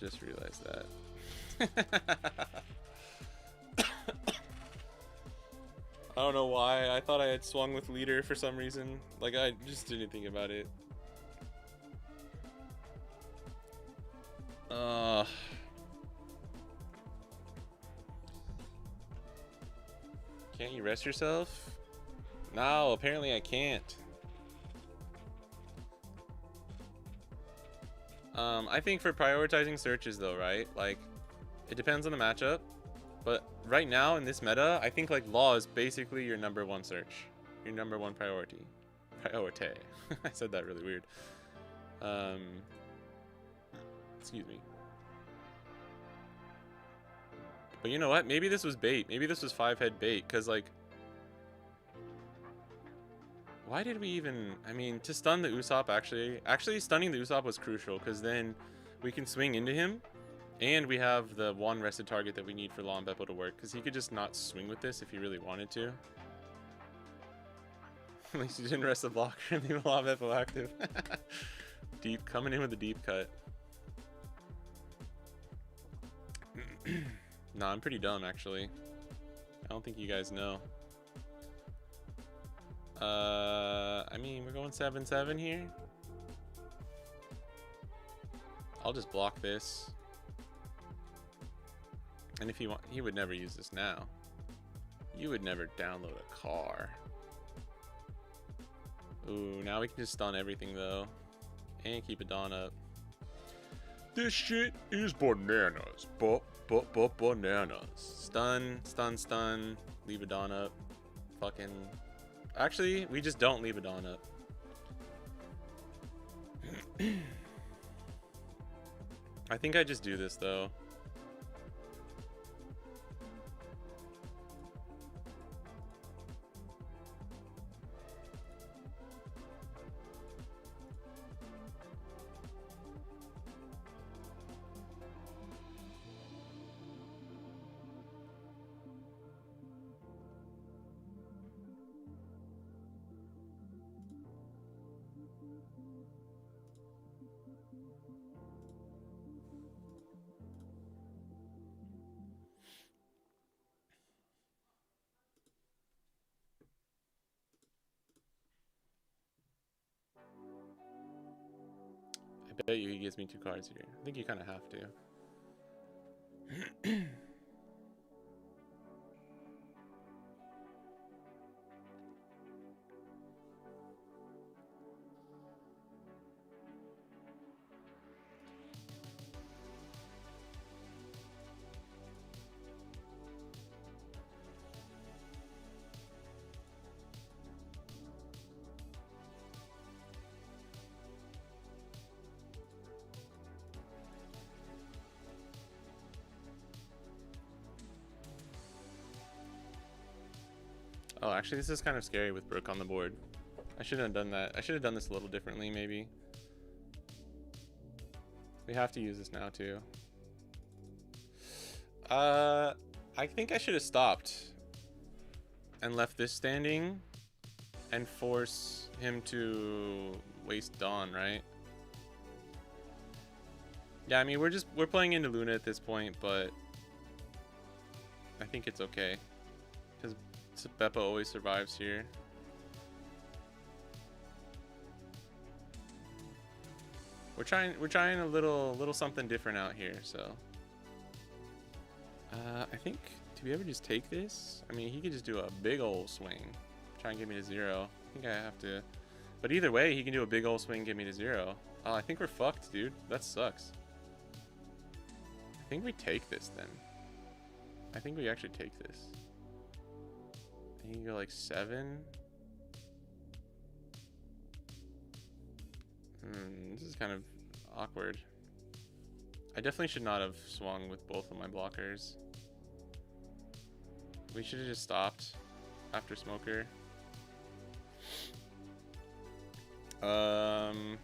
Just realized that. I don't know why. I thought I had swung with leader for some reason. Like, I just didn't think about it. Can't you rest yourself? No, apparently I can't. I think for prioritizing searches though, right? Like, it depends on the matchup. But right now in this meta, I think like Law is basically your #1 search. Your #1 priority. Priority. I said that really weird. Excuse me. But you know what? Maybe this was bait. Maybe this was 5-head bait. Because like, why did we even... I mean, to stun the Usopp actually stunning the Usopp was crucial. Because then we can swing into him. And we have the one rested target that we need for Law and Beppo to work. Because he could just not swing with this if he really wanted to. At least he didn't rest the blocker and leave Law and Beppo active. Deep, coming in with a deep cut. Nah, I'm pretty dumb actually. I don't think you guys know. I mean, we're going 7-7 here. I'll just block this. And if you want, he would never use this now. You would never download a car. Ooh, now we can just stun everything though. And keep a Dawn up. This shit is bananas. Bananas. Stun, stun, stun. Leave a Dawn up. Fucking... Actually, we just don't leave a Dawn up. I think I just do this though. I bet you he gives me 2 cards here. I think you kind of have to. Oh, actually, this is kind of scary with Brook on the board. I shouldn't have done that. I should have done this a little differently, maybe. We have to use this now, too. I think I should have stopped and left this standing and force him to waste Dawn, right? Yeah, I mean, we're playing into Luna at this point, but I think it's okay. Because Beppo always survives here. We're trying a little something different out here, so I think, do we ever just take this? I mean, he could just do a big old swing, try and get me to 0. I think I have to, but either way, he can do a big old swing, get me to 0. Oh, I think we're fucked, dude. That sucks. I think we take this then. I think we actually take this. You can go like 7. This is kind of awkward. I definitely should not have swung with both of my blockers. We should have just stopped after Smoker. I'm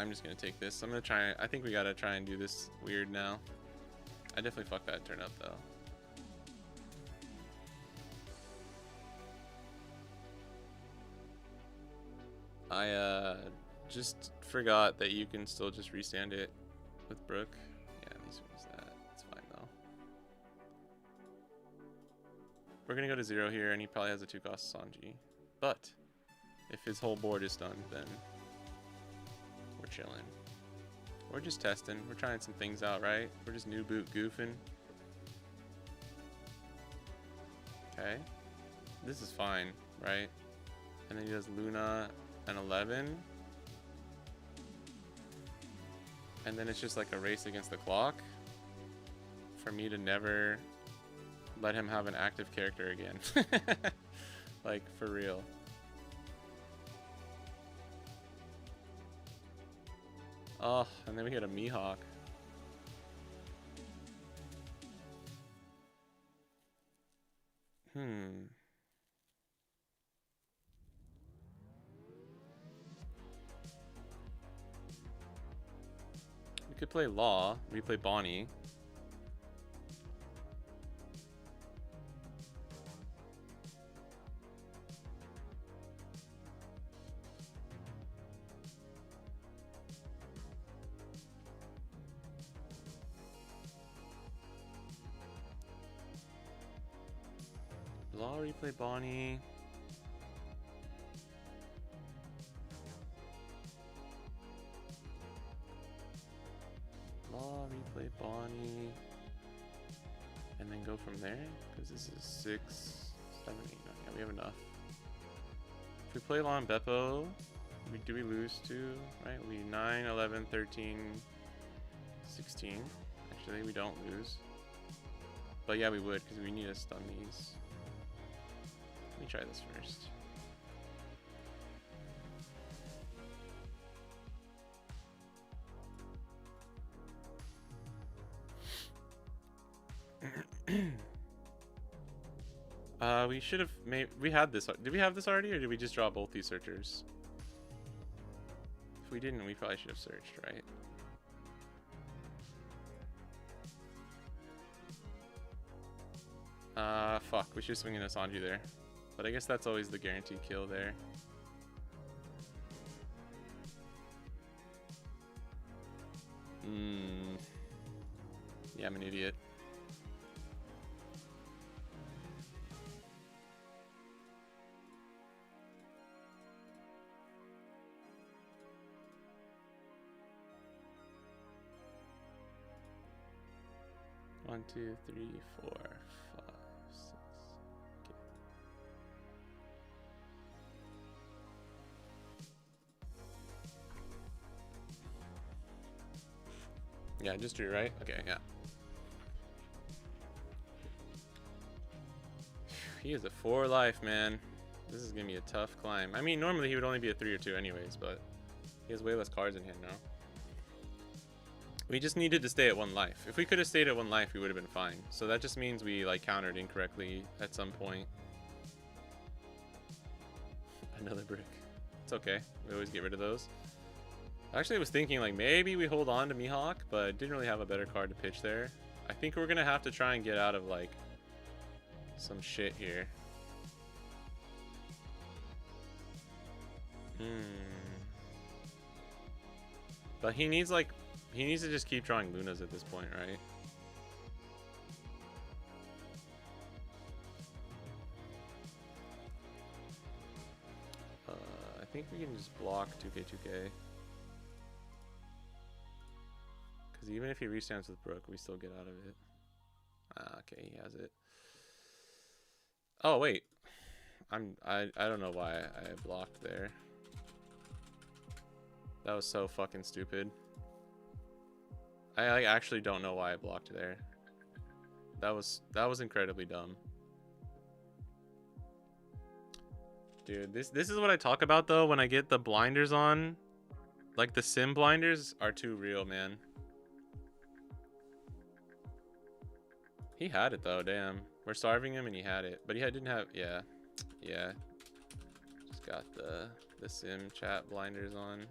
just gonna take this. I'm gonna try. I think we gotta try and do this weird now. I definitely fucked that turn up though. I just forgot that you can still just restand it with Brook. Yeah, at least we use that. It's fine though. We're gonna go to 0 here, and he probably has a 2-cost Sanji. But if his whole board is done, then we're chilling. We're just testing. We're trying some things out, right? We're just new boot goofing. Okay. This is fine, right? And then he does Luna and 11. And then it's just like a race against the clock for me to never let him have an active character again. Like, for real. Oh, and then we get a Mihawk. We could play Law, replay Bonnie. Law, replay Bonnie. Law, replay Bonnie. And then go from there? Because this is 6, 7, 8, 9. Yeah, we have enough. If we play Law and Beppo, do we lose too? Right? We 9, 11, 13, 16. Actually, we don't lose. But yeah, we would, because we need to stun these. Let me try this first. We should have made. We had this. Did we have this already, or did we just draw both these searchers? If we didn't, we probably should have searched, right? Fuck. We should swing in a Sanji there. But I guess that's always the guaranteed kill there. Yeah, I'm an idiot. One, two, three, 4, 5, 6. Okay. Yeah, just drew, right? Okay, yeah. He is a 4 life, man. This is gonna be a tough climb. I mean, normally he would only be a 3 or 2 anyways, but he has way less cards in hand now. We just needed to stay at 1 life. If we could have stayed at 1 life, we would have been fine. So that just means we like countered incorrectly at some point. Another brick. It's okay. We always get rid of those. Actually, I was thinking like maybe we hold on to Mihawk, but didn't really have a better card to pitch there. I think we're gonna have to try and get out of like some shit here. But he needs like he needs to just keep drawing Lunas at this point, right? I think we can just block 2k. Because even if he restands with Brook, we still get out of it. Okay, he has it. Oh wait, I don't know why I blocked there. That was so fucking stupid. I actually don't know why I blocked there. That was incredibly dumb. Dude, this is what I talk about though when I get the blinders on. Like the sim blinders are too real, man. He had it though, damn. We're starving him and he had it. But he didn't have, yeah. Just got the sim chat blinders on.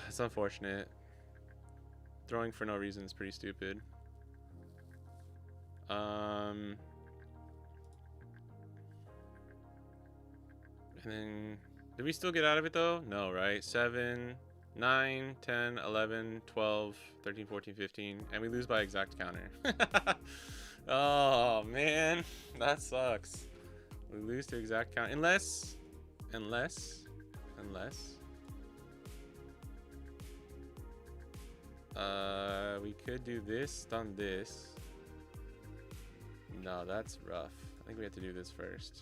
It's unfortunate. Throwing for no reason is pretty stupid. And then, did we still get out of it though? No, right? 7, 9, 10, 11, 12, 13, 14, 15. And we lose by exact counter. Oh, man. That sucks. We lose to exact count. Unless. We could do this, stun this. No, that's rough. I think we have to do this first.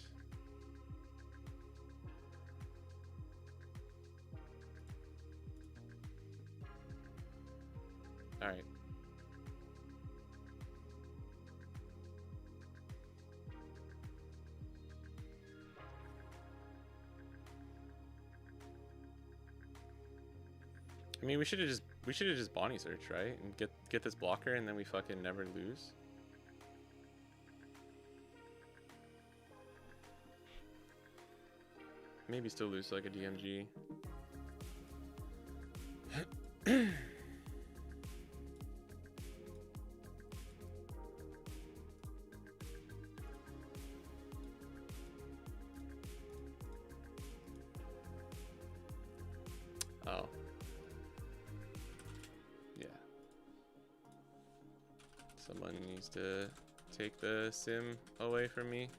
All right. I mean, we should have just Bonnie search, right? And get this blocker, and then we fucking never lose. Maybe still lose to like a DMG. Oh. Yeah. Someone needs to take the sim away from me.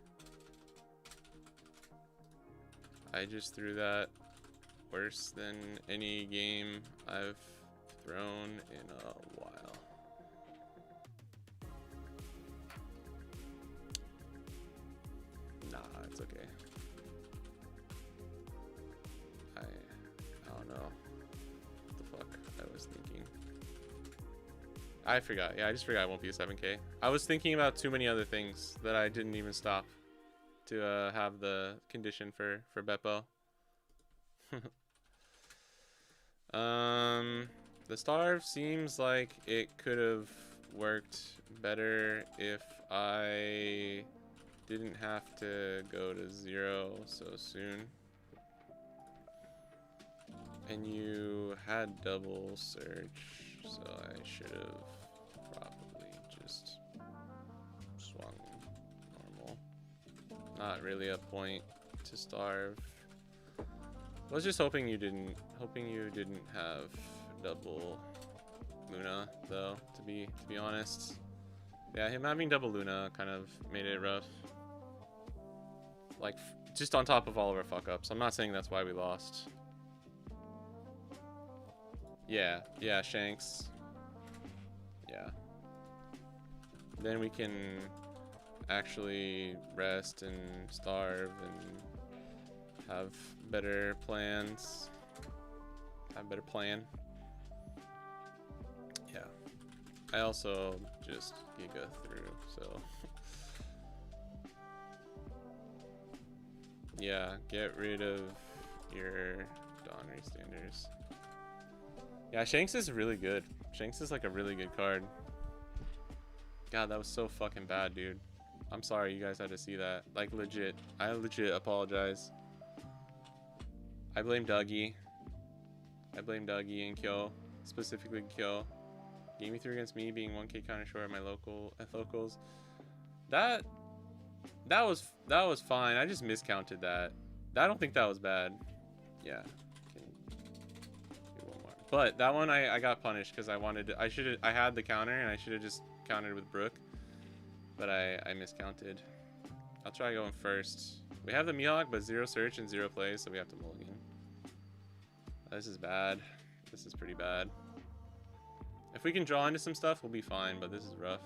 I just threw that worse than any game I've thrown in a while. Nah, it's okay. I don't know what the fuck I was thinking. I forgot. Yeah, I just forgot it won't be a 7K. I was thinking about too many other things that I didn't even stop to have the condition for Beppo. The starve seems like it could have worked better if I didn't have to go to 0 so soon. And you had double search, so I should have probably just swung normal. Not really a point to starve. I was just hoping you didn't have double Luna though, to be honest. Yeah, him having double Luna kind of made it rough. Like just on top of all of our fuck ups. I'm not saying that's why we lost. Yeah, Shanks. Yeah. Then we can actually rest and starve and have better plans. Have a better plan. Yeah. I also just giga through, so. Yeah, get rid of your Donnery Standers. Yeah, Shanks is really good. Shanks is like a really good card. God, that was so fucking bad, dude. I'm sorry you guys had to see that. Like, legit. I legit apologize. I blame Dougie. I blame Dougie and Kyo. Specifically Kyo. Game 3 against me being 1k counter short at my locals. That was fine. I just miscounted that. I don't think that was bad. Yeah. But that one I got punished because I had the counter and I should have just countered with Brook. But I miscounted. I'll try going first. We have the Mihawk, but 0 search and 0 play, so we have to mulligan. This is bad. This is pretty bad. If we can draw into some stuff, we'll be fine, but this is rough.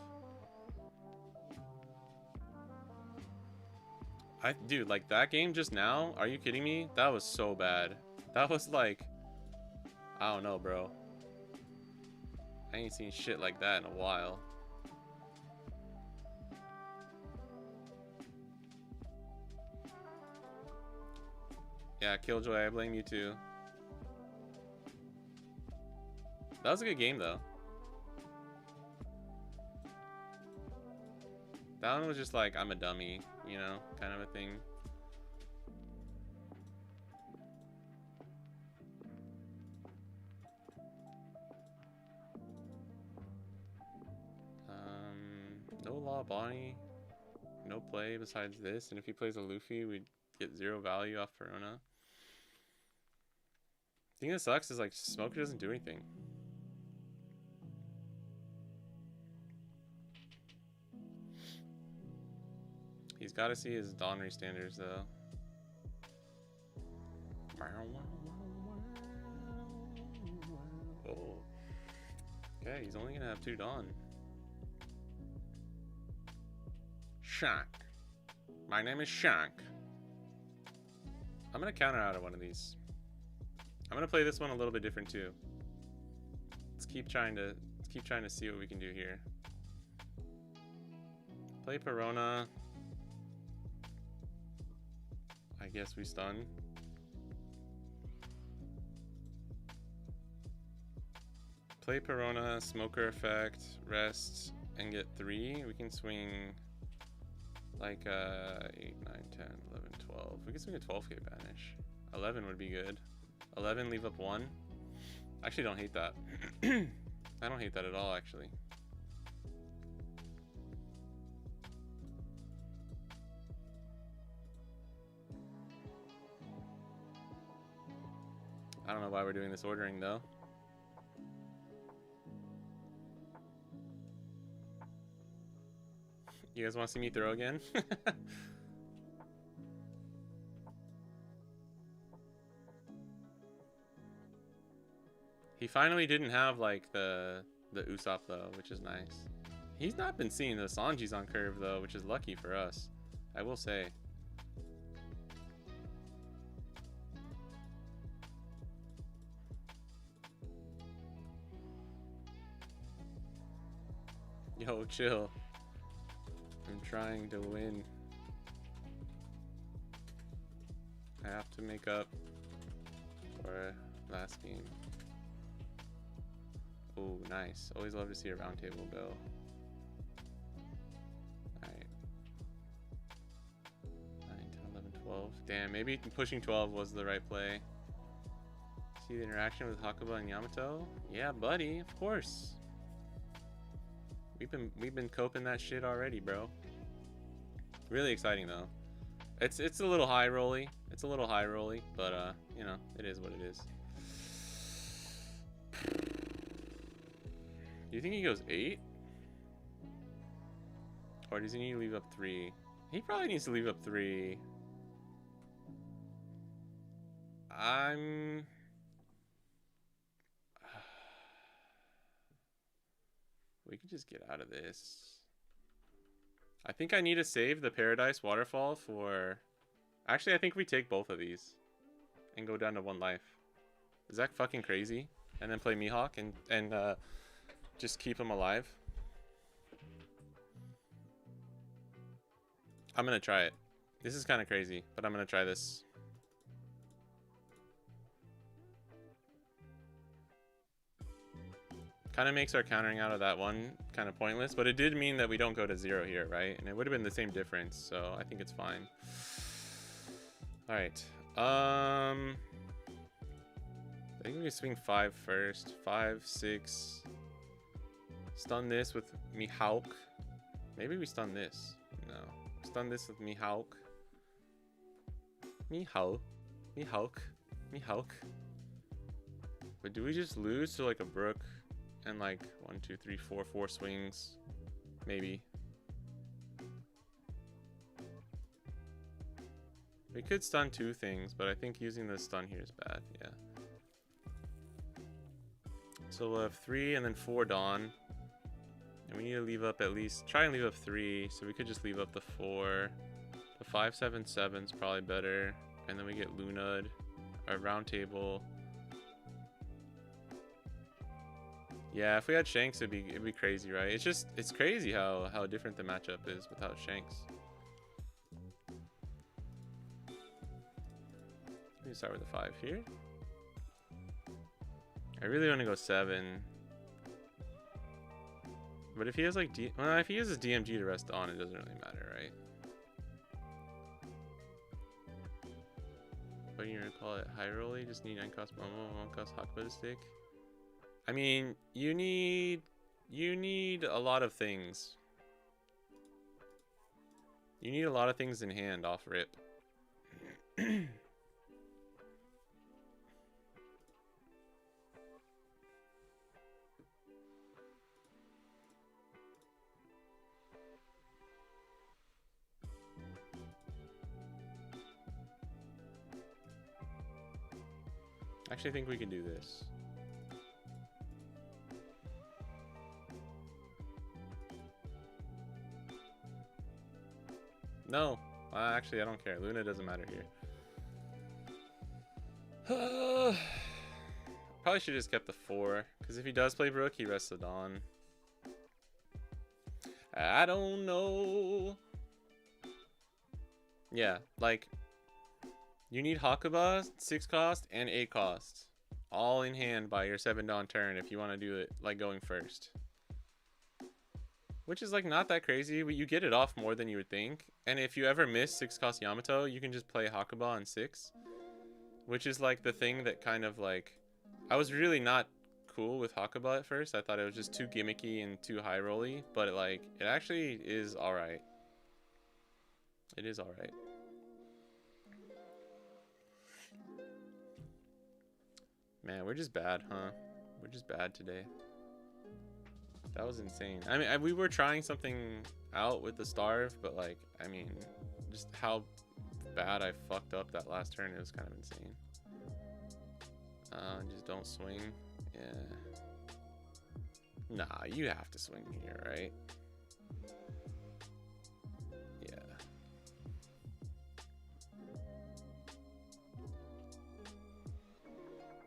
Dude, like that game just now, are you kidding me? That was so bad. That was like, I don't know, bro. I ain't seen shit like that in a while. Yeah, Killjoy, I blame you too. That was a good game though. That one was just like, I'm a dummy, you know, kind of a thing. No Law Bonnie, no play besides this, and if he plays a Luffy, we'd get 0 value off Perona. The thing that sucks is like Smoker doesn't do anything. He's got to see his Donnery Standards though. Oh. Okay, he's only gonna have 2 Dawn. Shock. My name is Shank. I'm gonna counter out of one of these. I'm gonna play this one a little bit different too. Let's keep trying to see what we can do here. Play Perona. I guess we stun. Play Perona, Smoker Effect, rest, and get 3. We can swing like 8, 9, 10, 11, 12. We can swing a 12k banish. 11 would be good. 11, leave up 1. I actually don't hate that. I don't hate that at all, actually. I don't know why we're doing this ordering, though. You guys want to see me throw again? He finally didn't have like the Usopp though, which is nice. He's not been seeing the Sanjis on curve though, which is lucky for us, I will say. Yo, chill. I'm trying to win. I have to make up for last game. Oh, nice. Always love to see a round table go. Alright. 9, 10, 11, 12. Damn, maybe pushing 12 was the right play. See the interaction with Hakuba and Yamato? Yeah, buddy, of course. We've been coping that shit already, bro. Really exciting though. It's a little high rolly. It's a little high rolly, but you know, it is what it is. Do you think he goes 8? Or does he need to leave up 3? He probably needs to leave up 3. We could just get out of this. I think I need to save the Paradise Waterfall for... Actually, I think we take both of these and go down to 1 life. Is that fucking crazy? And then play Mihawk and just keep him alive. I'm gonna try it. This is kind of crazy, but I'm gonna try this. Kind of makes our countering out of that one kind of pointless, but it did mean that we don't go to 0 here, right? And it would have been the same difference, so I think it's fine. All right. I think we can swing 5 first. 5, 6. Stun this with Mihawk. Maybe we stun this. No. Stun this with Mihawk. Mihawk. But do we just lose to like a Brook and like 1, 2, 3, 4 swings? Maybe. We could stun 2 things, but I think using the stun here is bad. Yeah. So we'll have 3 and then 4 Dawn. And we need to leave up at least, try and leave up 3. So we could just leave up the 4. The 5, 7, 7 is probably better. And then we get Luna'd, our round table. Yeah, if we had Shanks, it'd be crazy, right? It's crazy how different the matchup is without Shanks. Let me start with a 5 here. I really want to go 7. But if he has like if he uses DMG to rest on, it doesn't really matter, right? What do you call it? High roll? You just need 9 cost Momo, 1 cost Hakuba to stick. I mean, you need a lot of things. You need a lot of things in hand off rip. Actually, I think we can do this. No. Actually, I don't care. Luna doesn't matter here. Probably should have just kept the 4. Because if he does play Brook, he rests the Dawn. I don't know. Yeah, like, you need Hakuba, 6 cost, and 8 cost. All in hand by your 7 Dawn turn if you want to do it, like, going first. Which is, like, not that crazy, but you get it off more than you would think. And if you ever miss 6 cost Yamato, you can just play Hakuba on 6. Which is, like, the thing that kind of, like... I was really not cool with Hakuba at first. I thought it was just too gimmicky and too high rolly. But, like, it actually is alright. It is alright. Man, we're just bad, huh? We're just bad today. That was insane. I mean, we were trying something out with the Starve, but like, I mean, just how bad I fucked up that last turn, it was kind of insane. Just don't swing. Yeah. Nah, you have to swing here, right? Yeah.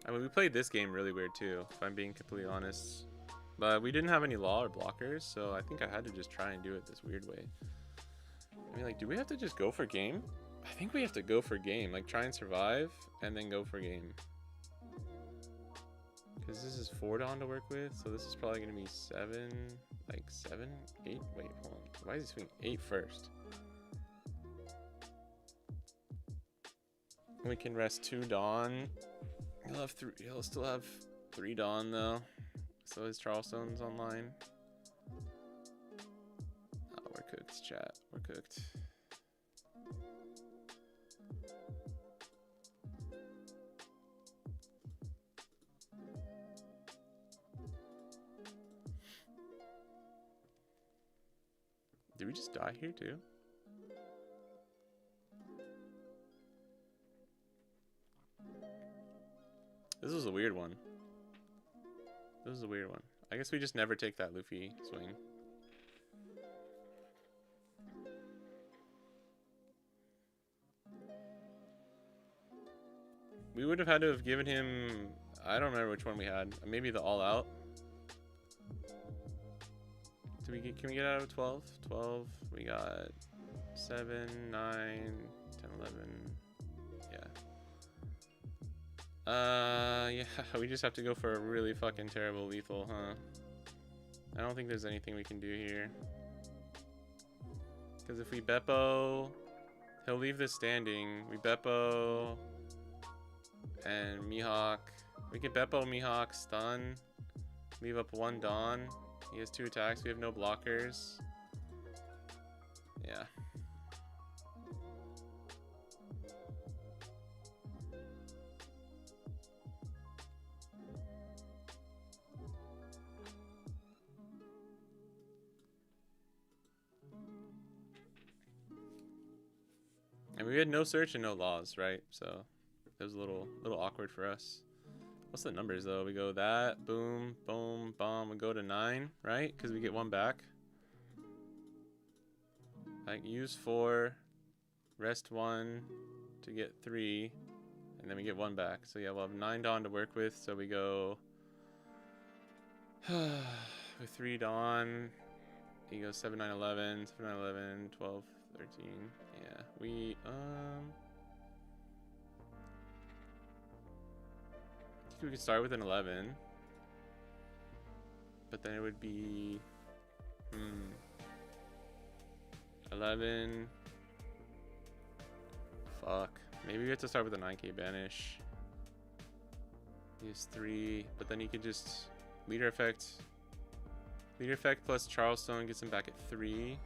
I mean, we played this game really weird too, if I'm being completely honest. But we didn't have any law or blockers, so I think I had to just try and do it this weird way. I mean, like, do we have to just go for game? I think we have to go for game. Like, try and survive, and then go for game. Because this is 4 Dawn to work with, so this is probably going to be 7, like 7, 8? Wait, hold on. Why is he swinging 8 first? We can rest 2 Dawn. He'll still have 3 Dawn, though. So his Charlestone's online. Oh, we're cooked, chat. We're cooked. Did we just die here too? This was a weird one. This is a weird one. I guess we just never take that Luffy swing. We would have had to have given him... I don't remember which one we had. Maybe the all out. Can we get out of 12? 12. We got 7, 9, 10, 11. Yeah, we just have to go for a really fucking terrible lethal, huh? I don't think there's anything we can do here. Because if we Beppo, he'll leave this standing. We Beppo and Mihawk. We can Beppo, Mihawk, stun, leave up 1 Dawn. He has 2 attacks. We have no blockers. Yeah. And we had no search and no laws, right? So it was a little awkward for us. What's the numbers though? We go that, boom, boom, bomb. We go to 9, right? Because we get 1 back. Like use 4, rest 1 to get 3, and then we get 1 back. So yeah, we'll have 9 Dawn to work with. So we go with 3 Dawn. He goes 7, 9, 11, 7, 9, 11, 12, 13. Yeah, we I think we could start with an 11, but then it would be 11. Fuck. Maybe we have to start with a 9k banish. Use 3, but then you could just leader effect. Leader effect plus Charleston gets him back at 3.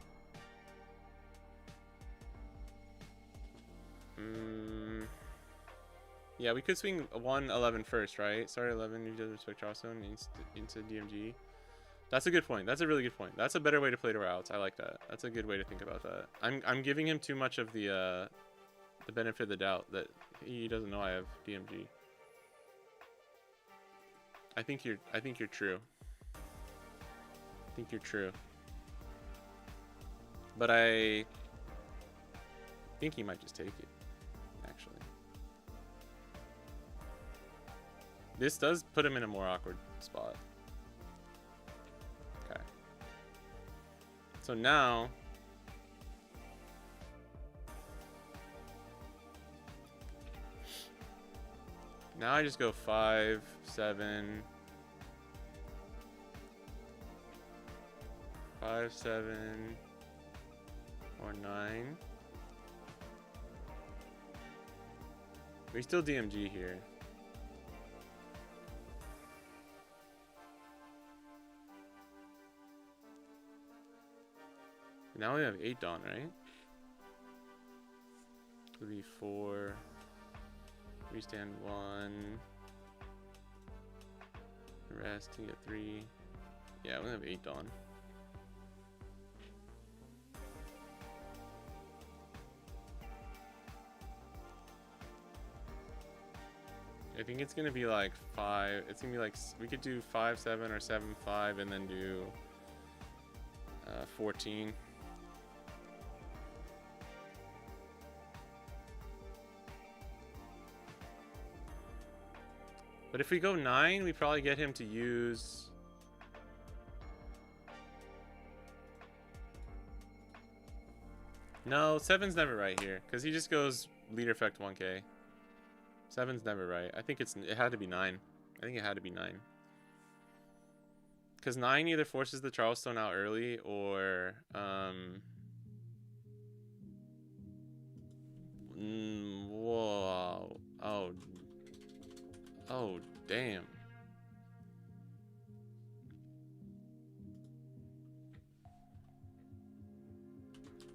Yeah, we could swing 1 11 first, right? Start 11, you just respect Charleston into DMG. That's a good point. That's a really good point. That's a better way to play the routes. I like that. That's a good way to think about that. I'm giving him too much of the benefit of the doubt that he doesn't know I have DMG. I think you're true. I think you're true. But think he might just take it, actually. This does put him in a more awkward spot. Okay. So now... Now I just go 5, 7... 5, 7... or 9. We still DMG here. Now we have 8 Dawn, right? Could be 4. We stand 1. Rest to get 3. Yeah, we have 8 Dawn. I think it's gonna be like 5. It's gonna be like, we could do 5, 7 or 7, 5 and then do 14. But if we go 9, we probably get him to use... No, 7's never right here, because he just goes leader effect 1k. 7's never right. I think it had to be 9. I think it had to be 9. Because 9 either forces the Charleston out early or... whoa. Oh, damn.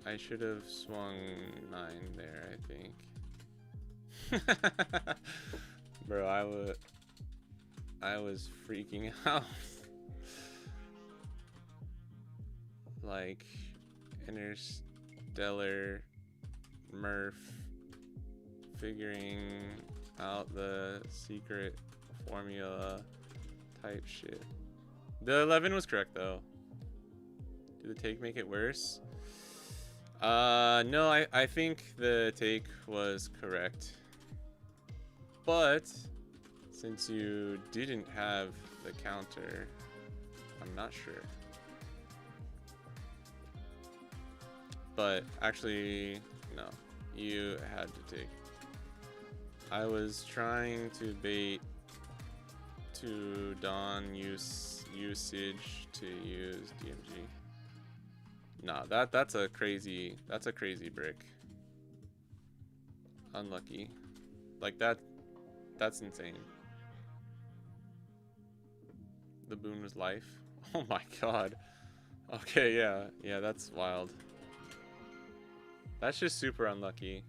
I should have swung 9 there, I think. Bro, I was freaking out. Like, interstellar Murph figuring out the secret formula type shit. The 11 was correct though. Did the take make it worse? No, I think the take was correct. But since you didn't have the counter, I'm not sure. But actually, no, you had to take. I was trying to bait to Dawn usage to use DMG. Nah, that's a crazy brick. Unlucky. Like that's insane. The boon was life. Oh my god. Okay, yeah, that's wild. That's just super unlucky.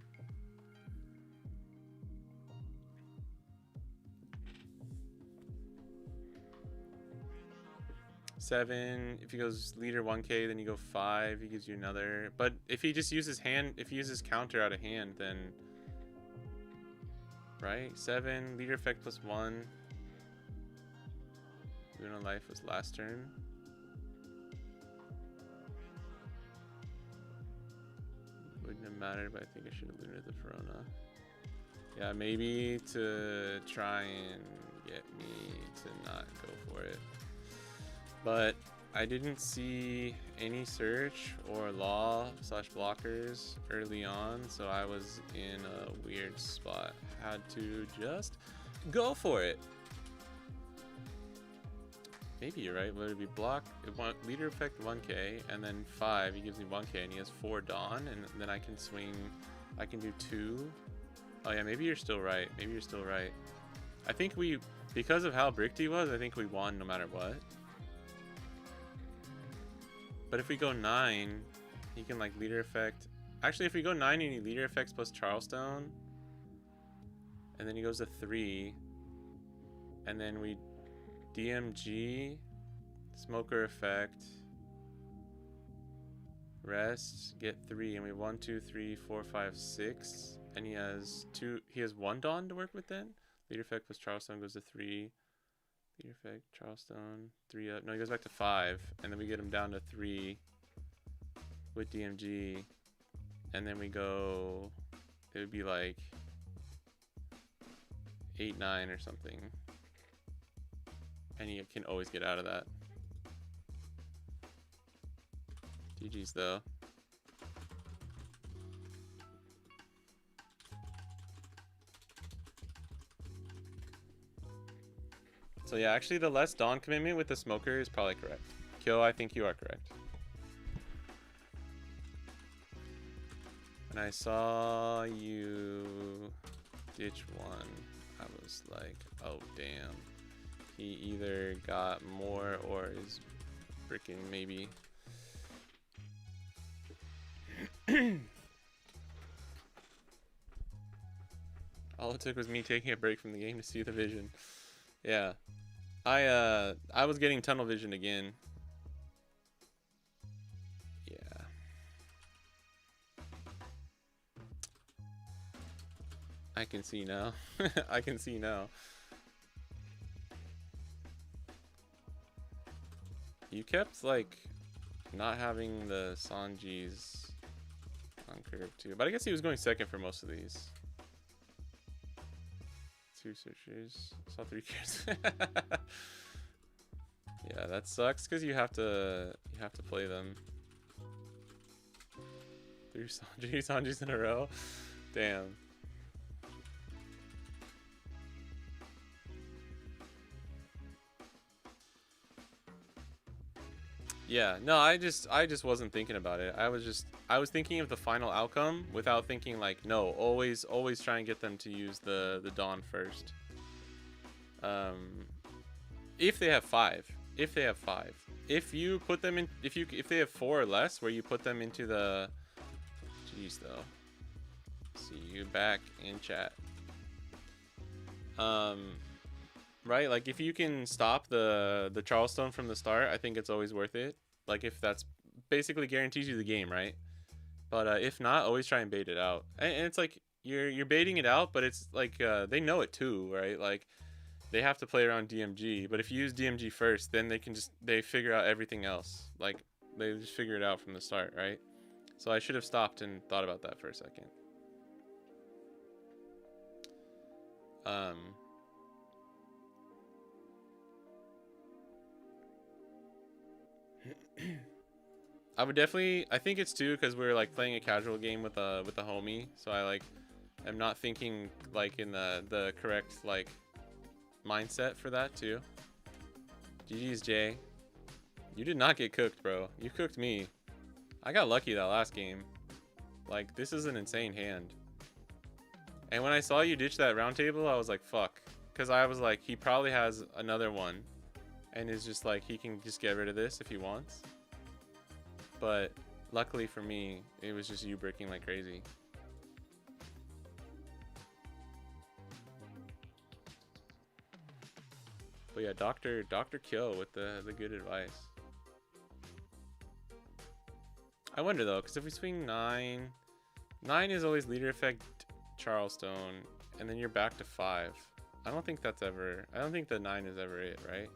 Seven. If he goes leader 1k, then you go 5. He gives you another. But if he just uses if he uses counter out of hand, then right. 7 leader effect +1. Luna life was last turn. Wouldn't have mattered, but I think I should have lunared the Verona. Yeah, maybe to try and get me to not go for it. But I didn't see any search or law/blockers early on, so I was in a weird spot. Had to just go for it. Maybe you're right. Would it be block? Leader effect 1k, and then 5. He gives me 1k, and he has 4 Dawn, and then I can swing. I can do 2. Oh yeah, maybe you're still right. Maybe you're still right. I think because of how bricked he was, I think we won no matter what. But if we go 9, he can like leader effect. Actually, if we go 9 and he leader effects plus Charleston, and then he goes to 3, and then we DMG, smoker effect, rest, get 3, and we 1, 2, 3, 4, 5, 6, and he has 2. He has 1 Dawn to work with then. Leader effect plus Charleston goes to 3. Leader effect, Charleston, 3 up. No, he goes back to 5, and then we get him down to 3 with DMG. And then we go, it would be like 8, 9 or something. And you can always get out of that. GG's though. So yeah, actually the less Dawn commitment with the smoker is probably correct. Kyo, I think you are correct. When I saw you ditch one, I was like, oh damn. He either got more or is freaking maybe. All it took was me taking a break from the game to see the vision. Yeah. I was getting tunnel vision again. Yeah. I can see now. I can see now. You kept like not having the Sanji's on curve too, but I guess he was going second for most of these. 2 searchers, saw 3 cards. Yeah, that sucks because you have to play them. 3 Sanjis in a row. Damn. Yeah, no, I just wasn't thinking about it. I was thinking of the final outcome without thinking like, no, always try and get them to use the Dawn first. If they have 5. If you put them in, if they have 4 or less, where you put them into the, jeez though. See you back in chat. Right, like if you can stop the Charleston from the start, I think it's always worth it. Like if that's basically guarantees you the game, right? But if not, always try and bait it out. And it's like you're baiting it out, but it's like they know it too, right? Like they have to play around DMG, but if you use DMG first, then they figure out everything else. Like they just figure it out from the start, right? So I should have stopped and thought about that for a second. I would definitely, I think it's too because we're like playing a casual game with a homie, so I like am not thinking like in the correct like mindset for that too. GG's Jay. You did not get cooked, bro. You cooked me. I got lucky that last game. Like this is an insane hand. And when I saw you ditch that round table, I was like, fuck. Because I was like, he probably has another one. And is just like, he can just get rid of this if he wants. But luckily for me, it was just you bricking like crazy. But yeah, Dr. Kill with the good advice. I wonder though, because if we swing 9 is always leader effect Charleston, and then you're back to 5. I don't think that's ever, I don't think the 9 is ever it, right?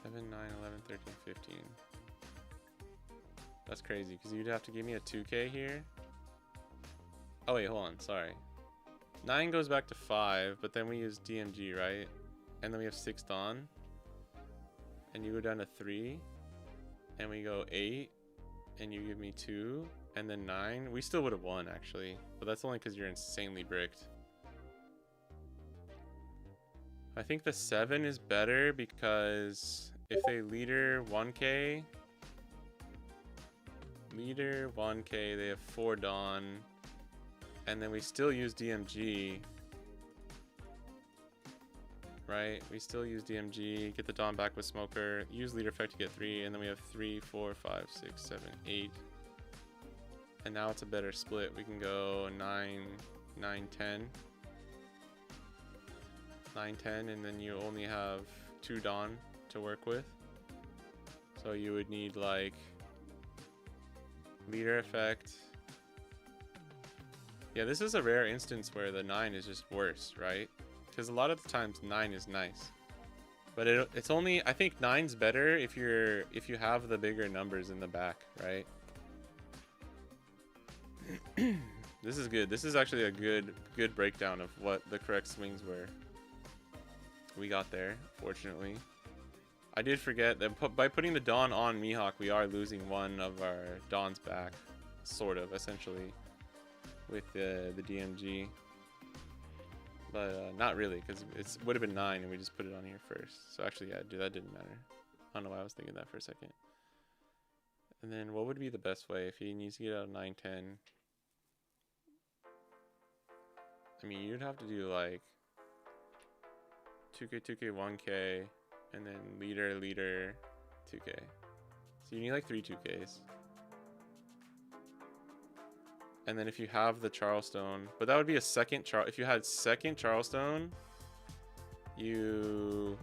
Seven, 9, 11, 13, 15. That's crazy, because you'd have to give me a 2K here. Oh wait, hold on, sorry. 9 goes back to 5, but then we use DMG, right? And then we have 6 Dawn. And you go down to 3. And we go 8. And you give me 2. And then 9. We still would have won, actually. But that's only because you're insanely bricked. I think the 7 is better because if they leader 1K, they have 4 Dawn, and then we still use DMG, right? We still use DMG, get the Dawn back with Smoker, use leader effect to get 3, and then we have 3, 4, 5, 6, 7, 8. And now it's a better split. We can go 9, 9, 10. 9, 10, and then you only have 2 Dawn to work with. So you would need like leader effect. Yeah, this is a rare instance where the 9 is just worse, right? Because a lot of the times 9 is nice. But it's only, I think 9's better if you have the bigger numbers in the back, right? This is good. This is actually a good breakdown of what the correct swings were. We got there, fortunately. I did forget that by putting the Dawn on Mihawk, we are losing one of our Dawns back, sort of, essentially, with the DMG. But not really, because it would have been 9 and we just put it on here first. So actually, yeah, dude, that didn't matter. I don't know why I was thinking that for a second. And then what would be the best way if he needs to get out of 910? I mean, you'd have to do like 2K, 2K, 1K, and then leader, 2K. So you need like 3 2Ks. And then if you have the Charleston, but that would be a second if you had second Charleston, you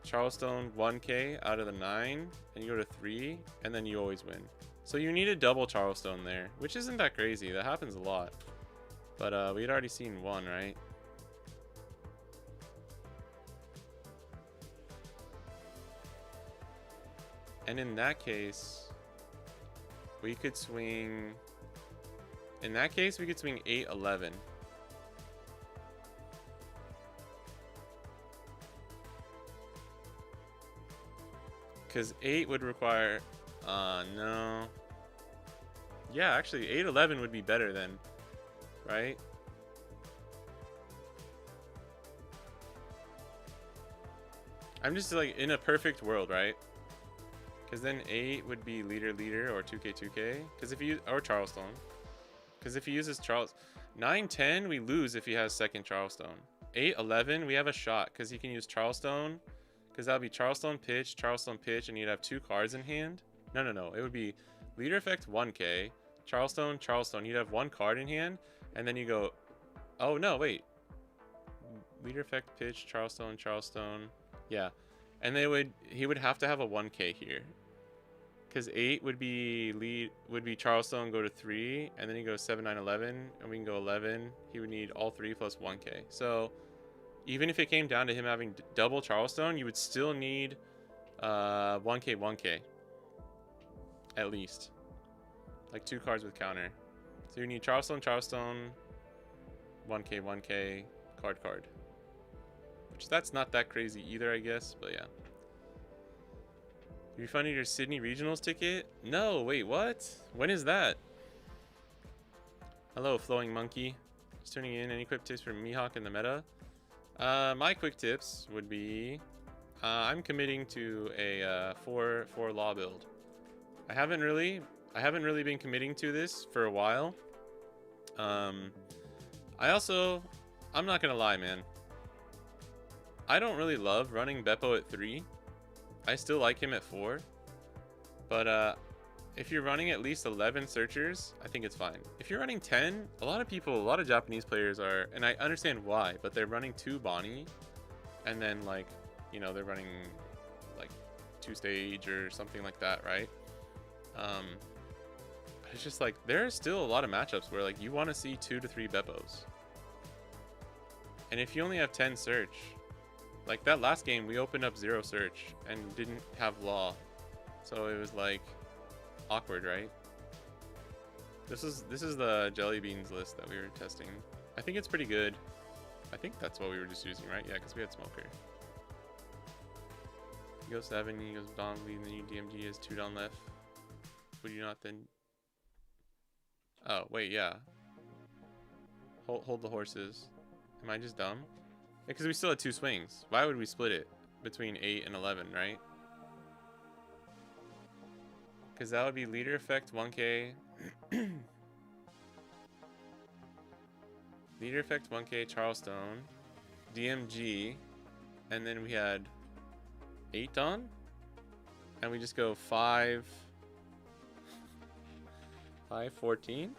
Charleston 1K out of the 9, and you go to 3, and then you always win. So you need a double Charleston there, which isn't that crazy. That happens a lot. But we had already seen one, right? And in that case, we could swing... In that case, we could swing 8, 11. Because 8 would require... no. Yeah, actually, 8, 11 would be better then. Right? I'm just like in a perfect world, right? Because then 8 would be leader, or 2K, 2K. Because if you... Or Charleston. Because if he uses 9-10, we lose if he has second Charleston. 8-11, we have a shot because he can use Charleston. Because that would be Charleston, pitch, and you'd have 2 cards in hand. No. It would be leader effect 1K, Charleston. You'd have 1 card in hand, and then you go, oh no, wait. Leader effect, pitch, Charleston. Yeah, and he would have to have a 1K here. Because 8 would be Charleston, go to 3, and then he goes 7, 9, 11, and we can go 11. He would need all 3 plus 1K. So even if it came down to him having double Charleston, you would still need 1K, at least. Like 2 cards with counter. So you need Charleston, 1K, card. Which that's not that crazy either, I guess, but yeah. You refunded your Sydney Regionals ticket? No, wait, what? When is that? Hello, Flowing Monkey. Just tuning in. Any quick tips for Mihawk in the meta? My quick tips would be... I'm committing to a 4 law build. I haven't really been committing to this for a while. I'm not gonna lie, man. I don't really love running Beppo at 3. I still like him at 4, but if you're running at least 11 searchers, I think it's fine. If you're running 10, a lot of Japanese players are, and I understand why, but they're running 2 Bonnie, and then like, you know, they're running like 2 stage or something like that, right? It's just like, there are still a lot of matchups where like you want to see 2 to 3 Beppos. And if you only have 10 search, like that last game, we opened up 0 search and didn't have law. So it was like awkward, right? This is the jelly beans list that we were testing. I think it's pretty good. I think that's what we were just using, right? Yeah, because we had Smoker. He goes 7, he goes Don lead, and then you DMG has 2 down left. Would you not then? Oh, wait, yeah. Hold the horses. Am I just dumb? Because we still had 2 swings. Why would we split it between 8 and 11, right? Because that would be leader effect 1K. Leader effect 1K, Charleston, DMG, and then we had 8 on, and we just go 5, 14.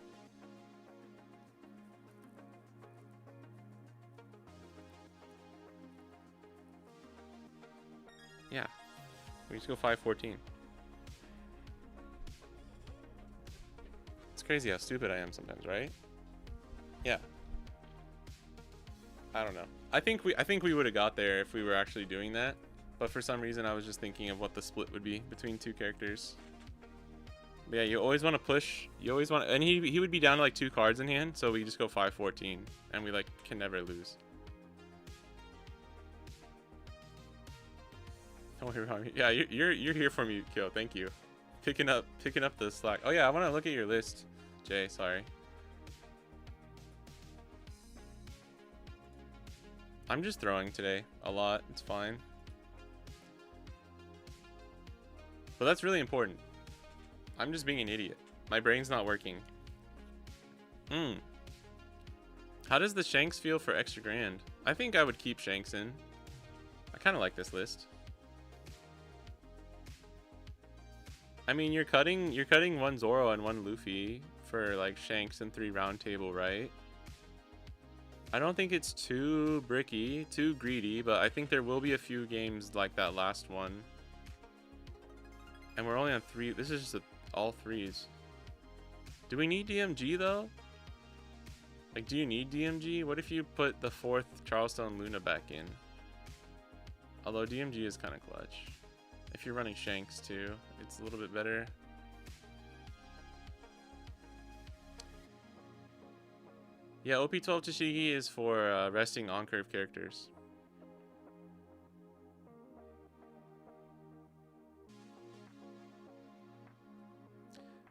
Yeah, we just go 5-14. It's crazy how stupid I am sometimes, right? Yeah. I don't know. I think we would have got there if we were actually doing that. But for some reason, I was just thinking of what the split would be between two characters. But yeah, you always want to push. You always want, and he would be down to like 2 cards in hand, so we just go 5-14, and we like can never lose. Don't worry about me. Yeah, you're here for me, Kyo. Thank you. Picking up the slack. Oh yeah, I want to look at your list, Jay. Sorry. I'm just throwing today a lot. It's fine. But that's really important. I'm just being an idiot. My brain's not working. How does the Shanks feel for extra grand? I think I would keep Shanks in. I kind of like this list. I mean, you're cutting 1 Zoro and 1 Luffy for like Shanks and 3 Round Table, right? I don't think it's too bricky, too greedy, but I think there will be a few games like that last one. And we're only on 3. This is just all 3s. Do we need DMG though? Like, do you need DMG? What if you put the 4th Charleston Luna back in? Although DMG is kind of clutch. If you're running Shanks too, it's a little bit better. Yeah, OP12 Tashigi is for resting on-curve characters.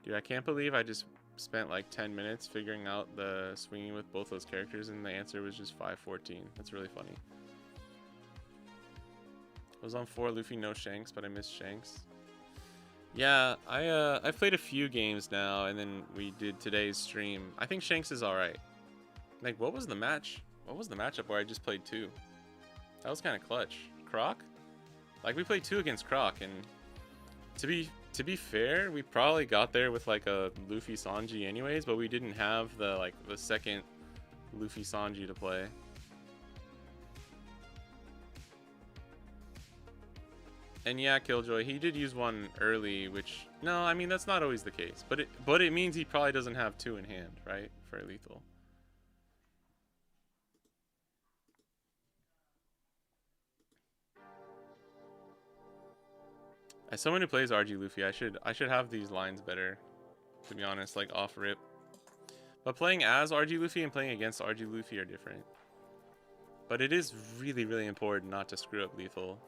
Dude, I can't believe I just spent like 10 minutes figuring out the swinging with both those characters, and the answer was just 5-14. That's really funny. I was on 4 Luffy, no Shanks, but I missed Shanks. Yeah, I've played a few games now, and then we did today's stream. I think Shanks is alright. Like, what was the match? What was the matchup where I just played 2? That was kind of clutch. Croc? Like, we played 2 against Croc, and to be fair, we probably got there with like a Luffy Sanji anyways, but we didn't have the second Luffy Sanji to play. And yeah, Killjoy, he did use 1 early, which, no, I mean, that's not always the case, but it means he probably doesn't have 2 in hand, right, for lethal. As someone who plays RG Luffy, I should have these lines better, to be honest, like off rip. But playing as RG Luffy and playing against RG Luffy are different. But it is really, really important not to screw up lethal.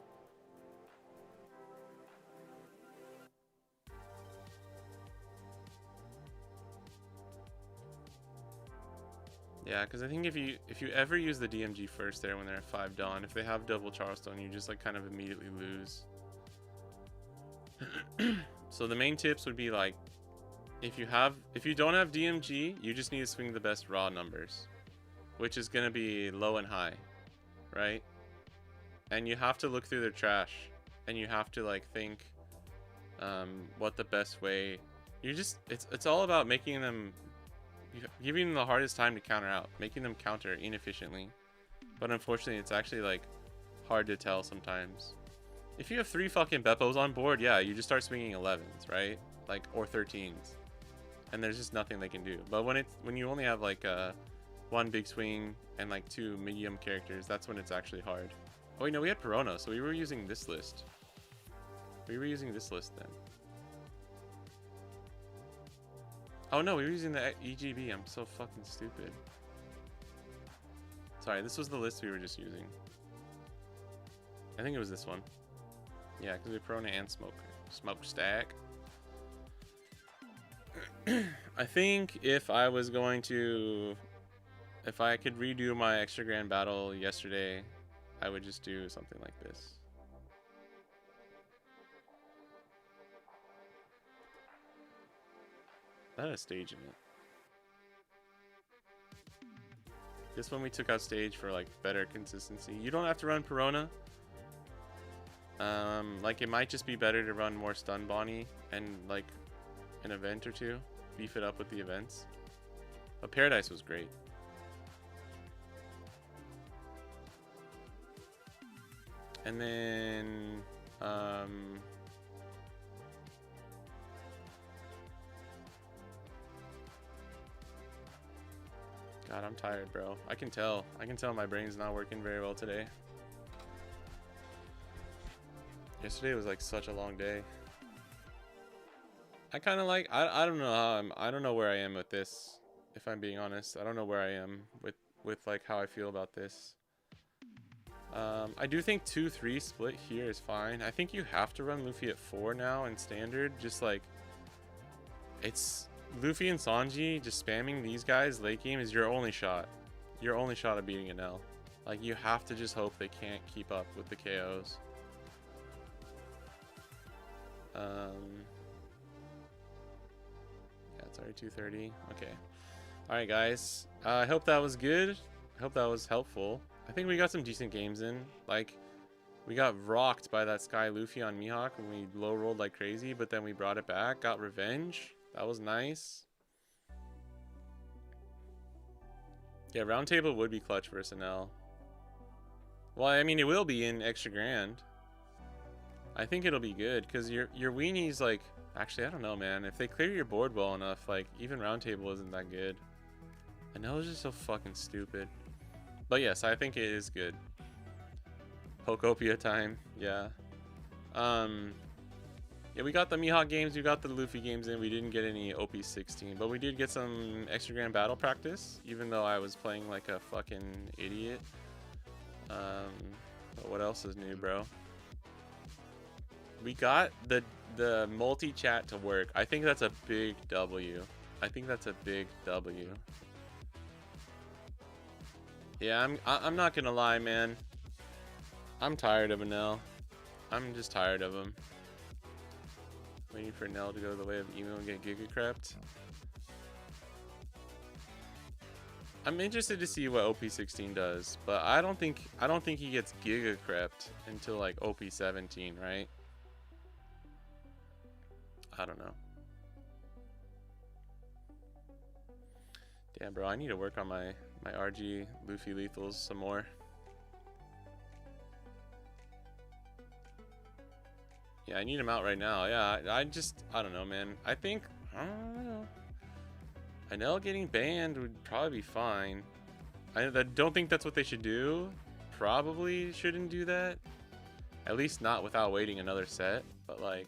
Yeah, because I think if you ever use the DMG first there when they're at 5 Dawn, if they have double Charleston, you just like kind of immediately lose. So the main tips would be like, if you don't have DMG, you just need to swing the best raw numbers, which is gonna be low and high, right? And you have to look through their trash, and you have to like think what the best way. It's all about making them, giving them the hardest time to counter out, making them counter inefficiently. But unfortunately, it's actually like hard to tell sometimes. If you have 3 fucking Beppos on board, yeah, you just start swinging 11s, right? Like, or 13s. And there's just nothing they can do. But when you only have like 1 big swing and like 2 medium characters, that's when it's actually hard. Oh wait, no, we had Perona, so we were using this list. We were using this list then. Oh no, we were using the EGB. I'm so fucking stupid. Sorry, this was the list we were just using. I think it was this one. Yeah, because we have Perona and Smokestack. I think if I could redo my extra grand battle yesterday, I would just do something like this. That had a stage in it. This one we took out stage for like better consistency. You don't have to run Perona. Like, it might just be better to run more stun Bonnie and like an event or 2, beef it up with the events. But Paradise was great. And then God, I'm tired, bro. I can tell my brain's not working very well today. Yesterday was like such a long day. I kind of like, I don't know how I don't know where I am with this, if I'm being honest. I don't know where I am with like how I feel about this. I do think 2-3 split here is fine. I think you have to run Luffy at 4 now in standard. Just like, it's Luffy and Sanji just spamming these guys late game is your only shot. Your only shot of beating an L. Like, you have to just hope they can't keep up with the KOs. Yeah, it's already 2:30. Okay. Alright, guys. I hope that was good. I hope that was helpful. I think we got some decent games in. Like, we got rocked by that Sky Luffy on Mihawk when we low rolled like crazy, but then we brought it back, got revenge. That was nice. Yeah, roundtable would be clutch versus an L. Well, I mean, it will be in extra grand. I think it'll be good because your weenies, like, actually, I don't know, man. If they clear your board well enough, like, even roundtable isn't that good. I know it's just so fucking stupid. But yes, I think it is good. Pokopia time, yeah. Yeah, we got the Mihawk games, we got the Luffy games in. We didn't get any OP16, but we did get some extra grand battle practice, even though I was playing like a fucking idiot. But what else is new, bro? We got the multi-chat to work. I think that's a big W. I think that's a big W. Yeah, I'm not gonna lie, man. I'm tired of Nell. I'm just tired of him. Waiting for Nell to go the way of emo and get Giga Crept. I'm interested to see what OP16 does, but I don't think he gets Giga Crept until like OP17, right? I don't know. Damn, bro, I need to work on my RG Luffy lethals some more. Yeah, I need him out right now. Yeah, I don't know, man. I don't know. Anel getting banned would probably be fine. I don't think that's what they should do. Probably shouldn't do that. At least not without waiting another set. But like,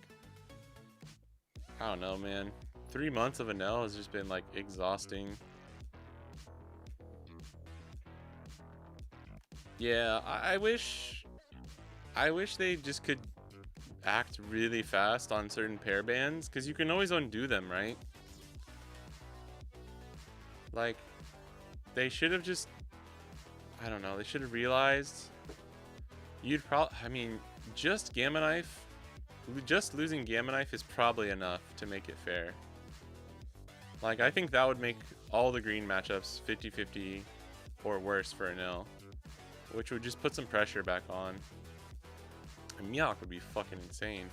I don't know, man. 3 months of Anel has just been like exhausting. Yeah, I wish they just could act really fast on certain pair bans, because you can always undo them, right? Like, they should have just, I don't know, they should have realized you'd probably, I mean, just Gamma Knife, just losing Gamma Knife is probably enough to make it fair. Like, I think that would make all the green matchups 50-50 or worse for Anil, which would just put some pressure back on. And Mihawk would be fucking insane.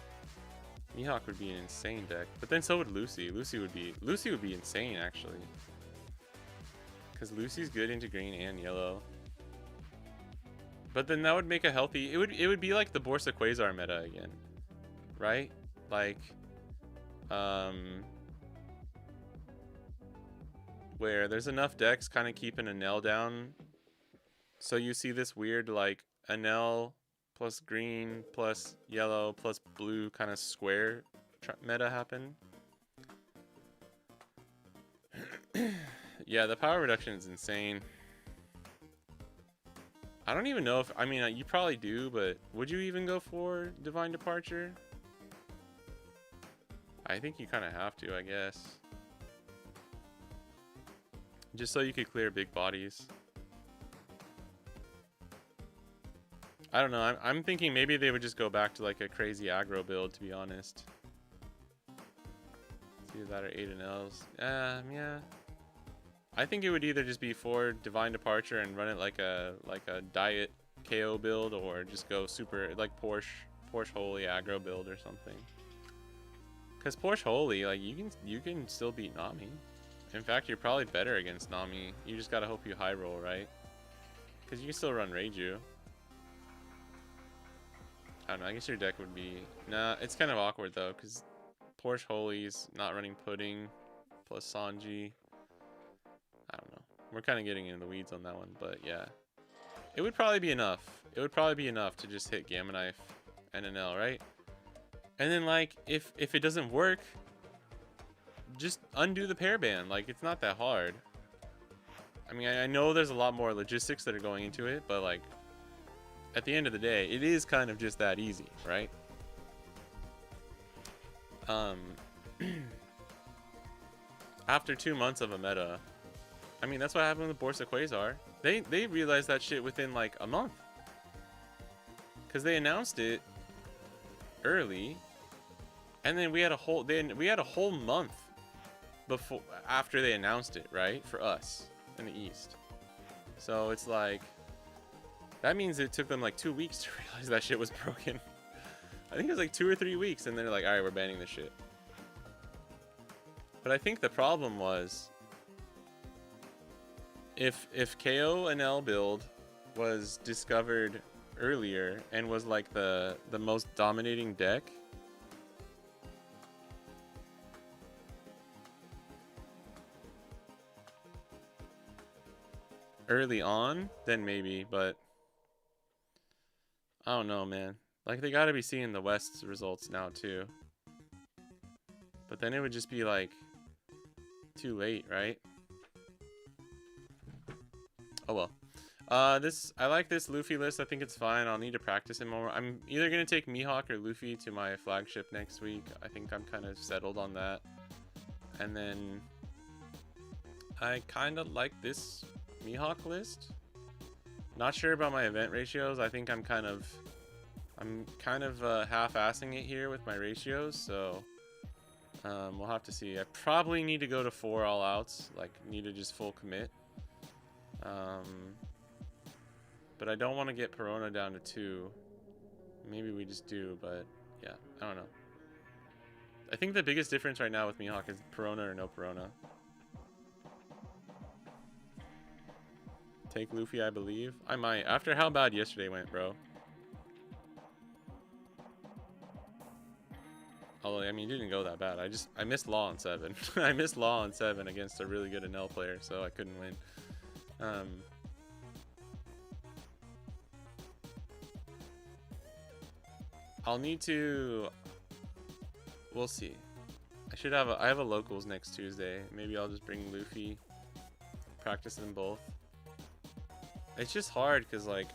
Mihawk would be an insane deck, but then so would Lucy. Lucy would be insane actually, because Lucy's good into green and yellow. But then that would make a healthy. It would be like the Borsa Quasar meta again, right? Like, where there's enough decks kind of keeping Anel down, so you see this weird like Anel plus green plus yellow plus blue kind of square meta happen. Yeah, the power reduction is insane. I don't even know if, I mean, you probably do, but would you even go for Divine Departure? I think you kind of have to, I guess. Just so you could clear big bodies. I don't know, I'm thinking maybe they would just go back to like a crazy aggro build, to be honest. It's either that or 8 and L's. Yeah. I think it would either just be for Divine Departure and run it like a diet KO build, or just go super like Porsche Holy aggro build or something. Cause Porsche Holy, like you can still beat Nami. In fact, you're probably better against Nami. You just gotta hope you high roll, right? Cause you can still run Reiju. I don't know, I guess your deck would be... Nah, it's kind of awkward though, because Porsche Holy's not running Pudding plus Sanji. I don't know. We're kind of getting into the weeds on that one, but yeah. It would probably be enough. It would probably be enough to just hit Gamma Knife and an L, right? And then like if it doesn't work, just undo the pair ban. Like it's not that hard. I mean, I know there's a lot more logistics that are going into it, but like at the end of the day, it is kind of just that easy, right? After 2 months of a meta, I mean, that's what happened with Borsa Quasar. They realized that shit within like a month, because they announced it early, and then we had a whole month before after they announced it, right, for us in the East. So it's like that means it took them like 2 weeks to realize that shit was broken. I think it was like 2 or 3 weeks, and they're like, all right, we're banning this shit. But I think the problem was if KO and L build was discovered earlier and was like the most dominating deck, early on, then maybe, but I don't know, man. Like they gotta be seeing the West's results now too. But then it would just be like too late, right? Oh well. I like this Luffy list. I think it's fine. I'll need to practice it more. I'm either gonna take Mihawk or Luffy to my flagship next week. I think I'm kind of settled on that. And then I kind of like this Mihawk list. Not sure about my event ratios. I think I'm kind of half-assing it here with my ratios. So we'll have to see. I probably need to go to 4 all outs. Like need to just full commit. But I don't want to get Perona down to 2. Maybe we just do, but yeah, I don't know. I think the biggest difference right now with Mihawk is Perona or no Perona. Take Luffy, I believe. I might, after how bad yesterday went, bro. Although, I mean, it didn't go that bad. I missed Law on 7. I missed Law on 7 against a really good NL player, so I couldn't win. I'll need to... We'll see. I have a locals next Tuesday. Maybe I'll just bring Luffy. Practice them both. It's just hard because, like,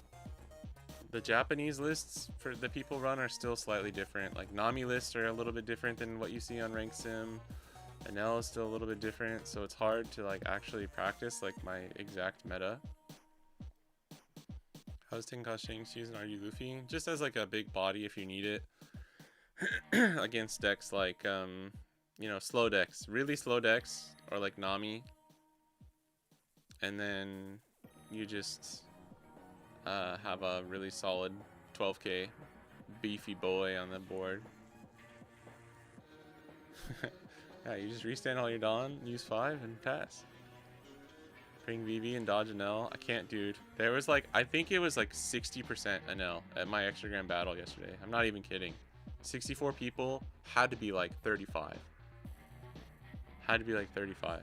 the Japanese lists for the people run are still slightly different. Like, Nami lists are a little bit different than what you see on Rank Sim. NL is still a little bit different, so it's hard to, like, actually practice, like, my exact meta. How's Tenkashi season? Are you Luffy? Just as, like, a big body if you need it. Against decks like, you know, slow decks. Really slow decks, or like Nami. And then you just have a really solid 12k beefy boy on the board. Yeah, you just restand all your Dawn, use 5, and pass. Bring VV and dodge an L. I can't, dude. There was like, I think it was like 60% an L at my extra grand battle yesterday. I'm not even kidding. 64 people, had to be like 35. Had to be like 35.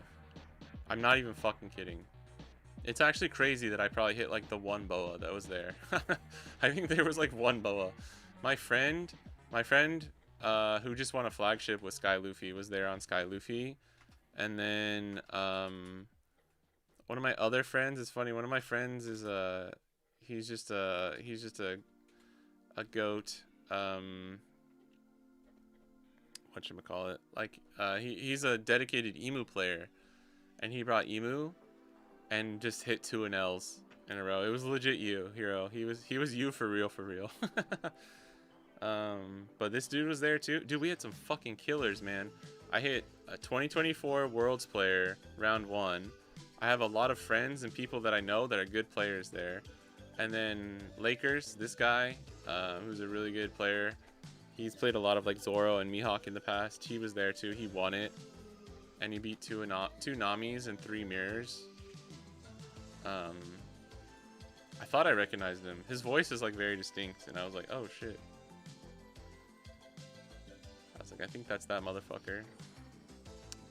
I'm not even fucking kidding. It's actually crazy that I probably hit like the one boa that was there. I think there was like one boa. My friend who just won a flagship with Sky Luffy was there on Sky Luffy. And then one of my other friends, it's funny, one of my friends is he's just a goat. Whatchamacallit, like he's a dedicated Emu player, and he brought Emu and just hit 2 Ls in a row. It was legit you, hero. He was you for real. But this dude was there too. Dude, we had some fucking killers, man. I hit a 2024 Worlds player round 1. I have a lot of friends and people that I know that are good players there. And then Lakers, this guy, who's a really good player. He's played a lot of like Zoro and Mihawk in the past. He was there too. He won it, and he beat 2 Namis and 3 mirrors. I thought I recognized him. His voice is like very distinct, and I was like, oh shit. I was like, I think that's that motherfucker.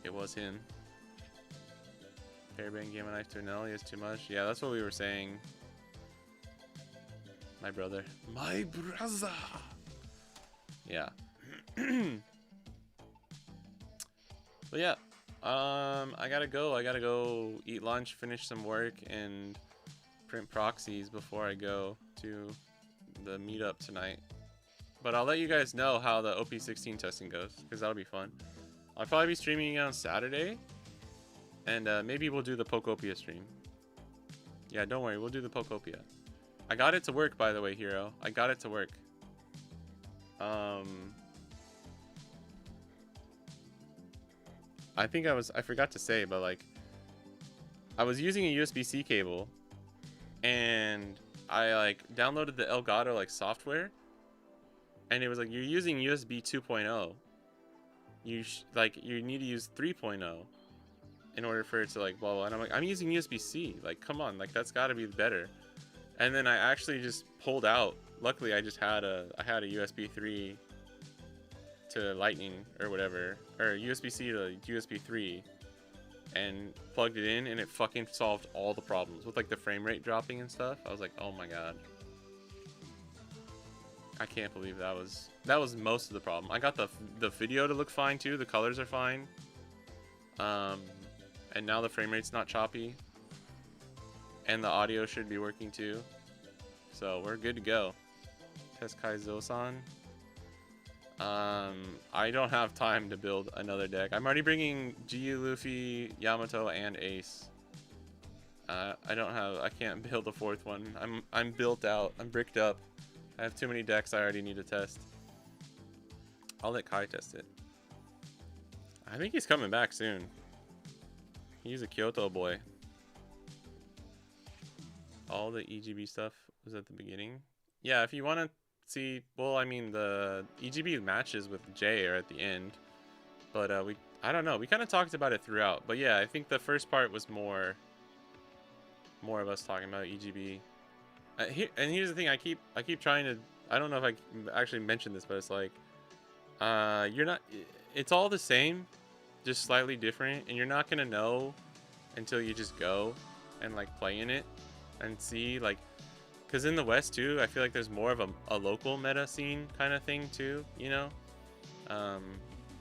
It was him. Fairbang game a knife to an L. He has too much. Yeah, that's what we were saying. My brother. My brother. Yeah. But yeah, I gotta go. I gotta go eat lunch, finish some work, and print proxies before I go to the meetup tonight. But I'll let you guys know how the OP16 testing goes, because that'll be fun. I'll probably be streaming it on Saturday, and maybe we'll do the Pokopia stream. Yeah, don't worry, we'll do the Pokopia. I got it to work, by the way, Hero. I got it to work. I think I forgot to say, but like, I was using a USB-C cable, and I like downloaded the Elgato like software, and it was like, you're using USB 2.0. You need to use 3.0 in order for it to like blah blah. And I'm like, I'm using USB-C. Like, come on, like that's got to be better. And then I actually just pulled out. Luckily, I had a USB 3 to Lightning or whatever, or USB-C to USB 3, and plugged it in, and it fucking solved all the problems with like the frame rate dropping and stuff. I was like, oh my god, I can't believe that was most of the problem. I got the video to look fine too. The colors are fine, and now the frame rate's not choppy, and the audio should be working too. So we're good to go. Teskai Zosan. I don't have time to build another deck. I'm already bringing Giyu, Luffy, Yamato, and Ace. I can't build a fourth one. I'm built out. I'm bricked up. I have too many decks I already need to test. I'll let Kai test it. I think he's coming back soon. He's a Kyoto boy. All the EGB stuff was at the beginning. Yeah, if you want to see, well, I mean, the EGB matches with Jay are at the end, but I don't know, we kind of talked about it throughout. But yeah, I think the first part was more of us talking about EGB. And here's the thing, I keep trying to, I don't know if I actually mentioned this, but it's like, it's all the same, just slightly different, and you're not gonna know until you just go and like play in it and see, like, because in the West too, I feel like there's more of a local meta scene kind of thing too, you know?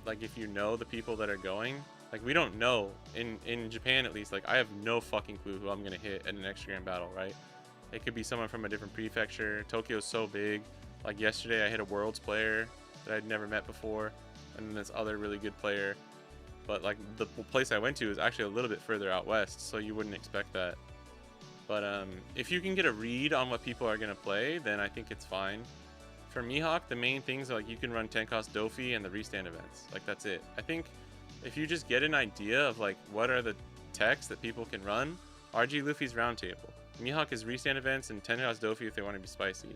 Like if you know the people that are going, like we don't know, in Japan at least, like I have no fucking clue who I'm gonna hit in an extra grand battle, right? It could be someone from a different prefecture. Tokyo's so big. Like yesterday I hit a Worlds player that I'd never met before, and then this other really good player. But like the place I went to is actually a little bit further out west, so you wouldn't expect that. But if you can get a read on what people are going to play, then I think it's fine. For Mihawk, the main things are like you can run 10-cost Dofi and the restand events. Like that's it. I think if you just get an idea of like what are the techs that people can run, RG Luffy's roundtable. Mihawk is restand events and 10-cost Dofi if they want to be spicy.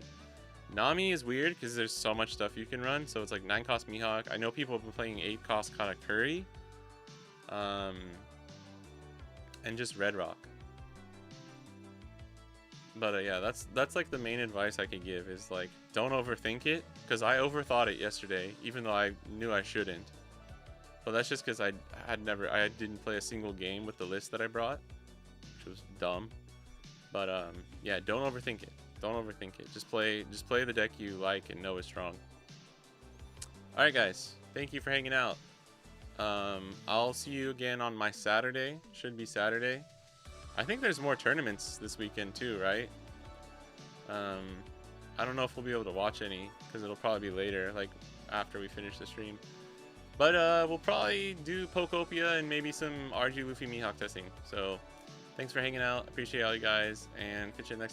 Nami is weird because there's so much stuff you can run. So it's like 9-cost Mihawk. I know people have been playing 8-cost Katakuri. And just Red Rock. But yeah, that's like the main advice I could give is like, don't overthink it, because I overthought it yesterday, even though I knew I shouldn't. But that's just because I didn't play a single game with the list that I brought, which was dumb. But yeah, don't overthink it. Don't overthink it. Just play the deck you like and know is strong. All right, guys, thank you for hanging out. I'll see you again on my Saturday. Should be Saturday. I think there's more tournaments this weekend too, right? I don't know if we'll be able to watch any because it'll probably be later, like after we finish the stream. But we'll probably do Pokopia and maybe some RG Luffy Mihawk testing. So thanks for hanging out. Appreciate all you guys, and catch you next